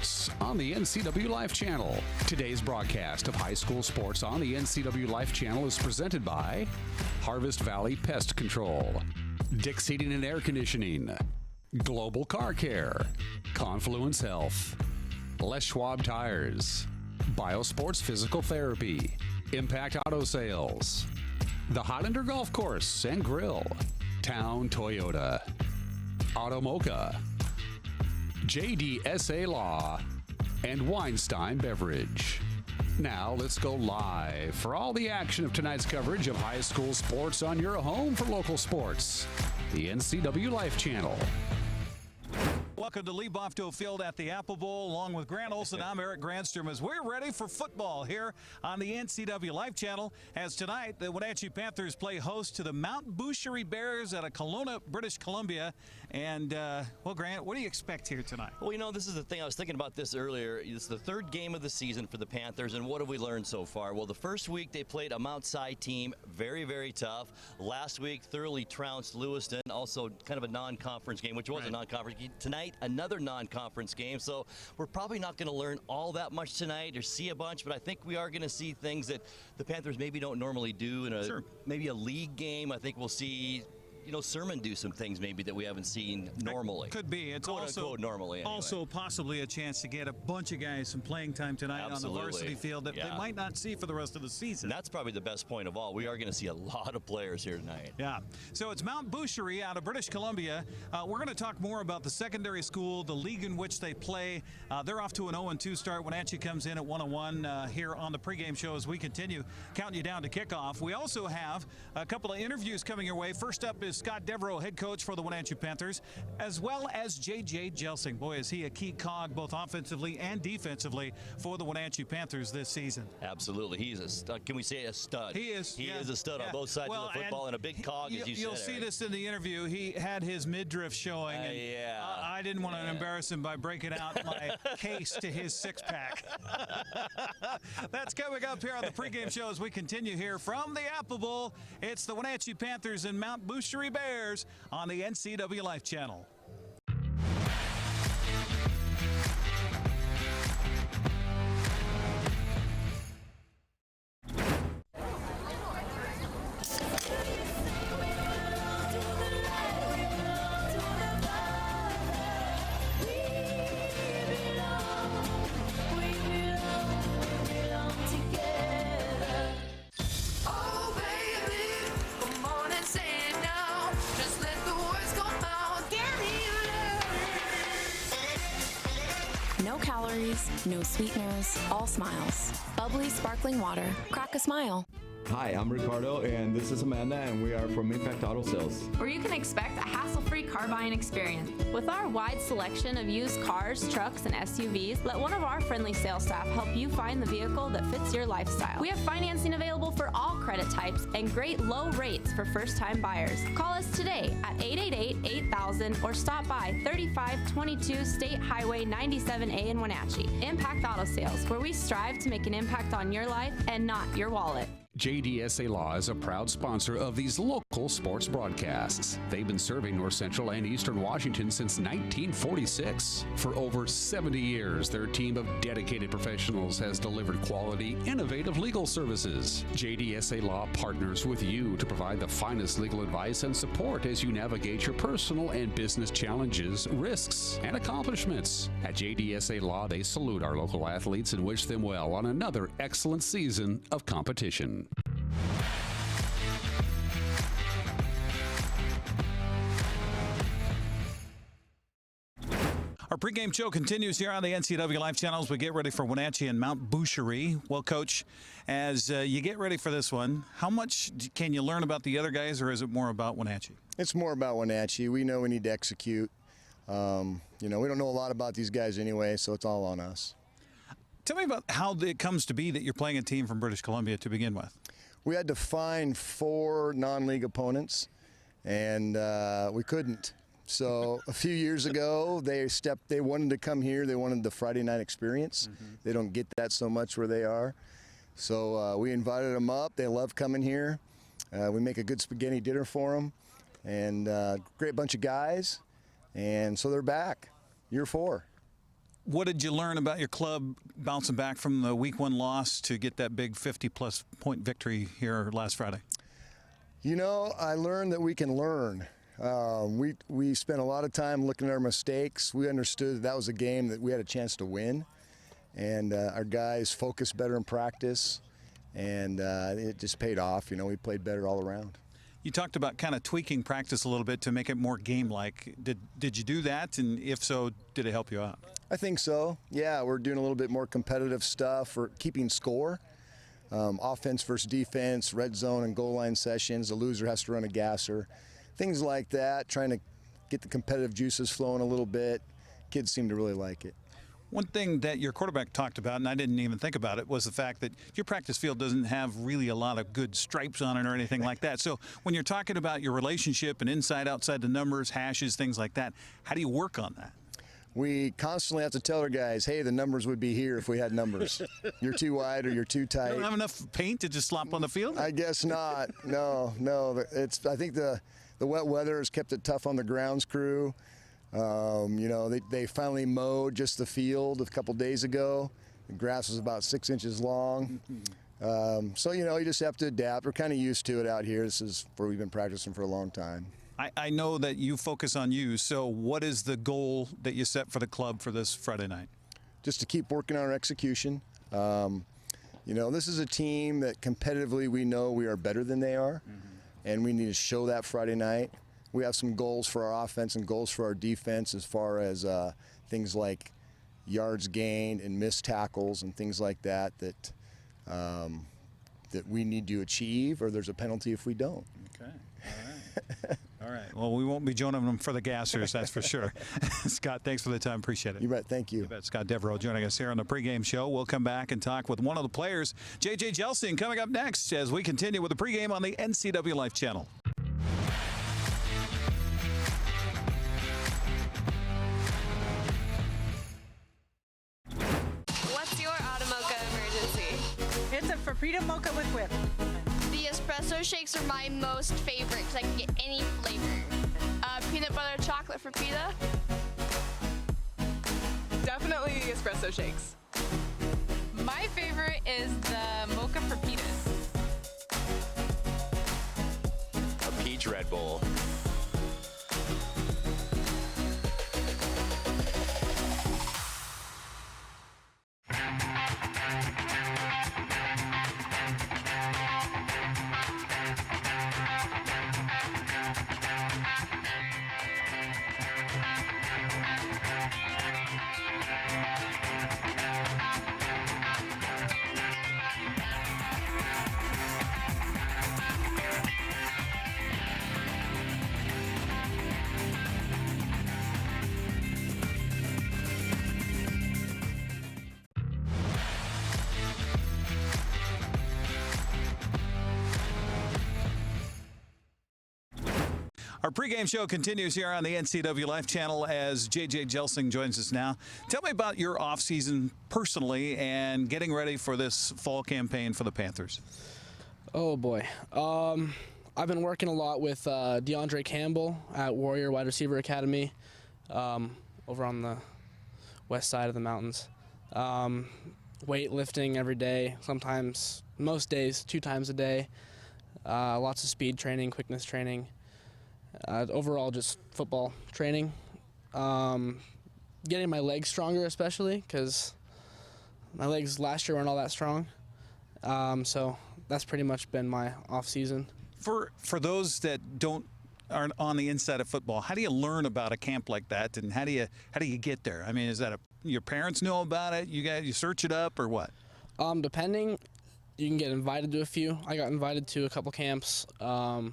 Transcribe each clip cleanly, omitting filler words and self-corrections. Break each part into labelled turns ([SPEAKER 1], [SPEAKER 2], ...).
[SPEAKER 1] sports on the NCW Life Channel. Today's broadcast of high school sports on the NCW Life Channel is presented by Harvest Valley Pest Control, Dick's Heating and Air Conditioning, Global Car Care, Confluence Health, Les Schwab Tires, Biosports Physical Therapy, Impact Auto Sales, the Highlander Golf Course and Grill, Town Toyota, Automocha, JDSA Law, and Weinstein Beverage. Now let's go live for all the action of tonight's coverage of high school sports on your home for local sports, the NCW Life Channel.
[SPEAKER 2] Welcome to Lee Bofto Field at the Apple Bowl. Along with Grant Olson, I'm Eric Grandstrom as we're ready for football here on the NCW Life Channel. As tonight, the Wenatchee Panthers play host to the Mount Butchheir Bears at Kelowna, British Columbia. And, well, Grant, what do you expect here tonight?
[SPEAKER 3] Well, you know, this is the thing. I was thinking about this earlier. It's the third game of the season for the Panthers, and what have we learned so far? Well, the first week they played a Mount Si team, very, very tough. Last week, thoroughly trounced Lewiston, also kind of a non-conference game, which was a non-conference game. Tonight, another non-conference game, so we're probably not going to learn all that much tonight or see a bunch, but I think we are going to see things that the Panthers maybe don't normally do in maybe a league game. I think we'll see, you know, Sermon do some things maybe that we haven't seen normally.
[SPEAKER 2] Could be. It's also
[SPEAKER 3] normally anyway.
[SPEAKER 2] Also possibly a chance to get a bunch of guys some playing time tonight on the varsity field that they might not see for the rest of the season.
[SPEAKER 3] And that's probably the best point of all. We are going to see a lot of players here tonight.
[SPEAKER 2] Yeah. So it's Mount Butchheir out of British Columbia. We're going to talk more about the secondary school, the league in which they play. They're off to an 0-2 start. Wenatchee comes in at 1-1 here on the pregame show as we continue counting you down to kickoff. We also have a couple of interviews coming your way. First up is Scott Devereaux, head coach for the Wenatchee Panthers, as well as J.J. Jelsing. Boy, is he a key cog both offensively and defensively for the Wenatchee Panthers this season.
[SPEAKER 3] Absolutely. He's a stud. Can we say a stud?
[SPEAKER 2] He is.
[SPEAKER 3] He is a stud on both sides of the football and a big cog, as you said.
[SPEAKER 2] You'll see this in the interview. He had his midriff showing. And I didn't want to embarrass him by breaking out my case to his six-pack. That's coming up here on the pregame show as we continue here from the Apple Bowl. It's the Wenatchee Panthers and Mount Butchheir Bears on the NCW Life Channel.
[SPEAKER 4] No calories, no sweeteners, all smiles. Bubbly, sparkling water. Crack a smile.
[SPEAKER 5] Hi, I'm Ricardo, and this is Amanda, and we are from Impact Auto Sales,
[SPEAKER 6] where you can expect a hassle-free car buying experience. With our wide selection of used cars, trucks, and SUVs, let one of our friendly sales staff help you find the vehicle that fits your lifestyle. We have financing available for all credit types and great low rates for first-time buyers. Call us today at 888-8000 or stop by 3522 State Highway 97A in Wenatchee. Impact Auto Sales, where we strive to make an impact on your life and not your wallet.
[SPEAKER 1] JDSA Law is a proud sponsor of these local sports broadcasts. They've been serving North Central and Eastern Washington since 1946. For over 70 years, their team of dedicated professionals has delivered quality, innovative legal services. JDSA Law partners with you to provide the finest legal advice and support as you navigate your personal and business challenges, risks, and accomplishments. At JDSA Law, they salute our local athletes and wish them well on another excellent season of competition.
[SPEAKER 2] Our pregame show continues here on the NCW Life Channel as we get ready for Wenatchee and Mount Butchheir. Well, Coach, as you get ready for this one, how much can you learn about the other guys, or is it more about Wenatchee?
[SPEAKER 7] It's more about Wenatchee. We know we need to execute. We don't know a lot about these guys anyway, so it's all on us.
[SPEAKER 2] Tell me about how it comes to be that you're playing a team from British Columbia to begin with.
[SPEAKER 7] We had to find 4 non-league opponents, and we couldn't. So a few years ago, they wanted to come here. They wanted the Friday night experience. They don't get that so much where they are. So we invited them up. They love coming here. We make a good spaghetti dinner for them, and great bunch of guys. And so they're back, year 4.
[SPEAKER 2] What did you learn about your club bouncing back from the Week 1 loss to get that big 50-plus point victory here last Friday?
[SPEAKER 7] You know, I learned that we can learn. We spent a lot of time looking at our mistakes. We understood that was a game that we had a chance to win, and our guys focused better in practice, and it just paid off. You know, we played better all around.
[SPEAKER 2] You talked about kind of tweaking practice a little bit to make it more game-like. Did you do that? And if so, did it help you out?
[SPEAKER 7] I think so. Yeah, we're doing a little bit more competitive stuff for keeping score. Offense versus defense, red zone and goal line sessions. The loser has to run a gasser. Things like that, trying to get the competitive juices flowing a little bit. Kids seem to really like it.
[SPEAKER 2] One thing that your quarterback talked about, and I didn't even think about it, was the fact that your practice field doesn't have really a lot of good stripes on it or anything like that. So when you're talking about your relationship and inside, outside the numbers, hashes, things like that, how do you work on that?
[SPEAKER 7] We constantly have to tell our guys, hey, the numbers would be here if we had numbers. You're too wide or you're too tight.
[SPEAKER 2] You don't have enough paint to just slop on the field?
[SPEAKER 7] I guess not. No. I think the wet weather has kept it tough on the grounds crew. You know, they finally mowed just the field a couple days ago. The grass was about 6 inches long. So, you know, you just have to adapt. We're kind of used to it out here. This is where we've been practicing for a long time.
[SPEAKER 2] I know that you focus on you, so what is the goal that you set for the club for this Friday night?
[SPEAKER 7] Just to keep working on our execution. You know, this is a team that competitively we know we are better than they are, and we need to show that Friday night. We have some goals for our offense and goals for our defense as far as things like yards gained and missed tackles and things like that that we need to achieve, or there's a penalty if we don't.
[SPEAKER 2] Okay. All right. All right. Well, we won't be joining them for the gassers, that's for sure. Scott, thanks for the time. Appreciate it.
[SPEAKER 7] You bet. Thank you.
[SPEAKER 2] You bet. Scott Devereaux joining us here on the pregame show. We'll come back and talk with one of the players, J.J. Jelsing, coming up next as we continue with the pregame on the NCW Life channel.
[SPEAKER 8] What's your Automocha emergency?
[SPEAKER 9] It's a Frappuccino mocha with whip.
[SPEAKER 8] The espresso shakes are my most favorite because I can get any flavor. Peanut butter chocolate for pita.
[SPEAKER 10] Definitely the espresso shakes.
[SPEAKER 11] My favorite is the mocha for pitas.
[SPEAKER 3] A peach Red Bull.
[SPEAKER 2] Our pregame show continues here on the NCW Life channel as J.J. Jelsing joins us now. Tell me about your offseason personally and getting ready for this fall campaign for the Panthers.
[SPEAKER 12] Oh, boy. I've been working a lot with DeAndre Campbell at Warrior Wide Receiver Academy over on the west side of the mountains. Weightlifting every day, sometimes, most days, 2 times a day. Lots of speed training, quickness training. Overall, just football training. Getting my legs stronger, especially, because my legs last year weren't all that strong. So that's pretty much been my off season.
[SPEAKER 2] For those that aren't on the inside of football, how do you learn about a camp like that, and how do you get there? I mean, is that your parents know about it? You search it up, or what?
[SPEAKER 12] Depending. You can get invited to a few. I got invited to a couple camps. Some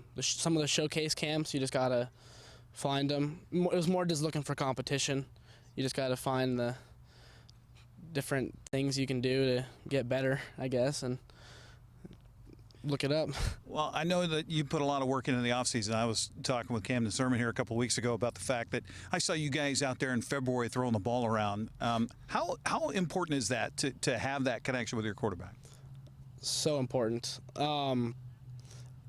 [SPEAKER 12] of the showcase camps, you just got to find them. It was more just looking for competition. You just got to find the different things you can do to get better, I guess, and look it up.
[SPEAKER 2] Well, I know that you put a lot of work into the offseason. I was talking with Camden Sermon here a couple of weeks ago about the fact that I saw you guys out there in February throwing the ball around. How important is that to have that connection with your quarterback?
[SPEAKER 12] So important.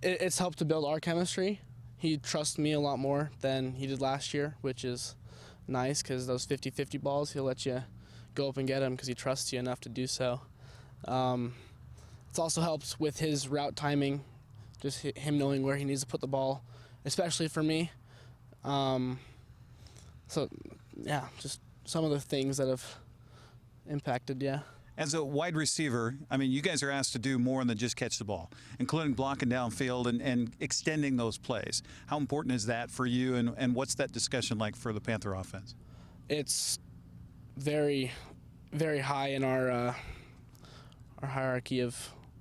[SPEAKER 12] It's helped to build our chemistry. He trusts me a lot more than he did last year, which is nice because those 50-50 balls, he'll let you go up and get him because he trusts you enough to do so. It's also helped with his route timing, just him knowing where he needs to put the ball, especially for me. So, yeah, just some of the things that have impacted, yeah.
[SPEAKER 2] As a wide receiver, I mean, you guys are asked to do more than just catch the ball, including blocking downfield and extending those plays. How important is that for you, and what's that discussion like for the Panther offense?
[SPEAKER 12] It's very, very high in our hierarchy of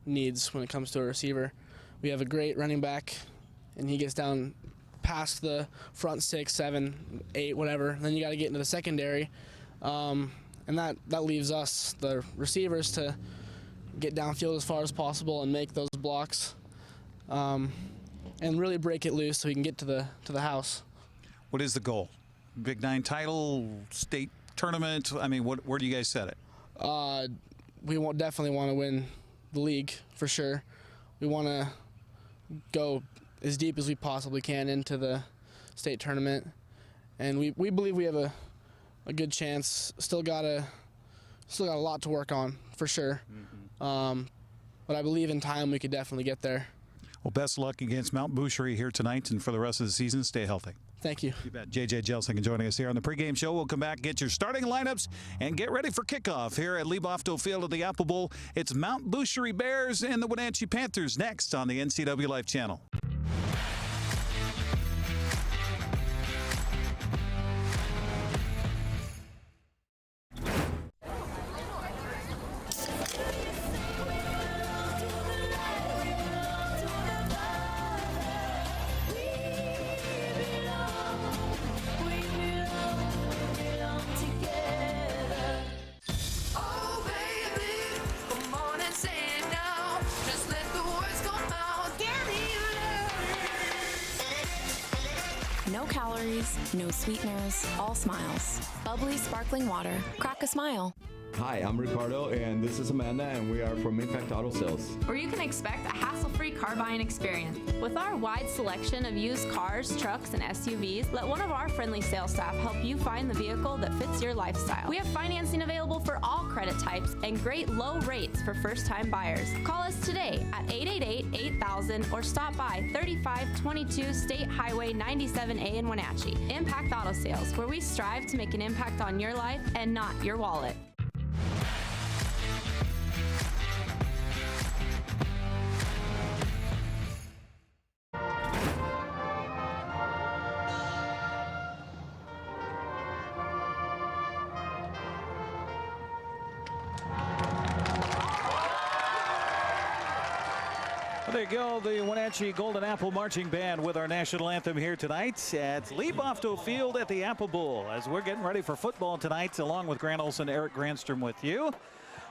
[SPEAKER 12] needs when it comes to a receiver. We have a great running back, and he gets down past the front 6, 7, 8, whatever. Then you got to get into the secondary. And that leaves us, the receivers, to get downfield as far as possible and make those blocks, and really break it loose so we can get to the house.
[SPEAKER 2] What is the goal? Big 9 title, state tournament? I mean, where do you guys set it?
[SPEAKER 12] We definitely want to win the league for sure. We want to go as deep as we possibly can into the state tournament, and we believe we have a good chance. Still got a lot to work on for sure. But I believe in time we could definitely get there.
[SPEAKER 2] Well, best luck against Mount Butchheir here tonight and for the rest of the season. Stay healthy.
[SPEAKER 12] Thank you.
[SPEAKER 2] You bet. JJ Jelsinger joining us here on the pregame show. We'll come back, get your starting lineups, and get ready for kickoff here at Liebofto Field at the Apple Bowl. It's Mount Butchheir Bears and the Wenatchee Panthers next on the NCW Life Channel.
[SPEAKER 4] No calories, no sweeteners, all smiles. Bubbly sparkling water. Crack a smile.
[SPEAKER 5] Hi, I'm Ricardo, and this is Amanda, and we are from Impact Auto Sales.
[SPEAKER 6] Where you can expect a hassle-free car buying experience. With our wide selection of used cars, trucks, and SUVs, let one of our friendly sales staff help you find the vehicle that fits your lifestyle. We have financing available for all credit types and great low rates for first-time buyers. Call us today at 888-8000 or stop by 3522 State Highway 97A in Wenatchee. Impact Auto Sales, where we strive to make an impact on your life and not your wallet.
[SPEAKER 2] Well, there you go, the Wenatchee Golden Apple Marching Band with our national anthem here tonight at Liebofto Field at the Apple Bowl as we're getting ready for football tonight, along with Grant Olson, Eric Grandstrom with you.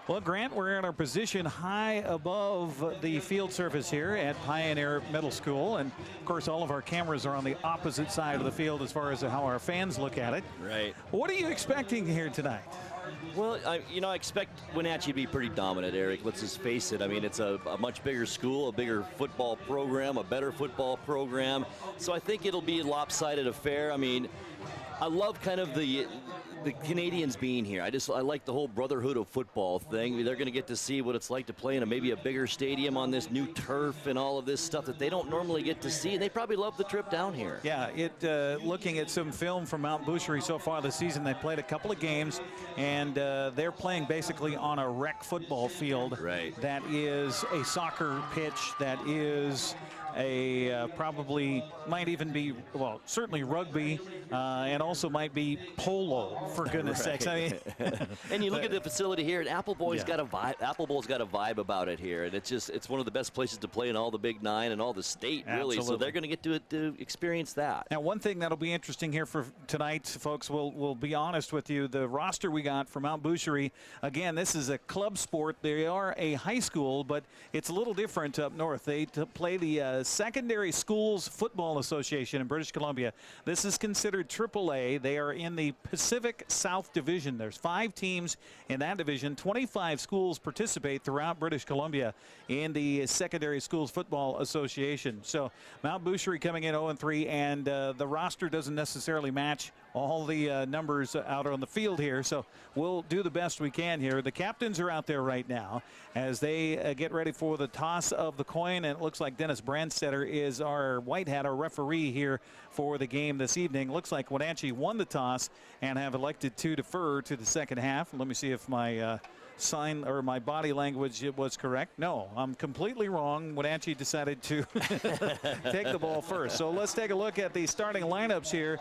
[SPEAKER 2] Well, Grant, we're in our position high above the field surface here at Pioneer Middle School. And, of course, all of our cameras are on the opposite side of the field as far as how our fans look at it.
[SPEAKER 3] Right.
[SPEAKER 2] What are you expecting here tonight?
[SPEAKER 3] Well, I expect Wenatchee to be pretty dominant, Eric. Let's just face it. I mean, it's a much bigger school, a bigger football program, a better football program. So I think it'll be a lopsided affair. I mean, I love kind of the Canadians being here. I like the whole brotherhood of football thing. They're going to get to see what it's like to play in maybe a bigger stadium on this new turf and all of this stuff that they don't normally get to see. And they probably love the trip down here.
[SPEAKER 2] Yeah, looking at some film from Mount Butchheir so far this season, they played a couple of games, and they're playing basically on a rec football field.
[SPEAKER 3] Right.
[SPEAKER 2] That is a soccer pitch, that is probably might even be, well, certainly rugby, and also might be polo, for goodness sakes. I mean,
[SPEAKER 3] and you look at the facility here, and Apple Bowl's got a vibe about it here, and it's one of the best places to play in all the Big Nine and all the state, really.
[SPEAKER 2] Absolutely.
[SPEAKER 3] So they're going to get to experience that.
[SPEAKER 2] Now, one thing that'll be interesting here for tonight, folks, we'll be honest with you, the roster we got for Mount Butchheir, again, this is a club sport. They are a high school, but it's a little different up north. They play the Secondary Schools Football Association in British Columbia. This is considered AAA. They are in the Pacific South Division. There's 5 teams in that division. 25 schools participate throughout British Columbia in the Secondary Schools Football Association. So Mount Butchheir coming in 0-3, and the roster doesn't necessarily match all the numbers out on the field here. So we'll do the best we can here. The captains are out there right now as they get ready for the toss of the coin. And it looks like Dennis Brandstetter is our white hat, our referee here for the game this evening. Looks like Wenatchee won the toss and have elected to defer to the second half. Let me see if my sign or my body language was correct. No, I'm completely wrong. Wenatchee decided to take the ball first. So let's take a look at the starting lineups here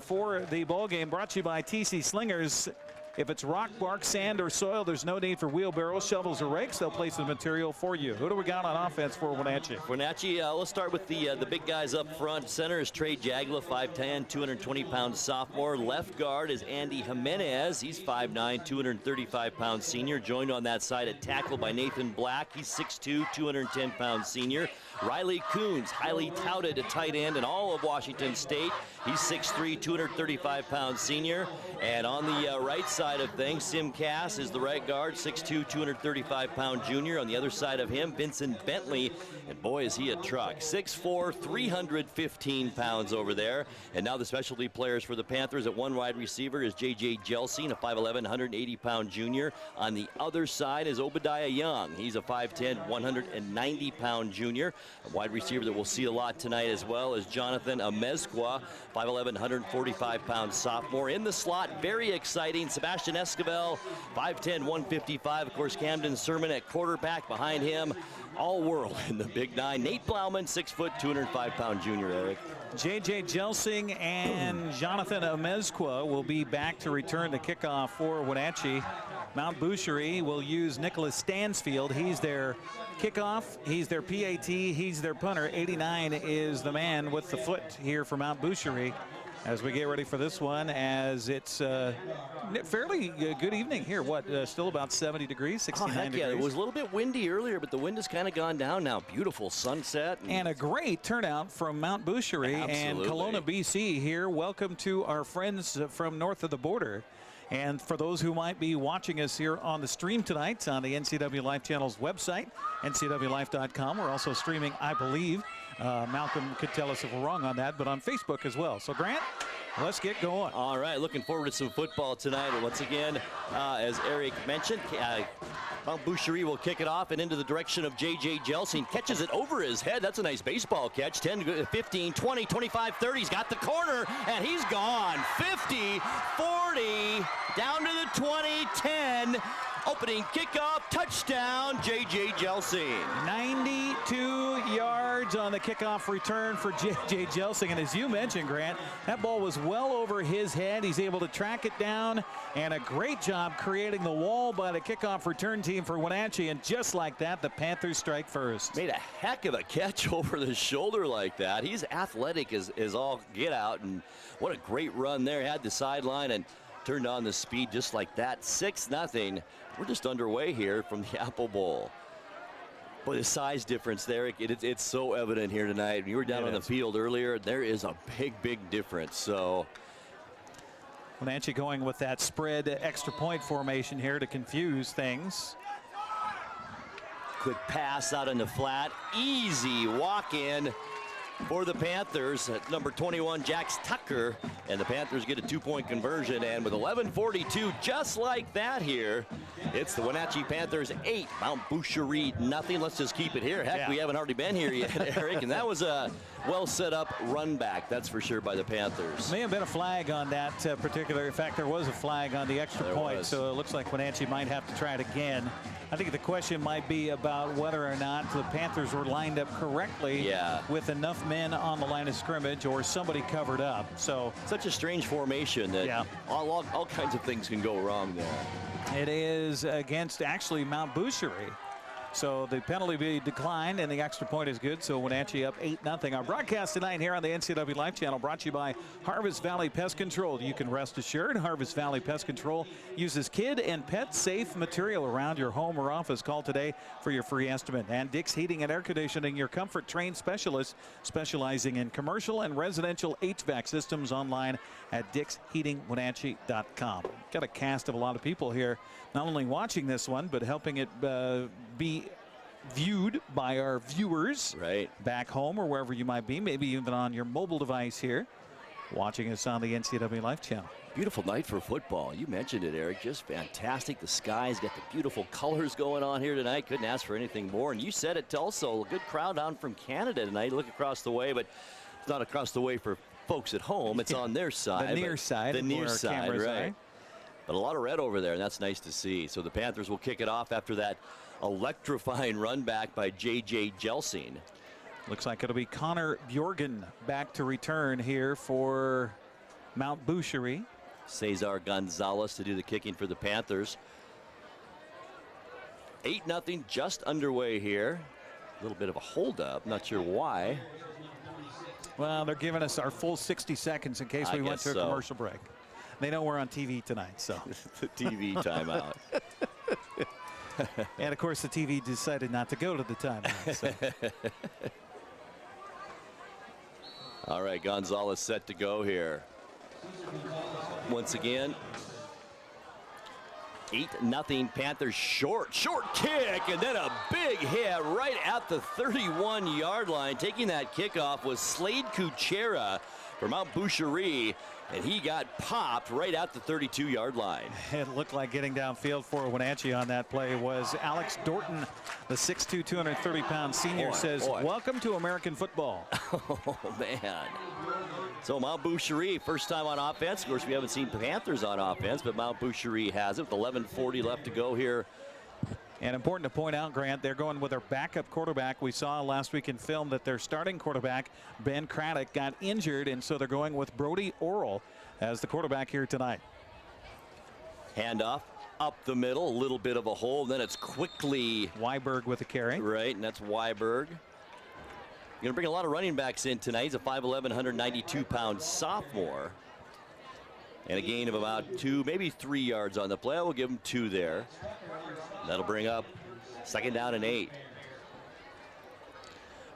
[SPEAKER 2] for the ball game, brought to you by TC Slingers. If it's rock, bark, sand, or soil, there's no need for wheelbarrows, shovels, or rakes. They'll place the material for you. Who do we got on offense for Wenatchee?
[SPEAKER 3] Wenatchee, let's start with the big guys up front. Center is Trey Jagla, 5'10", 220-pound sophomore. Left guard is Andy Jimenez. He's 5'9", 235-pound senior. Joined on that side at tackle by Nathan Black. He's 6'2", 210-pound senior. Riley Coons, highly touted at tight end in all of Washington State. He's 6'3", 235-pound senior. And on the right side of things, Sim Cass is the right guard, 6'2", 235-pound junior. On the other side of him, Vincent Bentley. And boy, is he a truck. 6'4", 315 pounds over there. And now the specialty players for the Panthers at one wide receiver is J.J. Jelsing, a 5'11", 180-pound junior. On the other side is Obadiah Young. He's a 5'10", 190-pound junior. A wide receiver that we'll see a lot tonight as well is Jonathan Amezcua, 5'11", 145-pound sophomore. In the slot, very exciting, Sebastian Esquivel, 5'10", 155. Of course, Camden Sermon at quarterback. Behind him, all world in the Big Nine, Nate Blauman, 6 foot, 205-pound junior, Eric.
[SPEAKER 2] J.J. Jelsing and Jonathan Amezcua will be back to return the kickoff for Wenatchee. Mount Butchheir will use Nicholas Stansfield. He's their kickoff, he's their PAT, he's their punter. 89 is the man with the foot here for Mount Butchheir as we get ready for this one, as it's fairly good evening here. Still about 70 degrees, 69 degrees.
[SPEAKER 3] Yeah, it was a little bit windy earlier, but the wind has kind of gone down now. Beautiful sunset.
[SPEAKER 2] And a great turnout from Mount Butchheir and Kelowna, BC here. Welcome to our friends from north of the border. And for those who might be watching us here on the stream tonight on the NCW Life Channel's website, ncwlife.com. We're also streaming, I believe, Malcolm could tell us if we're wrong on that, but on Facebook as well. So, Grant, let's get going.
[SPEAKER 3] All right, looking forward to some football tonight. Once again, as Eric mentioned, Mount Butchheir will kick it off and into the direction of J.J. Jelsing. Catches it over his head. That's a nice baseball catch. 10, 15, 20, 25, 30. He's got the corner, and he's gone. 50, 40, down to the 20, 10. Opening kickoff, touchdown, J.J. Jelsing.
[SPEAKER 2] 92 yards on the kickoff return for J.J. Jelsing. And as you mentioned, Grant, that ball was well over his head. He's able to track it down, and a great job creating the wall by the kickoff return team for Wenatchee. And just like that, the Panthers strike first.
[SPEAKER 3] Made a heck of a catch over the shoulder like that. He's athletic as all get out, and what a great run there. Had the sideline and turned on the speed just like that. 6-0. We're just underway here from the Apple Bowl. But the size difference there, it's so evident here tonight. You were down on the field earlier. There is a big difference. So
[SPEAKER 2] Wenatchee going with that spread extra point formation here to confuse things.
[SPEAKER 3] Quick pass out in the flat. Easy walk in for the Panthers at number 21, Jax Tucker, and the Panthers get a 2-point conversion. And with 11:42, just like that here, it's the Wenatchee Panthers 8, Mount Butchheir nothing. Let's just keep it here. Heck, we haven't already been here yet, Eric, and that was a well set up run back, that's for sure, by the Panthers.
[SPEAKER 2] May have been a flag on that particular. In fact, there was a flag on the extra point, so it looks like Wenatchee might have to try it again. I think the question might be about whether or not the Panthers were lined up correctly with enough men on the line of scrimmage or somebody covered up. So
[SPEAKER 3] such a strange formation that all kinds of things can go wrong there.
[SPEAKER 2] It is against actually Mount Butchheir. So the penalty be declined, and the extra point is good. So Wenatchee up 8-0. Our broadcast tonight here on the NCW Life Channel brought to you by Harvest Valley Pest Control. You can rest assured Harvest Valley Pest Control uses kid and pet safe material around your home or office. Call today for your free estimate. And Dick's Heating and Air Conditioning, your comfort trained specialist specializing in commercial and residential HVAC systems, online at dicksheatingwenatchee.com. Got a cast of a lot of people here, not only watching this one, but helping it be viewed by our viewers back home or wherever you might be, maybe even on your mobile device here. watching us on the NCAA Life Channel.
[SPEAKER 3] Beautiful night for football. You mentioned it, Eric. Just fantastic. The sky's got the beautiful colors going on here tonight. Couldn't ask for anything more. And you said it also. A good crowd down from Canada tonight. Look across the way, but it's not across the way for folks at home. It's on their side.
[SPEAKER 2] The near side.
[SPEAKER 3] The near side, right. But a lot of red over there, and that's nice to see. So the Panthers will kick it off after that electrifying run back by J.J. Jelsing.
[SPEAKER 2] Looks like it'll be Connor Bjorgen back to return here for Mount Butchheir.
[SPEAKER 3] Cesar Gonzalez to do the kicking for the Panthers. 8-0 just underway here. A little bit of a holdup. Not sure why.
[SPEAKER 2] Well, they're giving us our full 60 seconds in case we went to a commercial break. They know we're on TV tonight, so.
[SPEAKER 3] The TV timeout.
[SPEAKER 2] And, of course, the TV decided not to go to the timeout. So.
[SPEAKER 3] All right, Gonzalez set to go here. Once again, 8-0 Panthers. Short kick, and then a big hit right at the 31-yard line. Taking that kickoff was Slade Kuchera for Mount Butchheir, and he got popped right at the 32-yard line.
[SPEAKER 2] It looked like getting downfield for Wenatchee on that play was Alex Dorton, the 6'2", 230-pound senior, says, "Welcome to American football."
[SPEAKER 3] Oh, man. So Mount Butchheir, first time on offense. Of course, we haven't seen Panthers on offense, but Mount Butchheir has it with 11:40 left to go here.
[SPEAKER 2] And important to point out, Grant, they're going with their backup quarterback. We saw last week in film that their starting quarterback, Ben Craddock, got injured, and so they're going with Brody Orrell as the quarterback here tonight.
[SPEAKER 3] Handoff up the middle, a little bit of a hole, then it's quickly
[SPEAKER 2] Weiberg with a carry.
[SPEAKER 3] Right, and that's Weiberg. Going to bring a lot of running backs in tonight. He's a 5'11", 192-pound sophomore. And a gain of about 2, maybe 3 yards on the play. I will give him 2 there. That'll bring up 2nd down and 8.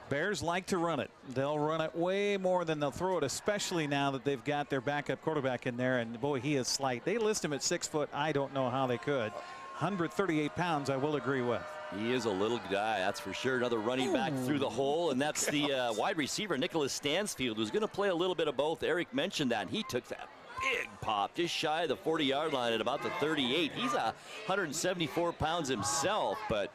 [SPEAKER 2] Bears like to run it. They'll run it way more than they'll throw it, especially now that they've got their backup quarterback in there. And boy, he is slight. They list him at 6 foot. I don't know how they could. 138 pounds, I will agree with.
[SPEAKER 3] He is a little guy, that's for sure. Another running back through the hole, and that's the wide receiver, Nicholas Stansfield, who's going to play a little bit of both. Eric mentioned that, and he took that big pop just shy of the 40-yard line at about the 38. He's 174 pounds himself, but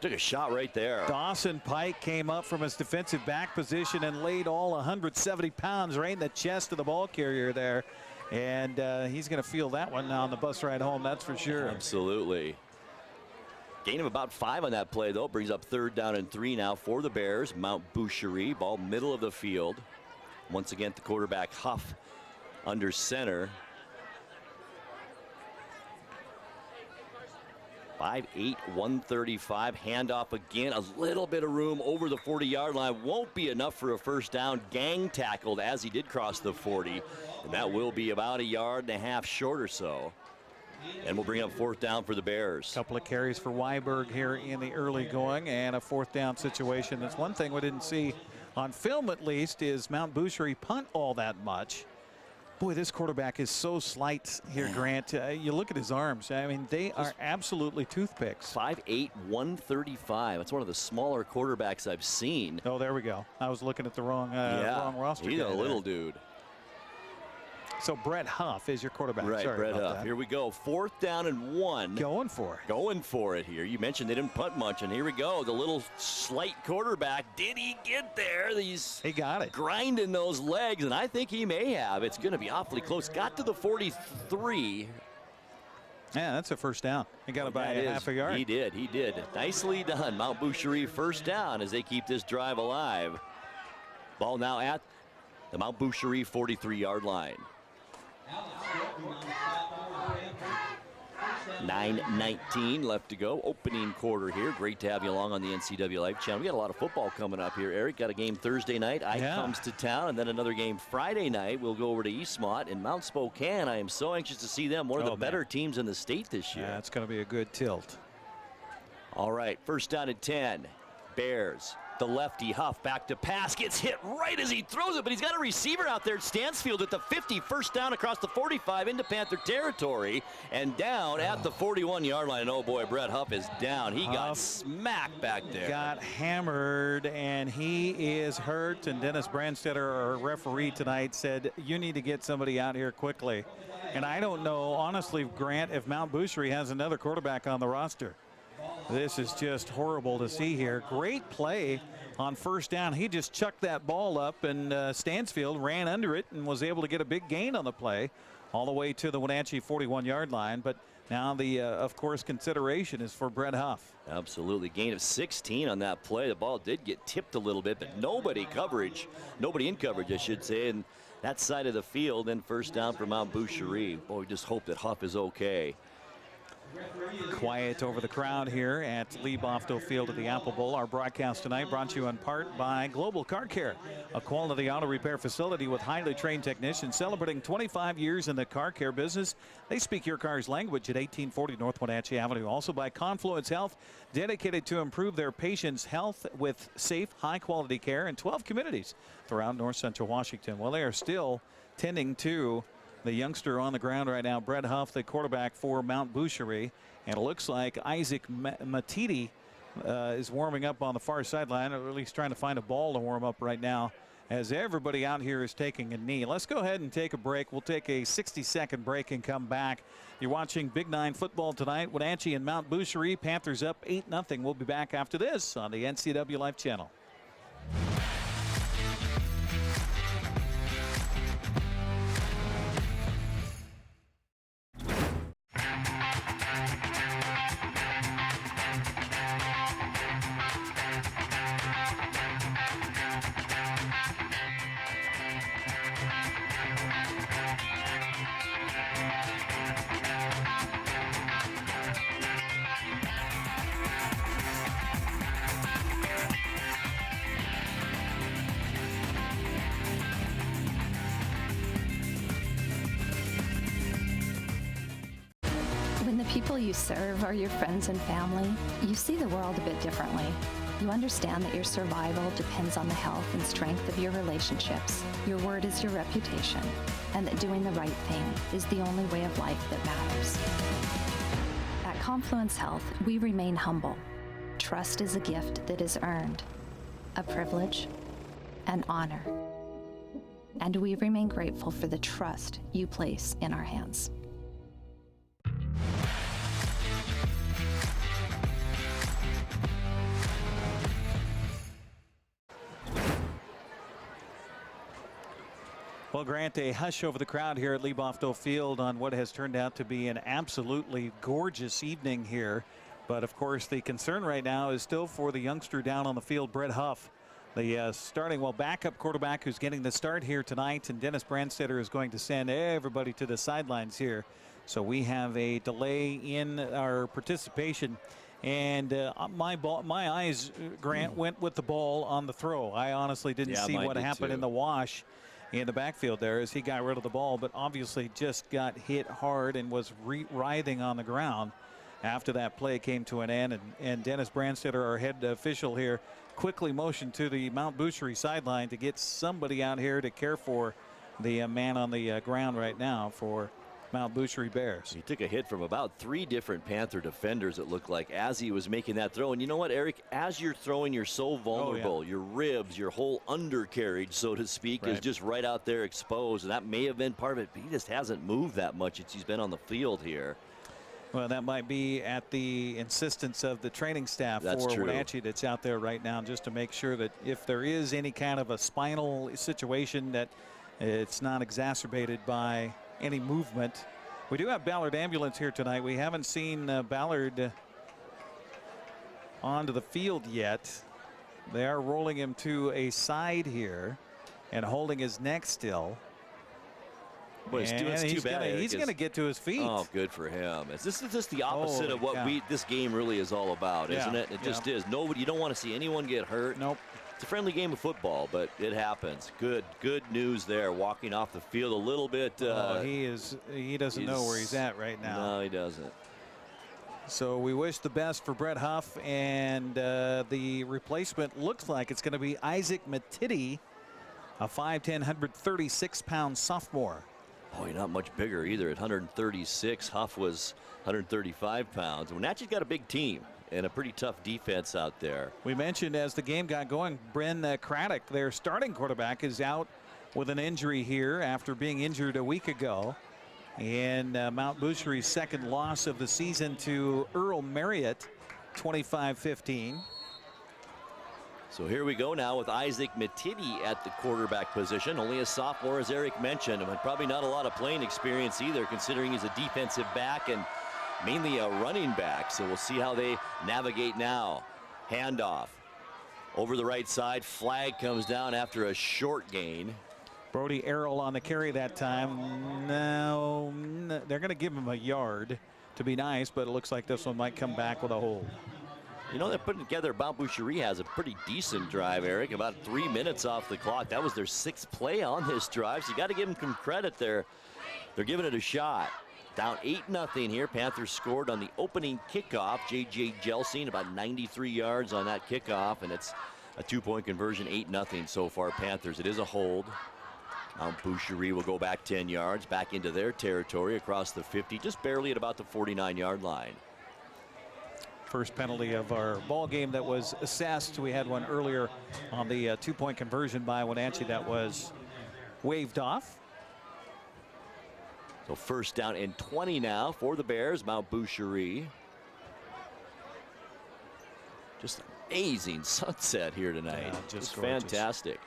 [SPEAKER 3] took a shot right there.
[SPEAKER 2] Dawson Pike came up from his defensive back position and laid all 170 pounds right in the chest of the ball carrier there. And he's going to feel that one on the bus ride home, that's for sure.
[SPEAKER 3] Absolutely. Gain of about 5 on that play, though. Brings up 3rd down and 3 now for the Bears. Mount Butchheir, ball middle of the field. Once again, the quarterback Huff under center. 5'8", 135. Handoff again. A little bit of room over the 40-yard line. Won't be enough for a first down. Gang tackled as he did cross the 40. And that will be about 1.5 yards short or so. And we'll bring up 4th down for the Bears.
[SPEAKER 2] Couple of carries for Weiberg here in the early going, and a 4th down situation. That's one thing we didn't see on film, at least, is Mount Butchheir punt all that much. Boy, this quarterback is so slight here, Grant. You look at his arms. I mean, they are absolutely toothpicks.
[SPEAKER 3] 5'8", 135. That's one of the smaller quarterbacks I've seen.
[SPEAKER 2] Oh, there we go. I was looking at the wrong roster.
[SPEAKER 3] He's a little dude.
[SPEAKER 2] So Brett Huff is your quarterback.
[SPEAKER 3] Right,
[SPEAKER 2] Sorry
[SPEAKER 3] Brett
[SPEAKER 2] about
[SPEAKER 3] Huff.
[SPEAKER 2] that.
[SPEAKER 3] Here we go. 4th down and 1.
[SPEAKER 2] Going for it.
[SPEAKER 3] Going for it here. You mentioned they didn't punt much, and here we go. The little slight quarterback. Did he get there?
[SPEAKER 2] He got it.
[SPEAKER 3] Grinding those legs, and I think he may have. It's going to be awfully close. Got to the 43.
[SPEAKER 2] Yeah, that's a first down. He got about half a yard.
[SPEAKER 3] He did. He did. Nicely done. Mount Butchheir first down as they keep this drive alive. Ball now at the Mount Butchheir 43-yard line. 9:19 left to go. Opening quarter here. Great to have you along on the NCAA Life Channel. We got a lot of football coming up here, Eric. Got a game Thursday night. Comes to town, and then another game Friday night. We'll go over to Eastmont and Mount Spokane. I am so anxious to see them. One of the better teams in the state this year.
[SPEAKER 2] Yeah, it's going to be a good tilt.
[SPEAKER 3] All right, 1st down and 10. Bears The lefty Huff back to pass, gets hit right as he throws it, but he's got a receiver out there at Stansfield at the 50, first down across the 45 into Panther territory, and down at the 41-yard line. And oh boy, Brett Huff is down. He got smacked back there.
[SPEAKER 2] Got hammered, and he is hurt. And Dennis Brandstetter, our referee tonight, said, you need to get somebody out here quickly. And I don't know, honestly, Grant, if Mount Boucherie has another quarterback on the roster. This is just horrible to see here. Great play on first down. He just chucked that ball up, and Stansfield ran under it and was able to get a big gain on the play all the way to the Wenatchee 41-yard line. But now the, of course, consideration is for Brett Huff.
[SPEAKER 3] Absolutely. Gain of 16 on that play. The ball did get tipped a little bit, but nobody in coverage, I should say, and that side of the field. And first down for Mount Boucherie. Boy, we just hope that Huff is okay.
[SPEAKER 2] Quiet over the crowd here at Lee Bofto Field at the Apple Bowl. Our broadcast tonight brought to you in part by Global Car Care, a quality auto repair facility with highly trained technicians celebrating 25 years in the car care business. They speak your car's language at 1840 North Wenatchee Avenue. Also by Confluence Health, dedicated to improve their patients' health with safe, high-quality care in 12 communities throughout north central Washington. Well, they are still tending to the youngster on the ground right now, Brett Huff, the quarterback for Mount Boucherie. And it looks like Isaac Matiti is warming up on the far sideline, or at least trying to find a ball to warm up right now, as everybody out here is taking a knee. Let's go ahead and take a break. We'll take a 60-second break and come back. You're watching Big 9 football tonight. Wenatchee and Mount Boucherie. Panthers up 8-0. We'll be back after this on the NCW Life Channel.
[SPEAKER 13] When the people you serve are your friends and family, you see the world a bit differently. You understand that your survival depends on the health and strength of your relationships. Your word is your reputation, and that doing the right thing is the only way of life that matters. At Confluence Health, we remain humble. Trust is a gift that is earned, a privilege, an honor. And we remain grateful for the trust you place in our hands.
[SPEAKER 2] Well, Grant, a hush over the crowd here at Lee Bofto Field on what has turned out to be an absolutely gorgeous evening here. But of course, the concern right now is still for the youngster down on the field, Brett Huff, the backup quarterback who's getting the start here tonight. And Dennis Brandstetter is going to send everybody to the sidelines here. So we have a delay in our participation. And my eyes, Grant, went with the ball on the throw. I honestly didn't see what happened in the wash in the backfield there as he got rid of the ball, but obviously just got hit hard and was writhing on the ground after that play came to an end. And Dennis Brandstetter, our head official here, quickly motioned to the Mount Boucherie sideline to get somebody out here to care for the man on the ground right now for Mount Boucherie Bears.
[SPEAKER 3] He took a hit from about 3 different Panther defenders, it looked like, as he was making that throw. And you know what, Eric? As you're throwing, you're so vulnerable. Oh, yeah. Your ribs, your whole undercarriage, so to speak, is just right out there exposed. And that may have been part of it, but he just hasn't moved that much since he's been on the field here.
[SPEAKER 2] Well, that might be at the insistence of the training staff for Wenatchee that's out there right now, just to make sure that if there is any kind of a spinal situation, that it's not exacerbated by any movement. We do have Ballard Ambulance here tonight. We haven't seen Ballard onto the field yet. They are rolling him to a side here and holding his neck still.
[SPEAKER 3] But he's
[SPEAKER 2] going to get to his feet.
[SPEAKER 3] Oh, good for him. This is just the opposite of what this game really is all about, isn't it? It just is. You don't want to see anyone get hurt.
[SPEAKER 2] Nope.
[SPEAKER 3] It's a friendly game of football, but it happens. Good news there. Walking off the field a little bit.
[SPEAKER 2] He doesn't know where he's at right now.
[SPEAKER 3] No, he doesn't.
[SPEAKER 2] So we wish the best for Brett Huff, and the replacement looks like it's going to be Isaac Matiti, a 5'10", 136-pound sophomore.
[SPEAKER 3] Boy, not much bigger either at 136. Huff was 135 pounds. Wenatchee's got a big team and a pretty tough defense out there.
[SPEAKER 2] We mentioned as the game got going, Bryn Craddock, their starting quarterback, is out with an injury here after being injured a week ago. And Mount Boucherie's second loss of the season to Earl Marriott, 25-15.
[SPEAKER 3] So here we go now with Isaac Matiti at the quarterback position. Only a sophomore, as Eric mentioned, and probably not a lot of playing experience either, considering he's a defensive back and mainly a running back. So we'll see how they navigate now. Handoff over the right side. Flag comes down after a short gain.
[SPEAKER 2] Brody Errol on the carry that time. Now they're going to give him a yard to be nice, but it looks like this one might come back with a hold.
[SPEAKER 3] You know, they're putting together, Mount Boucherie has a pretty decent drive, Eric. About 3 minutes off the clock. That was their 6th play on this drive, so you got to give them some credit there. They're giving it a shot. Down 8-0 here. Panthers scored on the opening kickoff. J.J. Gelsing about 93 yards on that kickoff, and it's a 2-point conversion, 8-0 so far, Panthers. It is a hold. Mount Boucherie will go back 10 yards, back into their territory across the 50, just barely at about the 49-yard line.
[SPEAKER 2] First penalty of our ball game that was assessed. We had one earlier on the 2-point conversion by Wenatchee that was waved off.
[SPEAKER 3] So first down and 20 now for the Bears. Mount Boucherie. Just amazing sunset here tonight.
[SPEAKER 2] Yeah,
[SPEAKER 3] just fantastic.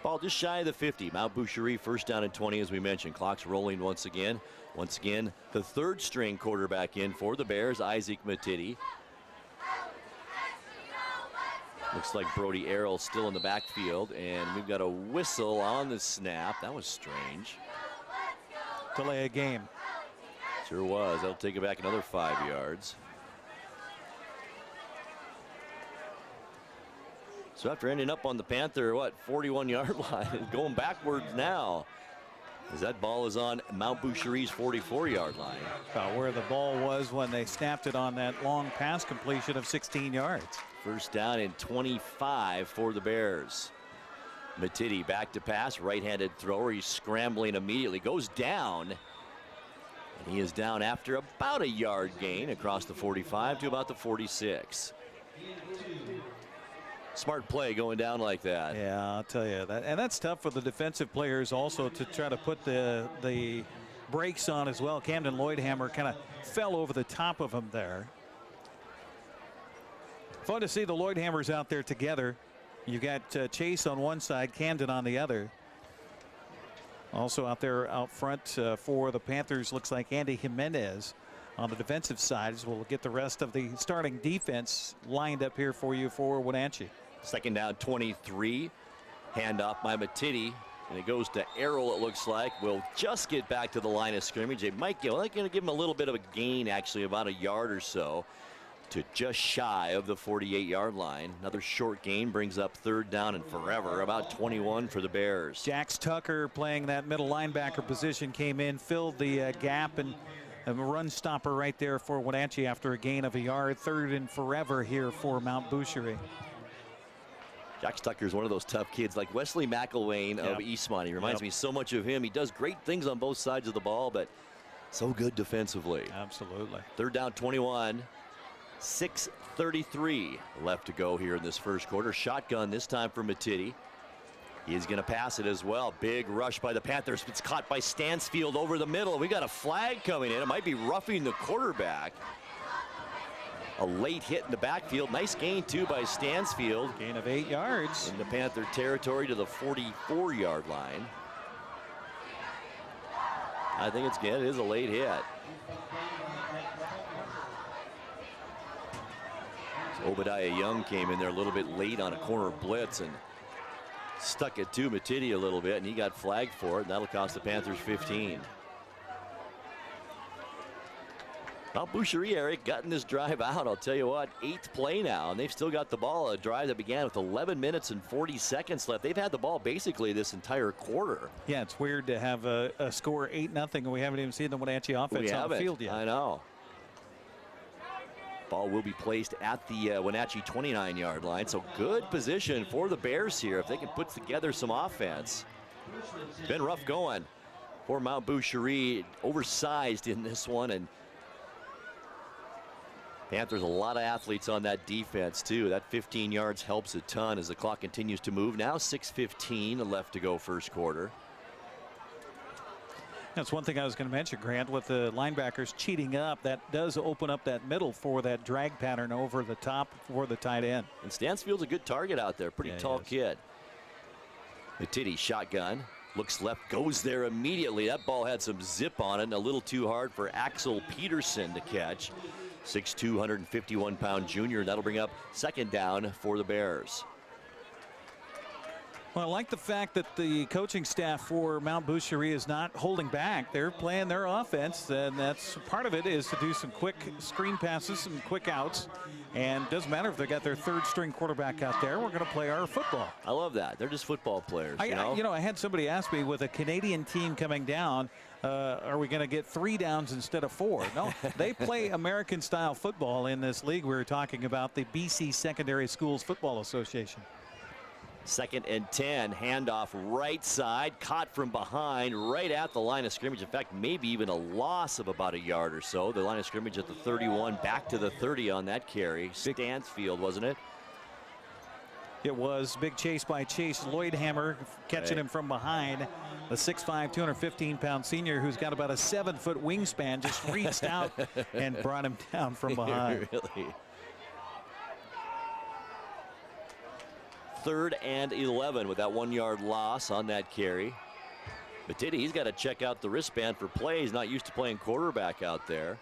[SPEAKER 3] Ball just shy of the 50. Mount Boucherie first down and 20, as we mentioned. Clock's rolling once again. Once again, the 3rd string quarterback in for the Bears, Isaac Matiti. Looks like Brody Errol still in the backfield, and we've got a whistle on the snap. That was strange.
[SPEAKER 2] Delay a game.
[SPEAKER 3] Sure was. That'll take it back another 5 yards. So after ending up on the Panther, 41-yard line, going backwards now, as that ball is on Mount Boucherie's 44-yard line.
[SPEAKER 2] About where the ball was when they snapped it on that long pass completion of 16 yards.
[SPEAKER 3] First down and 25 for the Bears. Matiti back to pass, right-handed thrower. He's scrambling immediately, goes down. And he is down after about a yard gain across the 45 to about the 46. Smart play going down like that.
[SPEAKER 2] Yeah, I'll tell you that, and that's tough for the defensive players also to try to put the brakes on as well. Camden Lloydhammer kind of fell over the top of him there. Fun to see the Lloydhammers out there together. You got Chase on one side, Camden on the other. Also out there out front for the Panthers looks like Andy Jimenez on the defensive side. As we'll get the rest of the starting defense lined up here for you for Wenatchee.
[SPEAKER 3] Second down 23. Handoff by Matiti. And it goes to Errol, it looks like. Will just get back to the line of scrimmage. They might going to give him a little bit of a gain, actually, about a yard or so, to just shy of the 48-yard line. Another short gain brings up 3rd down and forever, about 21 for the Bears.
[SPEAKER 2] Jax Tucker playing that middle linebacker position came in, filled the gap, and a run stopper right there for Wenatchee after a gain of a yard. 3rd and forever here for Mount Boucherie.
[SPEAKER 3] Jax Tucker is one of those tough kids like Wesley McElwain of Eastmont. He reminds me so much of him. He does great things on both sides of the ball, but so good defensively.
[SPEAKER 2] Absolutely.
[SPEAKER 3] 3rd down 21. 6:33 left to go here in this first quarter. Shotgun this time for Matiti. He's going to pass it as well. Big rush by the Panthers. It's caught by Stansfield over the middle. We got a flag coming in. It might be roughing the quarterback. A late hit in the backfield. Nice gain, too, by Stansfield.
[SPEAKER 2] Gain of 8 yards.
[SPEAKER 3] In the Panther territory to the 44-yard line. I think it's good. It is a late hit. So Obadiah Young came in there a little bit late on a corner blitz and stuck it to Matiti a little bit, and he got flagged for it, and that'll cost the Panthers 15. Well, Butchheir, Eric, gotten this drive out. I'll tell you what, 8th play now, and they've still got the ball. A drive that began with 11 minutes and 40 seconds left. They've had the ball basically this entire quarter.
[SPEAKER 2] Yeah, it's weird to have a score 8-0, and we haven't even seen the Wenatchee offense on the field yet.
[SPEAKER 3] I know. Ball will be placed at the Wenatchee 29-yard line, so good position for the Bears here if they can put together some offense. Been rough going for Mount Butchheir, oversized in this one, and Panthers a lot of athletes on that defense too. That 15 yards helps a ton as the clock continues to move. Now 6:15 left to go first quarter.
[SPEAKER 2] That's one thing I was going to mention, Grant, with the linebackers cheating up. That does open up that middle for that drag pattern over the top for the tight end.
[SPEAKER 3] And Stansfield's a good target out there. Pretty tall kid. Matiti shotgun. Looks left, goes there immediately. That ball had some zip on it and a little too hard for Axel Peterson to catch. 6'2", 151-pound junior. That'll bring up second down for the Bears.
[SPEAKER 2] Well, I like the fact that the coaching staff for Mount Butchheir is not holding back. They're playing their offense, and that's part of it is to do some quick screen passes, some quick outs. And doesn't matter if they got their third string quarterback out there. We're going to play our football.
[SPEAKER 3] I love that. They're just football players.
[SPEAKER 2] I had somebody ask me, with a Canadian team coming down, are we going to get 3 downs instead of 4? No, they play American style football in this league. We were talking about the BC Secondary Schools Football Association.
[SPEAKER 3] 2nd and 10, handoff right side, caught from behind, right at the line of scrimmage. In fact, maybe even a loss of about a yard or so. The line of scrimmage at the 31, back to the 30 on that carry. Stansfield, wasn't it?
[SPEAKER 2] It was. Big chase by Chase Lloydhammer, catching him from behind. The 6'5", 215-pound senior who's got about a 7-foot wingspan just reached out and brought him down from behind.
[SPEAKER 3] Really? 3rd and 11 with that 1-yard loss on that carry. Matiti, he's got to check out the wristband for play. He's not used to playing quarterback out there.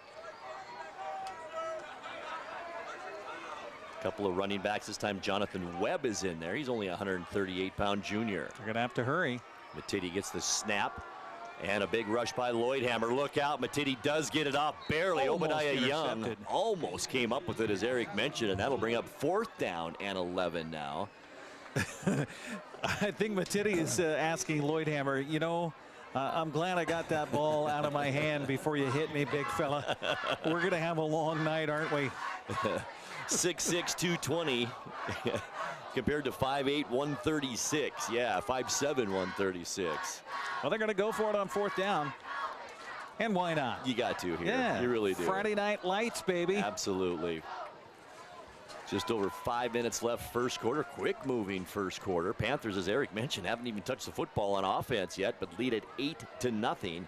[SPEAKER 3] Couple of running backs this time. Jonathan Webb is in there. He's only a 138-pound junior.
[SPEAKER 2] They're going to have to hurry.
[SPEAKER 3] Matiti gets the snap. And a big rush by Lloydhammer. Look out. Matiti does get it off barely. Obadiah Young almost came up with it, as Eric mentioned, and that'll bring up 4th down and 11 now.
[SPEAKER 2] I think Matiti is asking Lloydhammer, I'm glad I got that ball out of my hand before you hit me, big fella. We're going to have a long night, aren't we?
[SPEAKER 3] 6'6", 220 compared to 5'8", 136. Yeah, 5'7", 136.
[SPEAKER 2] Well, they're going to go for it on 4th down. And why not?
[SPEAKER 3] You got to here.
[SPEAKER 2] Yeah,
[SPEAKER 3] you really do.
[SPEAKER 2] Friday night lights, baby.
[SPEAKER 3] Absolutely. Just over 5 minutes left first quarter. Quick moving first quarter. Panthers, as Eric mentioned, haven't even touched the football on offense yet, but lead at 8-0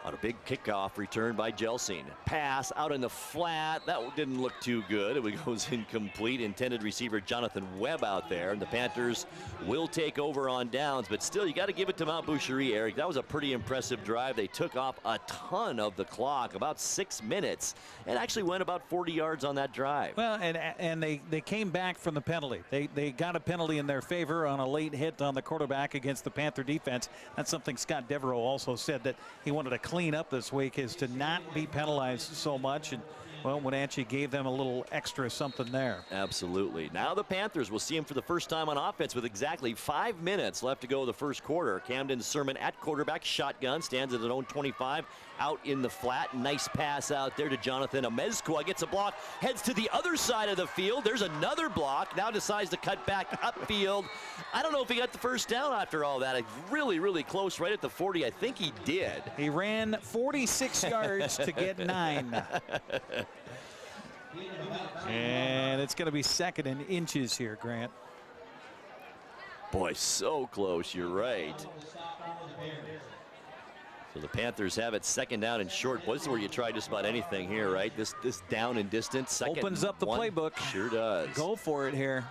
[SPEAKER 3] on a big kickoff return by Jelsing. Pass out in the flat. That didn't look too good. It goes incomplete. Intended receiver Jonathan Webb out there. And the Panthers will take over on downs. But still, you got to give it to Mount Butchheir, Eric. That was a pretty impressive drive. They took off a ton of the clock, about 6 minutes, and actually went about 40 yards on that drive.
[SPEAKER 2] Well, and they came back from the penalty. They got a penalty in their favor on a late hit on the quarterback against the Panther defense. That's something Scott Devereaux also said that he wanted to clean up this week, is to not be penalized so much. And well, Wenatchee gave them a little extra something there.
[SPEAKER 3] Absolutely. Now the Panthers will see him for the first time on offense with exactly 5 minutes left to go the first quarter. Camden Sermon at quarterback, shotgun, stands at his own 25, out in the flat. Nice pass out there to Jonathan Amezcua. Gets a block, heads to the other side of the field. There's another block. Now decides to cut back upfield. I don't know if he got the first down after all that. Really, really close, right at the 40. I think he did.
[SPEAKER 2] He ran 46 yards to get 9. And it's going to be 2nd and inches here, Grant.
[SPEAKER 3] Boy, so close. You're right. So the Panthers have it 2nd down and short. Boy, this is where you try just about anything here, right? This down and distance. Second
[SPEAKER 2] opens up the playbook.
[SPEAKER 3] Sure does.
[SPEAKER 2] Go for it here.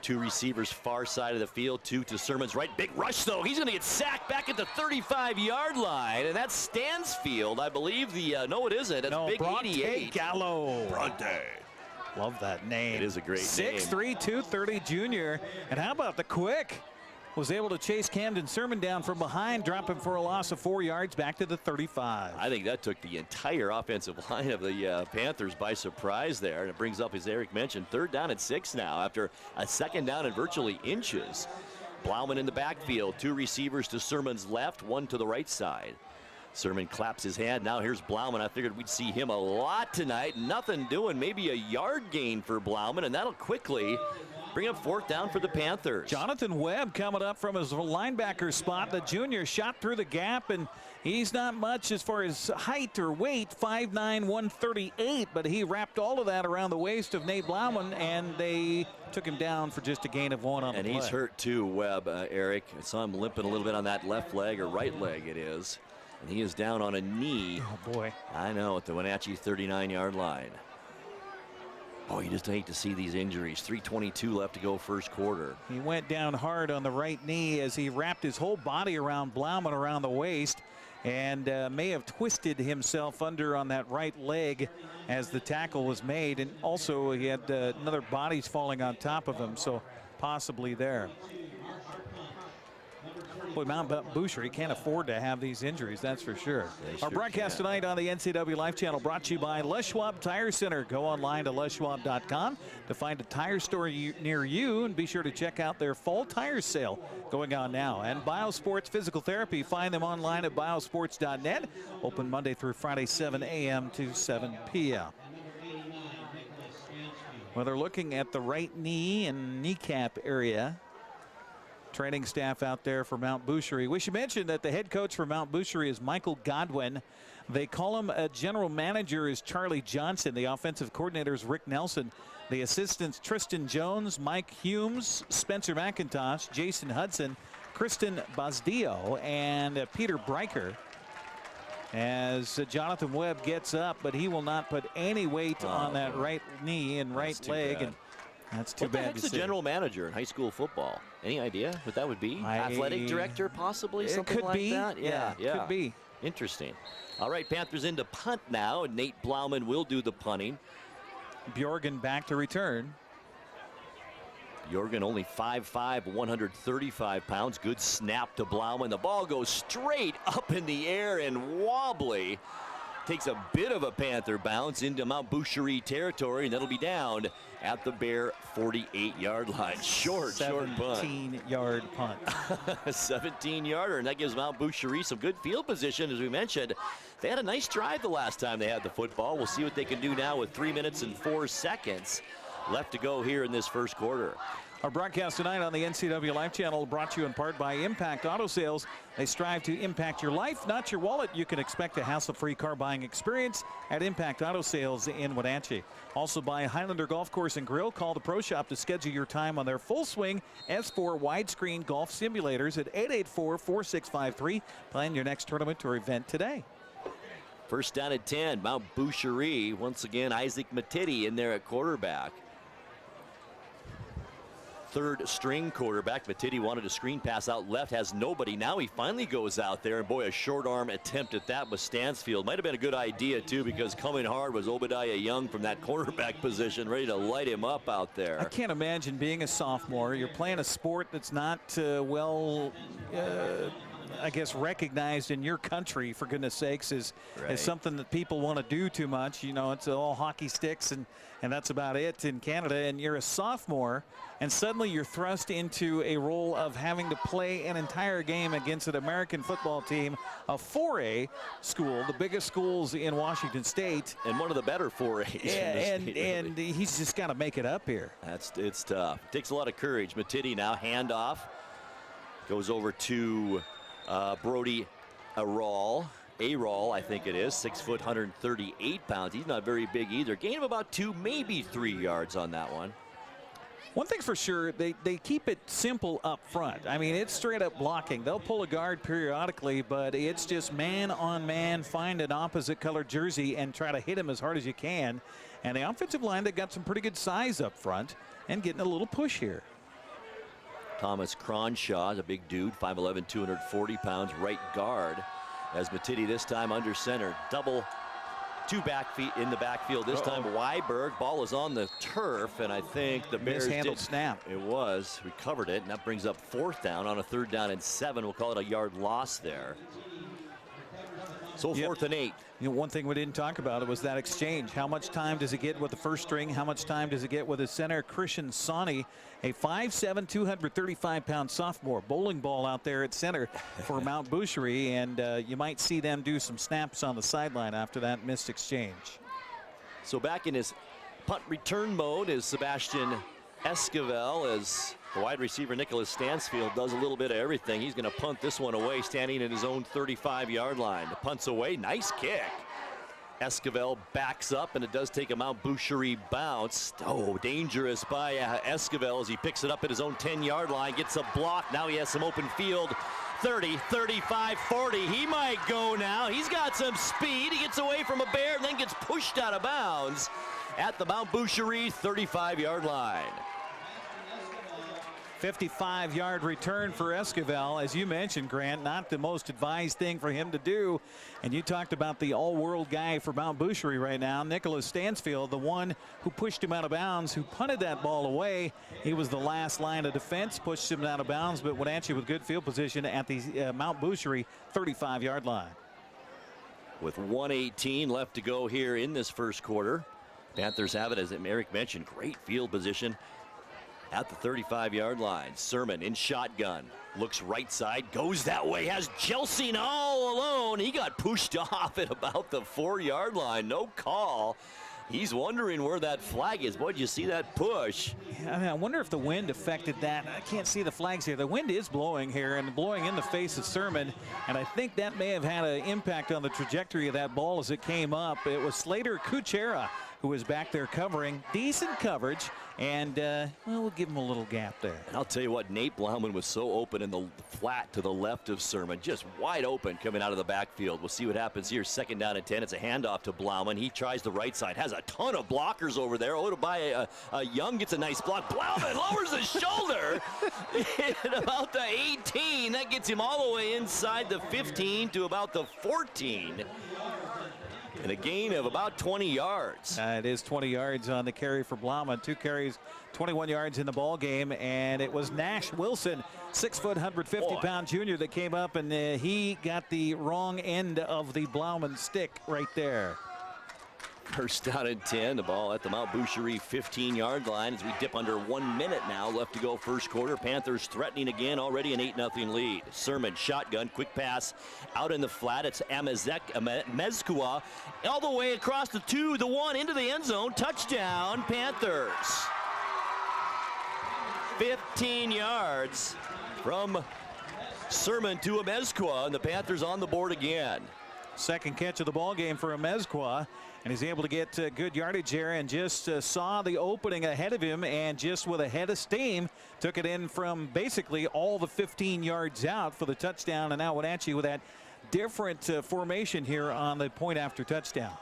[SPEAKER 3] 2 receivers far side of the field, 2 to Sermon's right. Big rush, though. He's going to get sacked back at the 35-yard line, and that's Stansfield, I believe. No, it isn't. That's Big
[SPEAKER 2] Bronte
[SPEAKER 3] 88.
[SPEAKER 2] Gallo.
[SPEAKER 3] Bronte.
[SPEAKER 2] Love that name.
[SPEAKER 3] It is a great name.
[SPEAKER 2] 6'3", 230 junior. And how about the quick? was able to chase Camden Sermon down from behind, drop him for a loss of 4 yards back to the 35.
[SPEAKER 3] I think that took the entire offensive line of the Panthers by surprise there. And it brings up, as Eric mentioned, 3rd down and 6 now after a 2nd down and virtually inches. Blauman in the backfield. 2 receivers to Sermon's left, 1 to the right side. Sermon claps his hand. Now here's Blauman. I figured we'd see him a lot tonight. Nothing doing. Maybe a yard gain for Blauman, and that'll quickly bring up 4th down for the Panthers.
[SPEAKER 2] Jonathan Webb coming up from his linebacker spot. The junior shot through the gap, and he's not much as far as height or weight, 5'9", 138, but he wrapped all of that around the waist of Nate Blauman, and they took him down for just a gain of 1 on the play.
[SPEAKER 3] And he's hurt too, Webb, Eric. I saw him limping a little bit on that left leg, or right leg it is. And he is down on a knee.
[SPEAKER 2] Oh, boy.
[SPEAKER 3] I know, at the Wenatchee 39-yard line. Oh, you just hate to see these injuries. 3:22 left to go first quarter.
[SPEAKER 2] He went down hard on the right knee as he wrapped his whole body around Blauman around the waist, and may have twisted himself under on that right leg as the tackle was made. And also he had another bodies falling on top of him, so possibly there. Boy, Mount Butchheir can't afford to have these injuries, that's for sure. Our broadcast tonight on the NCW Life Channel brought to you by Les Schwab Tire Center. Go online to leschwab.com to find a tire store near you, and be sure to check out their fall tire sale going on now. And BioSports Physical Therapy, find them online at biosports.net. Open Monday through Friday, 7 a.m. to 7 p.m. Well, they're looking at the right knee and kneecap area. Training staff out there for Mount Butchheir. We should mention that the head coach for Mount Butchheir is Michael Godwin. They call him a general manager is Charlie Johnson. The offensive coordinator is Rick Nelson. The assistants Tristan Jones, Mike Humes, Spencer McIntosh, Jason Hudson, Kristen Bosdio, and Peter Breicher. As Jonathan Webb gets up, but he will not put any weight on that right knee and right leg. And that's too bad.
[SPEAKER 3] What's the general manager in high school football? Any idea what that would be? Athletic director, possibly? Something like that?
[SPEAKER 2] Yeah, could be.
[SPEAKER 3] Interesting. All right, Panthers into punt now, and Nate Blauman will do the punting.
[SPEAKER 2] Bjorgen back to return.
[SPEAKER 3] Bjorgen only 5'5", 135 pounds. Good snap to Blauman. The ball goes straight up in the air and wobbly. Takes a bit of a Panther bounce into Mount Butchheir territory, and that'll be down at the bare 48-yard line. Short punt.
[SPEAKER 2] 17-yard punt.
[SPEAKER 3] 17-yarder, and that gives Mount Butchheir some good field position. As we mentioned, they had a nice drive the last time they had the football. We'll see what they can do now with 3 minutes and 4 seconds left to go here in this first quarter.
[SPEAKER 2] Our broadcast tonight on the NCW Life Channel brought to you in part by Impact Auto Sales. They strive to impact your life, not your wallet. You can expect a hassle-free car buying experience at Impact Auto Sales in Wenatchee. Also by Highlander Golf Course and Grill. Call the Pro Shop to schedule your time on their Full Swing S4 widescreen golf simulators at 884-4653. Plan your next tournament or event today.
[SPEAKER 3] First down at 10, Mount Butchheir. Once again, Isaac Matiti in there at quarterback. Third string quarterback. Matiti wanted a screen pass out left, has nobody. Now he finally goes out there, and boy, a short arm attempt at that with Stansfield. Might have been a good idea too, because coming hard was Obadiah Young from that cornerback position, ready to light him up out there.
[SPEAKER 2] I can't imagine being a sophomore. You're playing a sport that's not I guess recognized in your country, for goodness sakes, as something that people want to do too much. You know, it's all hockey sticks and that's about it in Canada. And you're a sophomore, and suddenly you're thrust into a role of having to play an entire game against an American football team, a 4A school, the biggest schools in Washington State.
[SPEAKER 3] And one of the better 4As.
[SPEAKER 2] And he's just got to make it up here.
[SPEAKER 3] It's tough. Takes a lot of courage. Matiti now handoff. Goes over to Brody Arall, I think it is, 6 foot, 138 pounds. He's not very big either. Gain of about 2, maybe 3 yards on that one.
[SPEAKER 2] One thing for sure, they keep it simple up front. I mean, it's straight up blocking. They'll pull a guard periodically, but it's just man on man, find an opposite colored jersey and try to hit him as hard as you can. And the offensive line, they got some pretty good size up front and getting a little push here.
[SPEAKER 3] Thomas Cronshaw is a big dude, 5'11", 240 pounds, right guard. As Matiti this time under center. Double two back feet in the backfield this time. Weiberg, ball is on the turf, and I think the Bears
[SPEAKER 2] mishandled snap.
[SPEAKER 3] It was, recovered it, and that brings up 4th down on a 3rd down and 7. We'll call it a yard loss there. So 4th and 8.
[SPEAKER 2] You know, one thing we didn't talk about it was that exchange. How much time does it get with the first string? How much time does it get with his center, Christian Sawney, a 5'7", 235-pound sophomore, bowling ball out there at center for Mount Butchheir, and you might see them do some snaps on the sideline after that missed exchange.
[SPEAKER 3] So back in his punt return mode is Sebastian Esquivel, as the wide receiver Nicholas Stansfield does a little bit of everything. He's going to punt this one away, standing at his own 35-yard line. The punt's away. Nice kick. Esquivel backs up, and it does take a Mount Butchheir bounce. Oh, dangerous by Esquivel as he picks it up at his own 10-yard line. Gets a block. Now he has some open field. 30, 35, 40. He might go now. He's got some speed. He gets away from a bear and then gets pushed out of bounds at the Mount Butchheir 35-yard line.
[SPEAKER 2] 55-yard return for Esquivel. As you mentioned, Grant, not the most advised thing for him to do. And you talked about the all-world guy for Mount Butchheir right now, Nicholas Stansfield, the one who pushed him out of bounds, who punted that ball away. He was the last line of defense, pushed him out of bounds, but Wenatchee with good field position at the Mount Butchheir 35-yard line.
[SPEAKER 3] With 1:18 left to go here in this first quarter, Panthers have it, as Eric mentioned, great field position at the 35-yard line. Sermon in shotgun, looks right side, goes that way, has Jelsing all alone. He got pushed off at about the 4-yard line. No call. He's wondering where that flag is. Boy, did you see that push?
[SPEAKER 2] Yeah, I wonder if the wind affected that. I can't see the flags here. The wind is blowing here and blowing in the face of Sermon, and I think that may have had an impact on the trajectory of that ball as it came up. It was Slater Kuchera who was back there covering. Decent coverage, and well, we'll give him a little gap there.
[SPEAKER 3] And I'll tell you what, Nate Blauman was so open in the flat to the left of Sermon, just wide open coming out of the backfield. We'll see what happens here. 2nd down and 10. It's a handoff to Blauman. He tries the right side, has a ton of blockers over there. Oh, by Young gets a nice block. Blauman lowers his shoulder at about the 18. That gets him all the way inside the 15 to about the 14. And a gain of about 20 yards.
[SPEAKER 2] It is 20 yards on the carry for Blauman. 2 carries, 21 yards in the ball game, and it was Nash Wilson, 6 foot, 150-pound junior, that came up, and he got the wrong end of the Blauman stick right there.
[SPEAKER 3] 1st down and 10. The ball at the Mount Butchheir 15-yard line as we dip under 1 minute now left to go first quarter. Panthers threatening again, already an 8-0 lead. Sermon shotgun, quick pass out in the flat. It's Mezcua all the way across the 2, the 1 into the end zone. Touchdown, Panthers. 15 yards from Sermon to Mezcua, and the Panthers on the board again.
[SPEAKER 2] Second catch of the ball game for Mezcua, and he's able to get good yardage there, and just saw the opening ahead of him, and just with a head of steam took it in from basically all the 15 yards out for the touchdown. And now Wenatchee with that different formation here on the point after touchdown.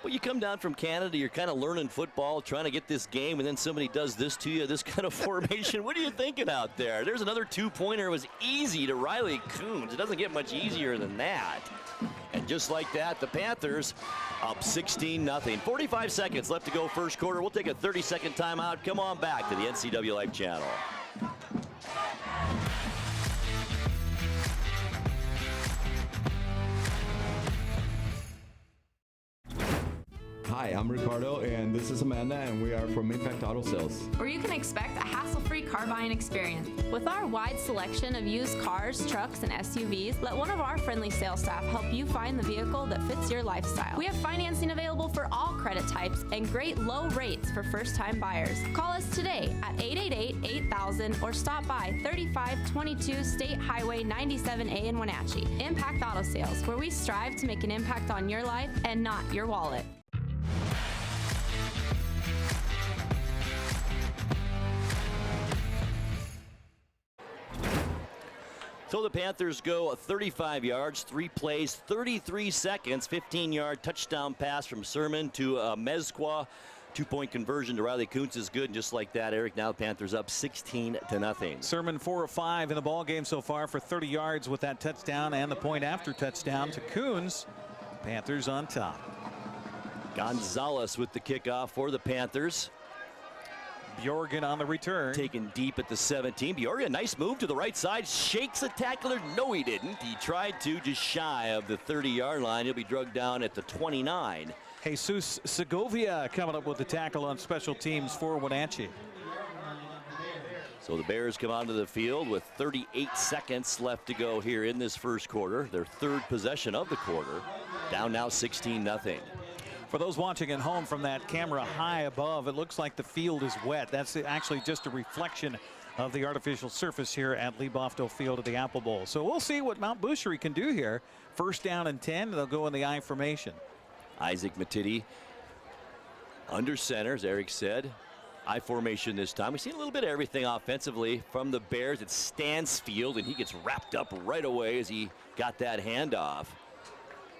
[SPEAKER 3] Well, you come down from Canada, you're kind of learning football, trying to get this game, and then somebody does this to you, this kind of formation. What are you thinking out there? There's another 2-pointer. It was easy to Riley Coons. It doesn't get much easier than that. And just like that, the Panthers up 16-0. 45 seconds left to go first quarter. We'll take a 30-second timeout. Come on back to the NCW Life channel.
[SPEAKER 5] Hi, I'm Ricardo, and this is Amanda, and we are from Impact Auto Sales,
[SPEAKER 6] where you can expect a hassle-free car buying experience. With our wide selection of used cars, trucks, and SUVs, let one of our friendly sales staff help you find the vehicle that fits your lifestyle. We have financing available for all credit types and great low rates for first-time buyers. Call us today at 888-8000 or stop by 3522 State Highway 97A in Wenatchee. Impact Auto Sales, where we strive to make an impact on your life and not your wallet.
[SPEAKER 3] So the Panthers go 35 yards, 3 plays, 33 seconds, 15-yard touchdown pass from Sermon to Mezcua. 2-point conversion to Riley Kuntz is good, and just like that, Eric, now the Panthers up 16-0.
[SPEAKER 2] Sermon 4 of 5 in the ball game so far for 30 yards with that touchdown and the point after touchdown to Kuntz. Panthers on top.
[SPEAKER 3] Gonzalez with the kickoff for the Panthers.
[SPEAKER 2] Bjorgen on the return.
[SPEAKER 3] Taken deep at the 17. Bjorgen, nice move to the right side. Shakes a tackler. No, he didn't. He tried to, just shy of the 30-yard line. He'll be drugged down at the 29.
[SPEAKER 2] Jesus Segovia coming up with the tackle on special teams for Wenatchee.
[SPEAKER 3] So the Bears come onto the field with 38 seconds left to go here in this first quarter. Their third possession of the quarter. Down now 16-0.
[SPEAKER 2] For those watching at home from that camera high above, it looks like the field is wet. That's actually just a reflection of the artificial surface here at Lebofto Field at the Apple Bowl. So we'll see what Mount Butchheir can do here. First down and 10. They'll go in the I formation.
[SPEAKER 3] Isaac Matiti under center, as Eric said. I formation this time. We've seen a little bit of everything offensively from the Bears. It's Stansfield, and he gets wrapped up right away as he got that handoff.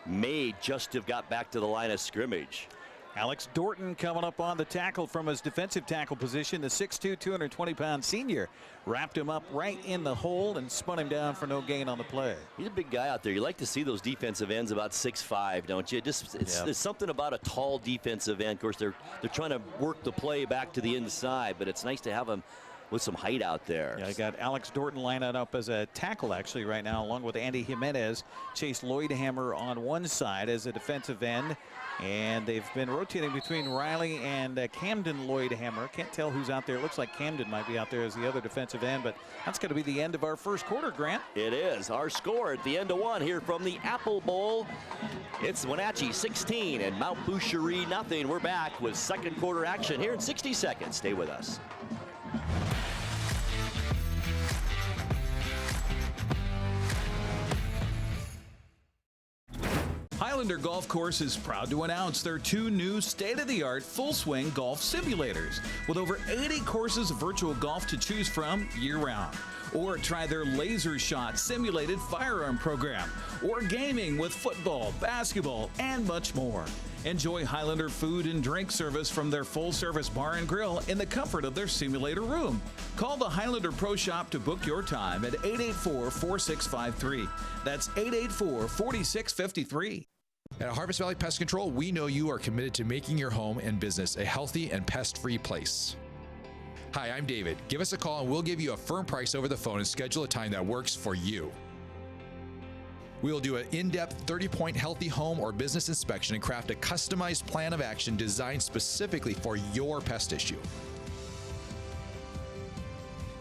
[SPEAKER 3] May just have got back to the line of scrimmage.
[SPEAKER 2] Alex Dorton coming up on the tackle from his defensive tackle position. The 6'2", 220-pound senior wrapped him up right in the hole and spun him down for no gain on the play.
[SPEAKER 3] He's a big guy out there. You like to see those defensive ends about 6'5", don't you? There's something about a tall defensive end. Of course, they're trying to work the play back to the inside, but it's nice to have him with some height out there.
[SPEAKER 2] Yeah, I got Alex Dorton lining up as a tackle actually right now, along with Andy Jimenez. Chase Lloydhammer on one side as a defensive end. And they've been rotating between Riley and Camden Lloydhammer. Can't tell who's out there. It looks like Camden might be out there as the other defensive end, but that's going to be the end of our first quarter, Grant.
[SPEAKER 3] It is. Our score at the end of one here from the Apple Bowl. It's Wenatchee 16 and Mount Butchheir nothing. We're back with second quarter action here in 60 seconds. Stay with us.
[SPEAKER 2] Highlander Golf Course is proud to announce their 2 new state-of-the-art full-swing golf simulators with over 80 courses of virtual golf to choose from year-round. Or try their Laser Shot simulated firearm program, or gaming with football, basketball, and much more. Enjoy Highlander food and drink service from their full-service bar and grill in the comfort of their simulator room. Call the Highlander Pro Shop to book your time at 884-4653. That's 884-4653.
[SPEAKER 14] At Harvest Valley Pest Control, we know you are committed to making your home and business a healthy and pest-free place. Hi, I'm David. Give us a call and we'll give you a firm price over the phone and schedule a time that works for you. We will do an in-depth 30-point healthy home or business inspection and craft a customized plan of action designed specifically for your pest issue.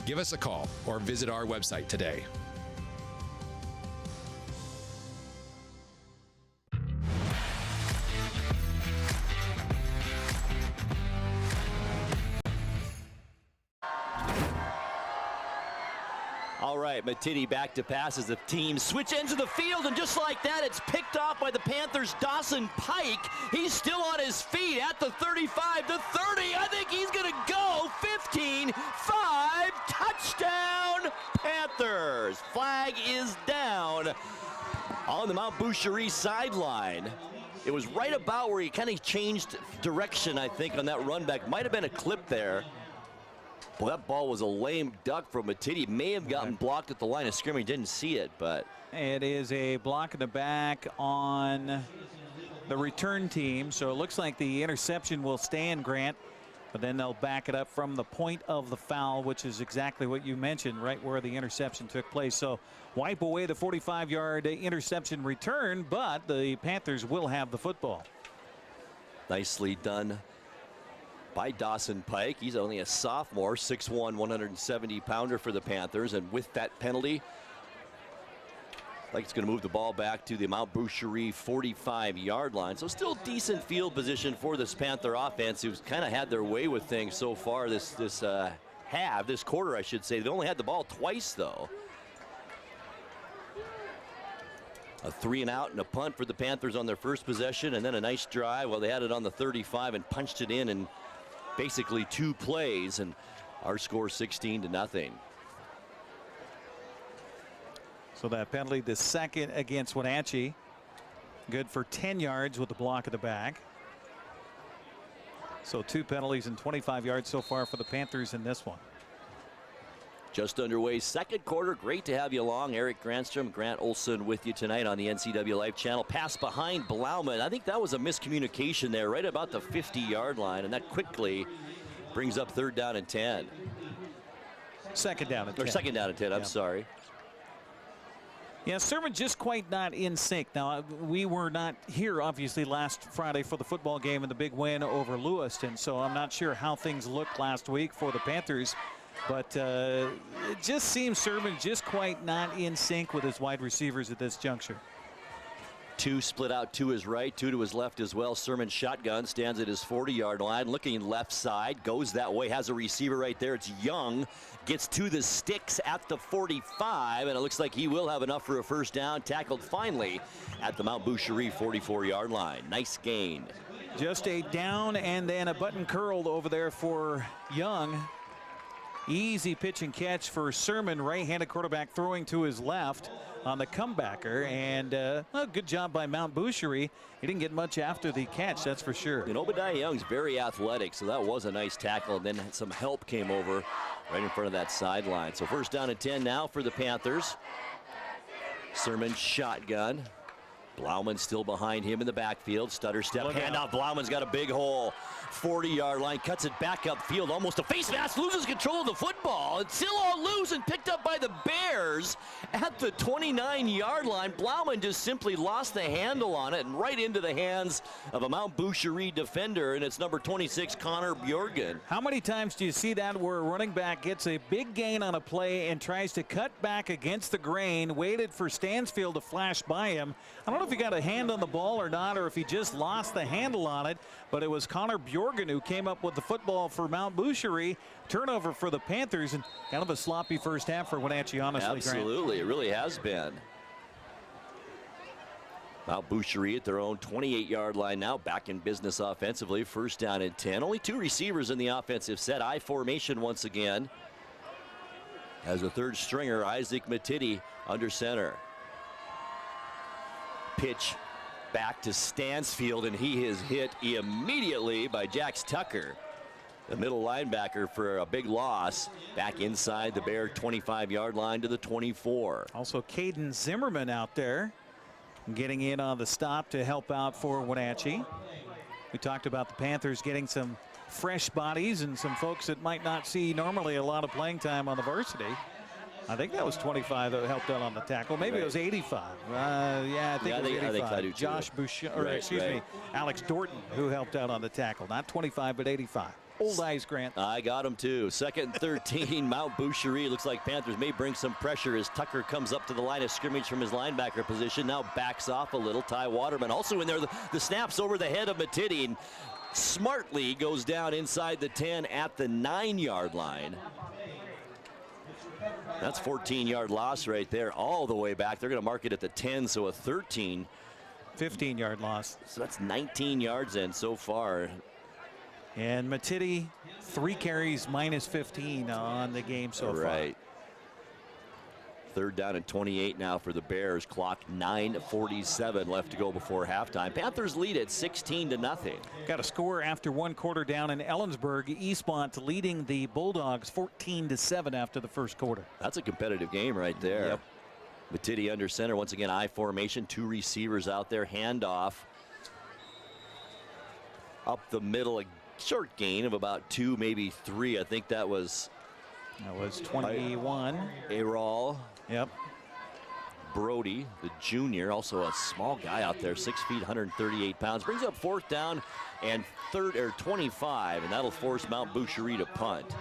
[SPEAKER 14] Give us a call or visit our website today.
[SPEAKER 3] All right, Matiti back to pass as the team switch ends of the field, and just like that, it's picked off by the Panthers' Dawson Pike. He's still on his feet at the 35, the 30. I think he's going to go 15-5. Touchdown, Panthers. Flag is down on the Mount Butchheir sideline. It was right about where he kind of changed direction, I think, on that run back. Might have been a clip there. Well, that ball was a lame duck from Matiti. May have gotten blocked at the line of scrimmage. Didn't see it, but
[SPEAKER 2] it is a block in the back on the return team. So it looks like the interception will stand, Grant, but then they'll back it up from the point of the foul, which is exactly what you mentioned, right where the interception took place. So wipe away the 45-yard interception return, but the Panthers will have the football.
[SPEAKER 3] Nicely done by Dawson Pike. He's only a sophomore, 6'1", 170-pounder for the Panthers, and with that penalty, like it's going to move the ball back to the Mount Butchheir 45-yard line. So still decent field position for this Panther offense, who's kind of had their way with things so far this quarter, I should say. They only had the ball twice, though. A 3-and-out and a punt for the Panthers on their first possession, and then a nice drive. Well, they had it on the 35 and punched it in basically 2 plays, and our score 16-0.
[SPEAKER 2] So that penalty, the second against Wenatchee, good for 10 yards with the block of the back. So 2 penalties and 25 yards so far for the Panthers in this one.
[SPEAKER 3] Just underway, second quarter. Great to have you along. Eric Granstrom, Grant Olson with you tonight on the NCW Life channel. Pass behind Blauman. I think that was a miscommunication there, right about the 50-yard line, and that quickly brings up 3rd down and 10.
[SPEAKER 2] Second down and 10.
[SPEAKER 3] Or 2nd down and 10, I'm sorry.
[SPEAKER 2] Yeah, Sermon just quite not in sync. Now, we were not here, obviously, last Friday for the football game and the big win over Lewiston, so I'm not sure how things looked last week for the Panthers. But it just seems Sermon just quite not in sync with his wide receivers at this juncture.
[SPEAKER 3] 2 split out to his right, 2 to his left as well. Sermon shotgun, stands at his 40-yard line, looking left side, goes that way, has a receiver right there. It's Young, gets to the sticks at the 45, and it looks like he will have enough for a first down. Tackled finally at the Mount Boucherie 44-yard line. Nice gain.
[SPEAKER 2] Just a down and then a button curled over there for Young. Easy pitch and catch for Sermon, right-handed quarterback throwing to his left on the comebacker, and well, good job by Mount Boucherie. He didn't get much after the catch, that's for sure.
[SPEAKER 3] And Obadiah Young's very athletic, so that was a nice tackle, and then some help came over right in front of that sideline. So 1st down and 10 now for the Panthers. Sermon shotgun. Blauman still behind him in the backfield. Stutter step, handoff. Blauman's got a big hole. 40-yard line, cuts it back upfield, almost a face mask, loses control of the football. It's still all loose and picked up by the Bears at the 29-yard line. Blauman just simply lost the handle on it and right into the hands of a Mount Boucherie defender, and it's number 26, Connor Bjorgen.
[SPEAKER 2] How many times do you see that where a running back gets a big gain on a play and tries to cut back against the grain, waited for Stansfield to flash by him? I don't know if he got a hand on the ball or not, or if he just lost the handle on it, but it was Connor Bjorgen who came up with the football for Mount Boucherie. Turnover for the Panthers, and kind of a sloppy first half for Wenatchee, honestly.
[SPEAKER 3] Absolutely, Grant. It really has been. Mount Boucherie at their own 28-yard line now, back in business offensively. 1st down and 10. Only 2 receivers in the offensive set. I formation once again. As a 3rd stringer, Isaac Matiti under center. Pitch back to Stansfield, and he is hit immediately by Jax Tucker, the middle linebacker, for a big loss back inside the Bear 25-yard line to the 24.
[SPEAKER 2] Also Caden Zimmerman out there getting in on the stop to help out for Wenatchee. We talked about the Panthers getting some fresh bodies and some folks that might not see normally a lot of playing time on the varsity. I think that was 25 that helped out on the tackle. Maybe it was 85. Yeah, I think it was 85. Josh Boucher, or excuse me, Alex Dorton, who helped out on the tackle. Not 25, but 85. Old eyes, Grant.
[SPEAKER 3] I got him too. 2nd and 13. Mount Boucherie. Looks like Panthers may bring some pressure as Tucker comes up to the line of scrimmage from his linebacker position. Now backs off a little. Ty Waterman also in there. The snaps over the head of Matiti, and smartly goes down inside the 10 at the 9-yard line. That's 14-yard loss right there, all the way back. They're going to mark it at the 10, so a
[SPEAKER 2] 15-yard loss.
[SPEAKER 3] So that's 19 yards in so far.
[SPEAKER 2] And Matiti, 3 carries minus 15 on the game so far.
[SPEAKER 3] Right. 3rd down and 28 now for the Bears. Clock 9:47 left to go before halftime. Panthers lead at 16-0.
[SPEAKER 2] Got a score after 1 quarter down in Ellensburg. Eastmont leading the Bulldogs 14-7 after the 1st quarter.
[SPEAKER 3] That's a competitive game right there.
[SPEAKER 2] Yep.
[SPEAKER 3] Matiti under center. Once again, I formation. 2 receivers out there. Handoff. Up the middle. A short gain of about 2, maybe 3. I think that was
[SPEAKER 2] 21.
[SPEAKER 3] Aral.
[SPEAKER 2] Yep.
[SPEAKER 3] Brody, the junior, also a small guy out there, 6 feet, 138 pounds. Brings up 4th down and 25, and that'll force Mount Boucherie to punt.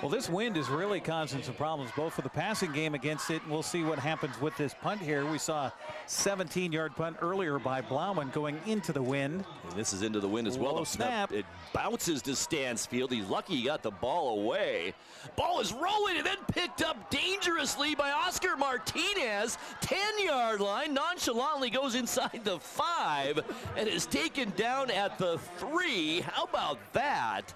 [SPEAKER 2] Well, this wind is really causing some problems, both for the passing game against it, and we'll see what happens with this punt here. We saw a 17-yard punt earlier by Blauman going into the wind.
[SPEAKER 3] And this is into the wind as well.
[SPEAKER 2] Low snap.
[SPEAKER 3] It bounces to Stansfield. He's lucky he got the ball away. Ball is rolling and then picked up dangerously by Oscar Martinez. 10-yard line, nonchalantly goes inside the 5 and is taken down at the 3. How about that?